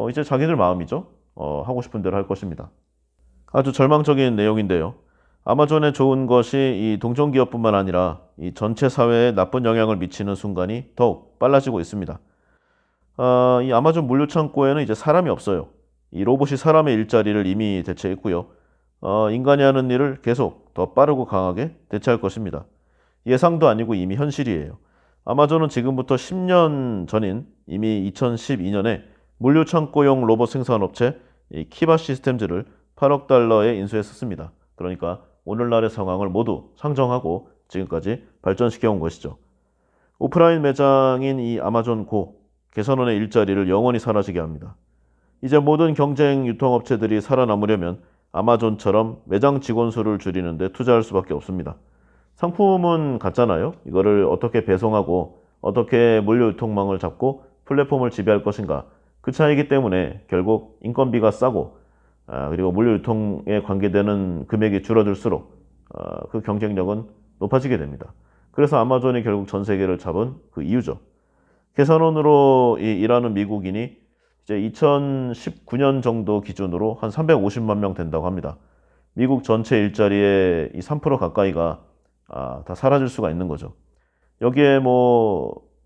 이제 자기들 마음이죠. 하고 싶은 대로 할 것입니다. 아주 절망적인 내용인데요. 아마존에 좋은 것이 이 동종기업뿐만 아니라 이 전체 사회에 나쁜 영향을 미치는 순간이 더욱 빨라지고 있습니다. 이 아마존 물류창고에는 이제 사람이 없어요. 이 로봇이 사람의 일자리를 이미 대체했고요. 인간이 하는 일을 계속 더 빠르고 강하게 대체할 것입니다. 예상도 아니고 이미 현실이에요. 아마존은 지금부터 10년 전인 이미 2012년에 물류창고용 로봇 생산업체 이 키바 시스템즈를 8억 달러에 인수했었습니다. 그러니까 오늘날의 상황을 모두 상정하고 지금까지 발전시켜 온 것이죠. 오프라인 매장인 이 아마존 고 개선원의 일자리를 영원히 사라지게 합니다. 이제 모든 경쟁 유통업체들이 살아남으려면 아마존처럼 매장 직원 수를 줄이는 데 투자할 수밖에 없습니다. 상품은 같잖아요. 이거를 어떻게 배송하고 어떻게 물류 유통망을 잡고 플랫폼을 지배할 것인가. 그 차이기 때문에 결국 인건비가 싸고 그리고 물류 유통에 관계되는 금액이 줄어들수록 그 경쟁력은 높아지게 됩니다. 그래서 아마존이 결국 전 세계를 잡은 그 이유죠. 개선원으로 일하는 미국인이 이제 2019년 정도 기준으로 한 350만 명 된다고 합니다. 미국 전체 일자리의 이 3% 가까이가 다 사라질 수가 있는 거죠. 여기에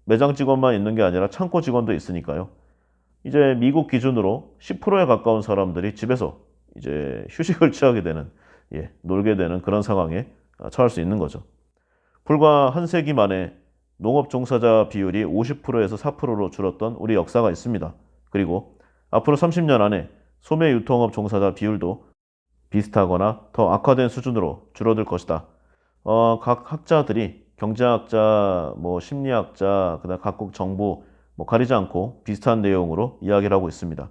매장 직원만 있는 게 아니라 창고 직원도 있으니까요. 이제 미국 기준으로 10%에 가까운 사람들이 집에서 이제 휴식을 취하게 되는, 놀게 되는 그런 상황에 처할 수 있는 거죠. 불과 한 세기 만에 농업 종사자 비율이 50%에서 4%로 줄었던 우리 역사가 있습니다. 그리고 앞으로 30년 안에 소매 유통업 종사자 비율도 비슷하거나 더 악화된 수준으로 줄어들 것이다. 각 학자들이 경제학자, 심리학자, 그다음 각국 정부 가리지 않고 비슷한 내용으로 이야기를 하고 있습니다.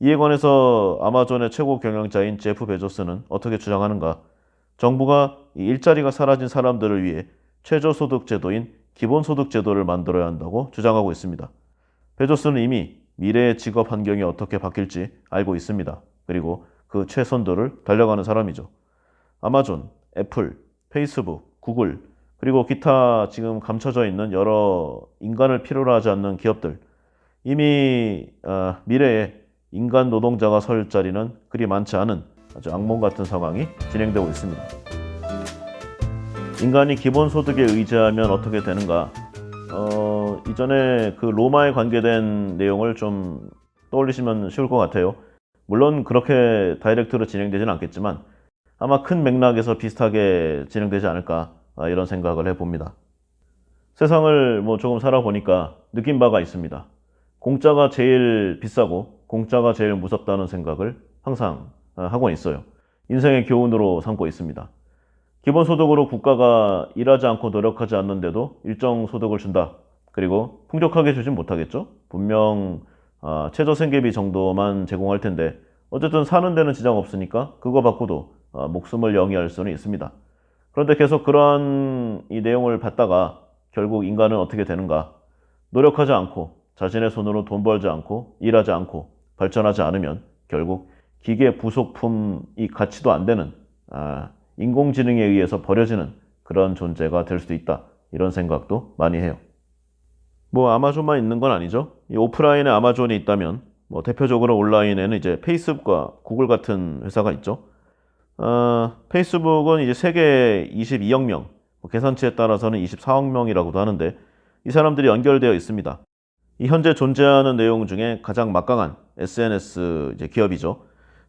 이에 관해서 아마존의 최고 경영자인 제프 베조스는 어떻게 주장하는가? 정부가 이 일자리가 사라진 사람들을 위해 최저소득 제도인 기본소득 제도를 만들어야 한다고 주장하고 있습니다. 베조스는 이미 미래의 직업 환경이 어떻게 바뀔지 알고 있습니다. 그리고 그 최선도를 달려가는 사람이죠. 아마존, 애플, 페이스북, 구글, 그리고 기타 지금 감춰져 있는 여러 인간을 필요로 하지 않는 기업들. 이미 미래에 인간 노동자가 설 자리는 그리 많지 않은 아주 악몽 같은 상황이 진행되고 있습니다. 인간이 기본소득에 의지하면 어떻게 되는가? 이전에 그 로마에 관계된 내용을 좀 떠올리시면 쉬울 것 같아요. 물론 그렇게 다이렉트로 진행되지는 않겠지만 아마 큰 맥락에서 비슷하게 진행되지 않을까 이런 생각을 해봅니다. 세상을 조금 살아보니까 느낀 바가 있습니다. 공짜가 제일 비싸고 공짜가 제일 무섭다는 생각을 항상 하고 있어요. 인생의 교훈으로 삼고 있습니다. 기본소득으로 국가가 일하지 않고 노력하지 않는데도 일정 소득을 준다. 그리고 풍족하게 주진 못하겠죠. 분명 최저생계비 정도만 제공할 텐데 어쨌든 사는 데는 지장 없으니까 그거 받고도 목숨을 영위할 수는 있습니다. 그런데 계속 그러한 이 내용을 받다가 결국 인간은 어떻게 되는가? 노력하지 않고 자신의 손으로 돈 벌지 않고 일하지 않고 발전하지 않으면 결국 기계 부속품이 가치도 안 되는 인공지능에 의해서 버려지는 그런 존재가 될 수도 있다. 이런 생각도 많이 해요. 아마존만 있는 건 아니죠. 이 오프라인에 아마존이 있다면 대표적으로 온라인에는 이제 페이스북과 구글 같은 회사가 있죠. 페이스북은 이제 세계 22억 명, 계산치에 따라서는 24억 명이라고도 하는데 이 사람들이 연결되어 있습니다. 이 현재 존재하는 내용 중에 가장 막강한 SNS 이제 기업이죠.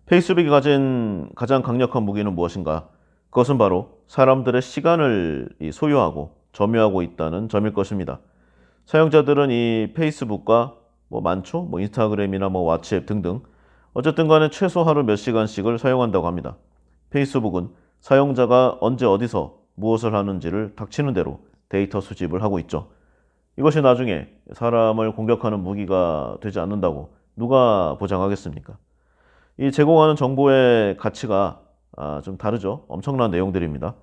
페이스북이 가진 가장 강력한 무기는 무엇인가? 그것은 바로 사람들의 시간을 소유하고 점유하고 있다는 점일 것입니다. 사용자들은 이 페이스북과 많죠? 인스타그램이나 왓츠앱 등등 어쨌든 간에 최소 하루 몇 시간씩을 사용한다고 합니다. 페이스북은 사용자가 언제 어디서 무엇을 하는지를 닥치는 대로 데이터 수집을 하고 있죠. 이것이 나중에 사람을 공격하는 무기가 되지 않는다고 누가 보장하겠습니까? 이 제공하는 정보의 가치가 좀 다르죠. 엄청난 내용들입니다.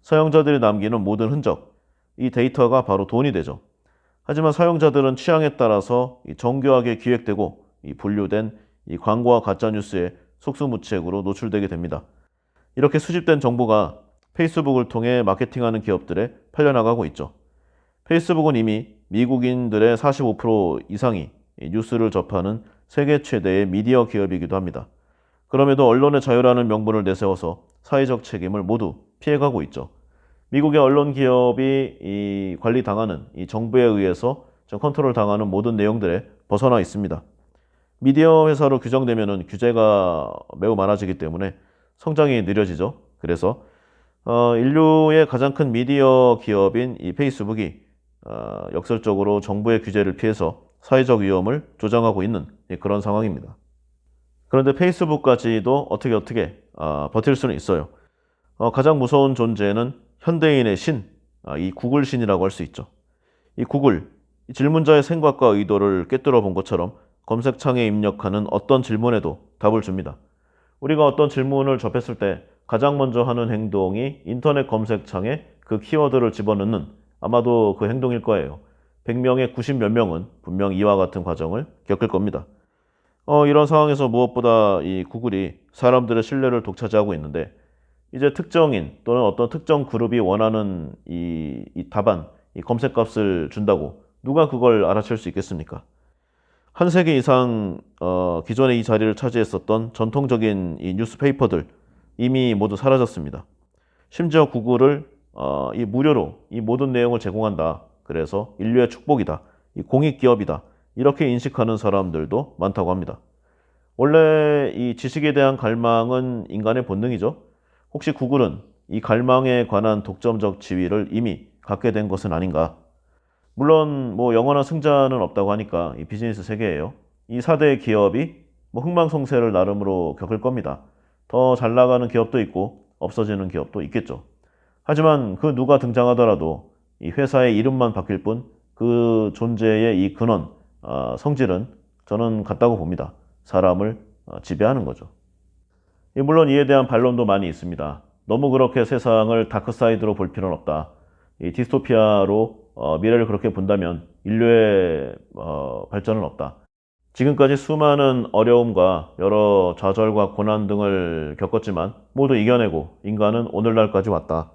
사용자들이 남기는 모든 흔적, 이 데이터가 바로 돈이 되죠. 하지만 사용자들은 취향에 따라서 정교하게 기획되고 분류된 이 광고와 가짜뉴스에 속수무책으로 노출되게 됩니다. 이렇게 수집된 정보가 페이스북을 통해 마케팅하는 기업들에 팔려나가고 있죠. 페이스북은 이미 미국인들의 45% 이상이 뉴스를 접하는 세계 최대의 미디어 기업이기도 합니다. 그럼에도 언론의 자유라는 명분을 내세워서 사회적 책임을 모두 피해가고 있죠. 미국의 언론 기업이 관리당하는 이 정부에 의해서 컨트롤 당하는 모든 내용들에 벗어나 있습니다. 미디어 회사로 규정되면 규제가 매우 많아지기 때문에 성장이 느려지죠. 그래서 인류의 가장 큰 미디어 기업인 이 페이스북이 역설적으로 정부의 규제를 피해서 사회적 위험을 조장하고 있는 그런 상황입니다. 그런데 페이스북까지도 어떻게 버틸 수는 있어요. 가장 무서운 존재는 현대인의 신, 이 구글 신이라고 할 수 있죠. 이 구글, 이 질문자의 생각과 의도를 꿰뚫어 본 것처럼 검색창에 입력하는 어떤 질문에도 답을 줍니다. 우리가 어떤 질문을 접했을 때 가장 먼저 하는 행동이 인터넷 검색창에 그 키워드를 집어넣는 아마도 그 행동일 거예요. 100명의 90 몇 명은 분명 이와 같은 과정을 겪을 겁니다. 이런 상황에서 무엇보다 이 구글이 사람들의 신뢰를 독차지하고 있는데 이제 특정인 또는 어떤 특정 그룹이 원하는 이 답안, 이 검색값을 준다고 누가 그걸 알아챌 수 있겠습니까? 한 세기 이상 기존에 이 자리를 차지했었던 전통적인 이 뉴스페이퍼들 이미 모두 사라졌습니다. 심지어 구글을 이 무료로 이 모든 내용을 제공한다. 그래서 인류의 축복이다. 이 공익기업이다. 이렇게 인식하는 사람들도 많다고 합니다. 원래 이 지식에 대한 갈망은 인간의 본능이죠. 혹시 구글은 이 갈망에 관한 독점적 지위를 이미 갖게 된 것은 아닌가? 물론 뭐 영원한 승자는 없다고 하니까 이 비즈니스 세계예요. 이 4대 기업이 뭐 흥망성쇠를 나름으로 겪을 겁니다. 더 잘 나가는 기업도 있고 없어지는 기업도 있겠죠. 하지만 그 누가 등장하더라도 이 회사의 이름만 바뀔 뿐 그 존재의 이 근원, 성질은 저는 같다고 봅니다. 사람을 지배하는 거죠. 물론 이에 대한 반론도 많이 있습니다. 너무 그렇게 세상을 다크사이드로 볼 필요는 없다. 이 디스토피아로 미래를 그렇게 본다면 인류의 발전은 없다. 지금까지 수많은 어려움과 여러 좌절과 고난 등을 겪었지만 모두 이겨내고 인간은 오늘날까지 왔다.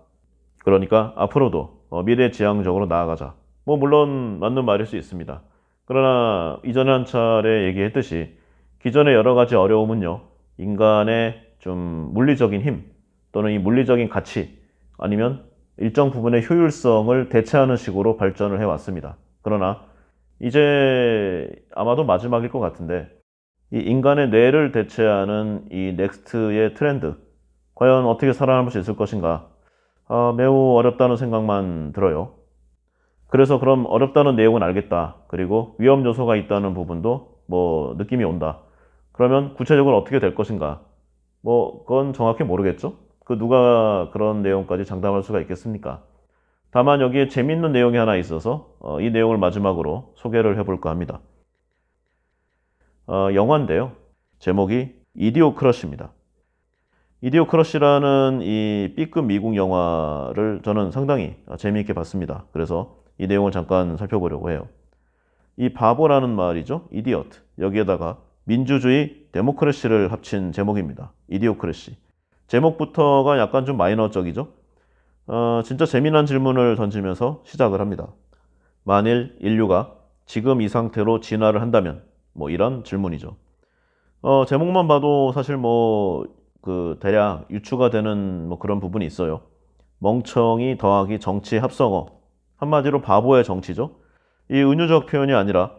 그러니까 앞으로도 미래지향적으로 나아가자. 뭐 물론 맞는 말일 수 있습니다. 그러나 이전에 한 차례 얘기했듯이 기존의 여러 가지 어려움은요, 인간의 좀 물리적인 힘 또는 이 물리적인 가치 아니면 일정 부분의 효율성을 대체하는 식으로 발전을 해왔습니다. 그러나 이제 아마도 마지막일 것 같은데 이 인간의 뇌를 대체하는 이 넥스트의 트렌드 과연 어떻게 살아남을 수 있을 것인가? 매우 어렵다는 생각만 들어요. 그래서 그럼 어렵다는 내용은 알겠다. 그리고 위험 요소가 있다는 부분도 뭐 느낌이 온다. 그러면 구체적으로 어떻게 될 것인가? 뭐 그건 정확히 모르겠죠. 그 누가 그런 내용까지 장담할 수가 있겠습니까? 다만 여기에 재밌는 내용이 하나 있어서 이 내용을 마지막으로 소개를 해볼까 합니다. 영화인데요. 제목이 이디오크러시입니다. 이디오크러시라는 이 B급 미국 영화를 저는 상당히 재미있게 봤습니다. 그래서 이 내용을 잠깐 살펴보려고 해요. 이 바보라는 말이죠. 이디어트. 여기에다가 민주주의, 데모크래시를 합친 제목입니다. 이디오크래시. 제목부터가 약간 좀 마이너적이죠. 진짜 재미난 질문을 던지면서 시작을 합니다. 만일 인류가 지금 이 상태로 진화를 한다면 뭐 이런 질문이죠. 제목만 봐도 사실 뭐 그 대략 유추가 되는 뭐 그런 부분이 있어요. 멍청이 더하기 정치 합성어. 한마디로 바보의 정치죠. 이 은유적 표현이 아니라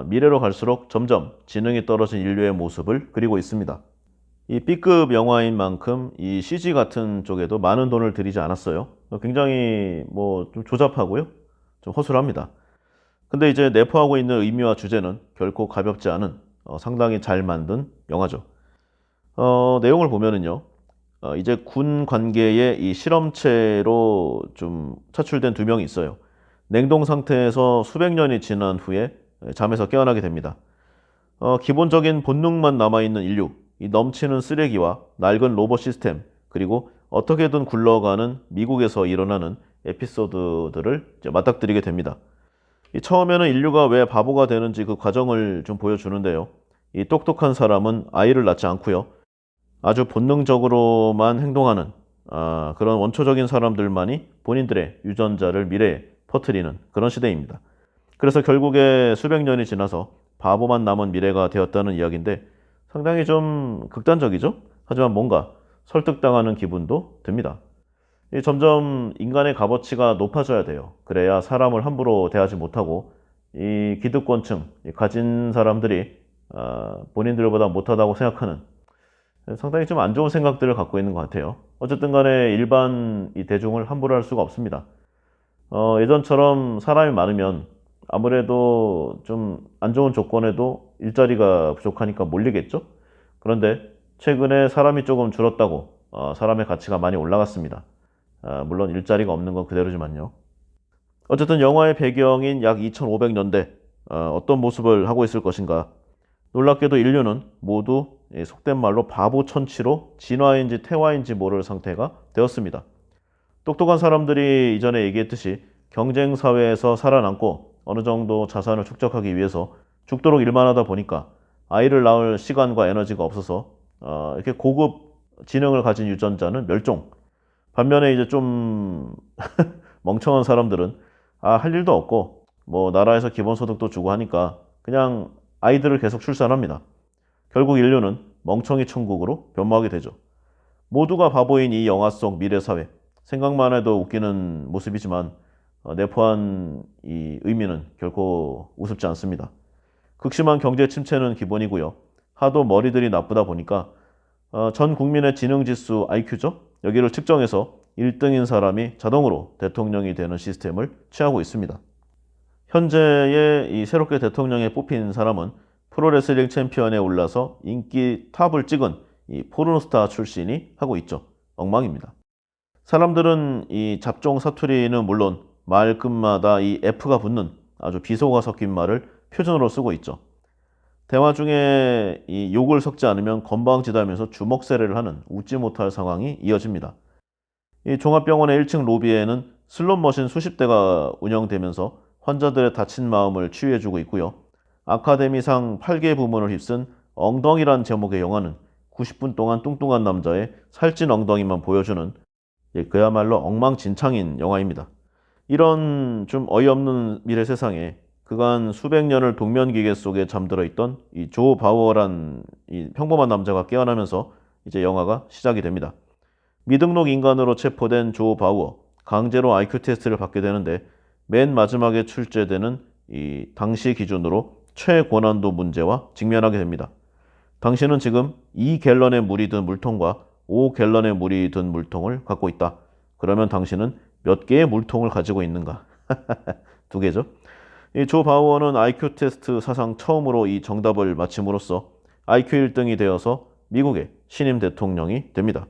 미래로 갈수록 점점 지능이 떨어진 인류의 모습을 그리고 있습니다. 이 B급 영화인 만큼 이 CG 같은 쪽에도 많은 돈을 들이지 않았어요. 굉장히 뭐 좀 조잡하고요. 좀 허술합니다. 근데 이제 내포하고 있는 의미와 주제는 결코 가볍지 않은 상당히 잘 만든 영화죠. 내용을 보면은요. 이제 군 관계에 이 실험체로 좀 차출된 두 명이 있어요. 냉동 상태에서 수백 년이 지난 후에 잠에서 깨어나게 됩니다. 기본적인 본능만 남아있는 인류, 이 넘치는 쓰레기와 낡은 로봇 시스템, 그리고 어떻게든 굴러가는 미국에서 일어나는 에피소드들을 이제 맞닥뜨리게 됩니다. 처음에는 인류가 왜 바보가 되는지 그 과정을 좀 보여주는데요. 이 똑똑한 사람은 아이를 낳지 않고요. 아주 본능적으로만 행동하는 그런 원초적인 사람들만이 본인들의 유전자를 미래에 퍼뜨리는 그런 시대입니다. 그래서 결국에 수백 년이 지나서 바보만 남은 미래가 되었다는 이야기인데 상당히 좀 극단적이죠? 하지만 뭔가 설득당하는 기분도 듭니다. 점점 인간의 값어치가 높아져야 돼요. 그래야 사람을 함부로 대하지 못하고 이 기득권층, 가진 사람들이 본인들보다 못하다고 생각하는 상당히 좀 안 좋은 생각들을 갖고 있는 것 같아요. 어쨌든 간에 일반 이 대중을 함부로 할 수가 없습니다. 예전처럼 사람이 많으면 아무래도 좀 안 좋은 조건에도 일자리가 부족하니까 몰리겠죠? 그런데 최근에 사람이 조금 줄었다고 사람의 가치가 많이 올라갔습니다. 물론 일자리가 없는 건 그대로지만요. 어쨌든 영화의 배경인 약 2500년대 어떤 모습을 하고 있을 것인가. 놀랍게도 인류는 모두 속된 말로 바보 천치로 진화인지 태화인지 모를 상태가 되었습니다. 똑똑한 사람들이 이전에 얘기했듯이 경쟁 사회에서 살아남고 어느 정도 자산을 축적하기 위해서 죽도록 일만 하다 보니까 아이를 낳을 시간과 에너지가 없어서 이렇게 고급 지능을 가진 유전자는 멸종. 반면에 이제 좀 멍청한 사람들은 할 일도 없고 뭐 나라에서 기본소득도 주고 하니까 그냥 아이들을 계속 출산합니다. 결국 인류는 멍청이 천국으로 변모하게 되죠. 모두가 바보인 이 영화 속 미래사회. 생각만 해도 웃기는 모습이지만 내포한 이 의미는 결코 우습지 않습니다. 극심한 경제 침체는 기본이고요. 하도 머리들이 나쁘다 보니까 전 국민의 지능지수 IQ죠. 여기를 측정해서 1등인 사람이 자동으로 대통령이 되는 시스템을 취하고 있습니다. 현재의 이 새롭게 대통령에 뽑힌 사람은 프로레슬링 챔피언에 올라서 인기 탑을 찍은 이 포르노스타 출신이 하고 있죠. 엉망입니다. 사람들은 이 잡종 사투리는 물론 말끝마다 이 F가 붙는 아주 비속어 섞인 말을 표준어로 쓰고 있죠. 대화 중에 이 욕을 섞지 않으면 건방지다면서 주먹 세례를 하는 웃지 못할 상황이 이어집니다. 이 종합병원의 1층 로비에는 슬롯 머신 수십 대가 운영되면서 환자들의 다친 마음을 치유해주고 있고요. 아카데미상 8개 부문을 휩쓴 엉덩이란 제목의 영화는 90분 동안 뚱뚱한 남자의 살찐 엉덩이만 보여주는 그야말로 엉망진창인 영화입니다. 이런 좀 어이없는 미래 세상에 그간 수백 년을 동면기계 속에 잠들어 있던 이 조 바우어란 이 평범한 남자가 깨어나면서 이제 영화가 시작이 됩니다. 미등록 인간으로 체포된 조 바우어, 강제로 IQ 테스트를 받게 되는데 맨 마지막에 출제되는 이 당시 기준으로 최고난도 문제와 직면하게 됩니다. 당신은 지금 2갤런의 물이 든 물통과 5갤런의 물이 든 물통을 갖고 있다. 그러면 당신은 몇 개의 물통을 가지고 있는가? 2개죠. 이 조 바우어는 IQ 테스트 사상 처음으로 이 정답을 맞힘으로써 IQ 1등이 되어서 미국의 신임 대통령이 됩니다.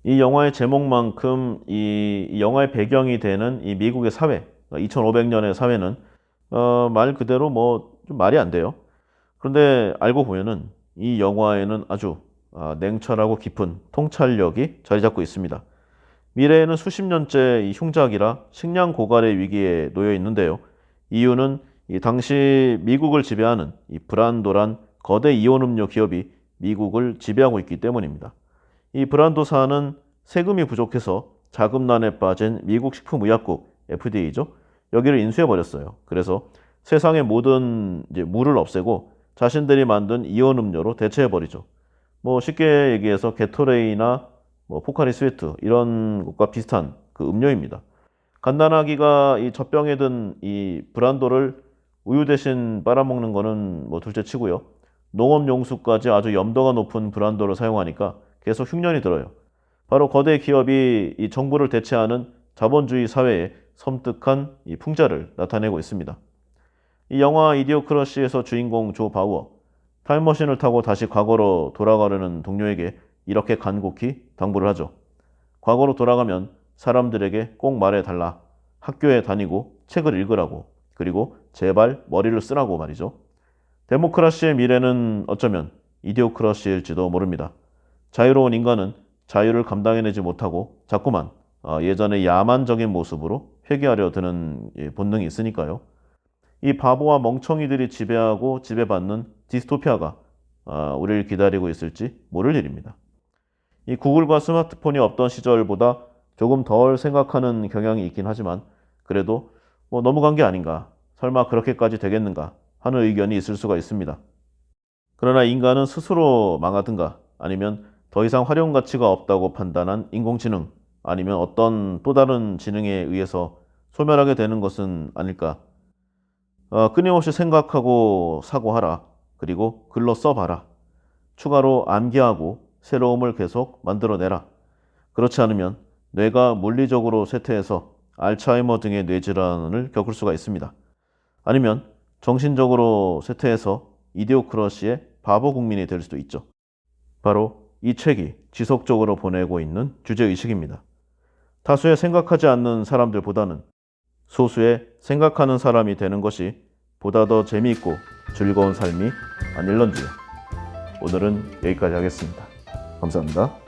이 영화의 제목만큼 이 영화의 배경이 되는 이 미국의 사회, 2500년의 사회는 말 그대로 좀 말이 안 돼요. 그런데 알고 보면은 이 영화에는 아주 냉철하고 깊은 통찰력이 자리 잡고 있습니다. 미래에는 수십 년째 이 흉작이라 식량 고갈의 위기에 놓여 있는데요. 이유는 이 당시 미국을 지배하는 이 브란도란 거대 이온음료 기업이 미국을 지배하고 있기 때문입니다. 이 브란도사는 세금이 부족해서 자금난에 빠진 미국 식품의약국 FDA죠. 여기를 인수해버렸어요. 그래서 세상의 모든 이제 물을 없애고 자신들이 만든 이온음료로 대체해버리죠. 쉽게 얘기해서 게토레이나 포카리 스웨트 이런 것과 비슷한 그 음료입니다. 간단하기가 이 젖병에 든 이 브란도를 우유 대신 빨아먹는 거는 둘째 치고요. 농업용수까지 아주 염도가 높은 브란도를 사용하니까 계속 흉년이 들어요. 바로 거대 기업이 이 정부를 대체하는 자본주의 사회의 섬뜩한 이 풍자를 나타내고 있습니다. 이 영화 이디오크러시에서 주인공 조 바우어, 타임머신을 타고 다시 과거로 돌아가려는 동료에게 이렇게 간곡히 당부를 하죠. 과거로 돌아가면 사람들에게 꼭 말해달라. 학교에 다니고 책을 읽으라고. 그리고 제발 머리를 쓰라고 말이죠. 데모크라시의 미래는 어쩌면 이디오크러시일지도 모릅니다. 자유로운 인간은 자유를 감당해내지 못하고 자꾸만 예전의 야만적인 모습으로 회귀하려 드는 본능이 있으니까요. 이 바보와 멍청이들이 지배하고 지배받는 디스토피아가 우리를 기다리고 있을지 모를 일입니다. 이 구글과 스마트폰이 없던 시절보다 조금 덜 생각하는 경향이 있긴 하지만 그래도 넘어간 게 아닌가, 설마 그렇게까지 되겠는가 하는 의견이 있을 수가 있습니다. 그러나 인간은 스스로 망하든가 아니면 더 이상 활용 가치가 없다고 판단한 인공지능 아니면 어떤 또 다른 지능에 의해서 소멸하게 되는 것은 아닐까. 끊임없이 생각하고 사고하라. 그리고 글로 써봐라. 추가로 암기하고 새로움을 계속 만들어내라. 그렇지 않으면 뇌가 물리적으로 쇠퇴해서 알츠하이머 등의 뇌질환을 겪을 수가 있습니다. 아니면 정신적으로 쇠퇴해서 이디오크러시의 바보 국민이 될 수도 있죠. 바로 이 책이 지속적으로 보내고 있는 주제의식입니다. 다수의 생각하지 않는 사람들보다는 소수의 생각하는 사람이 되는 것이 보다 더 재미있고 즐거운 삶이 아닐런지요. 오늘은 여기까지 하겠습니다. 감사합니다.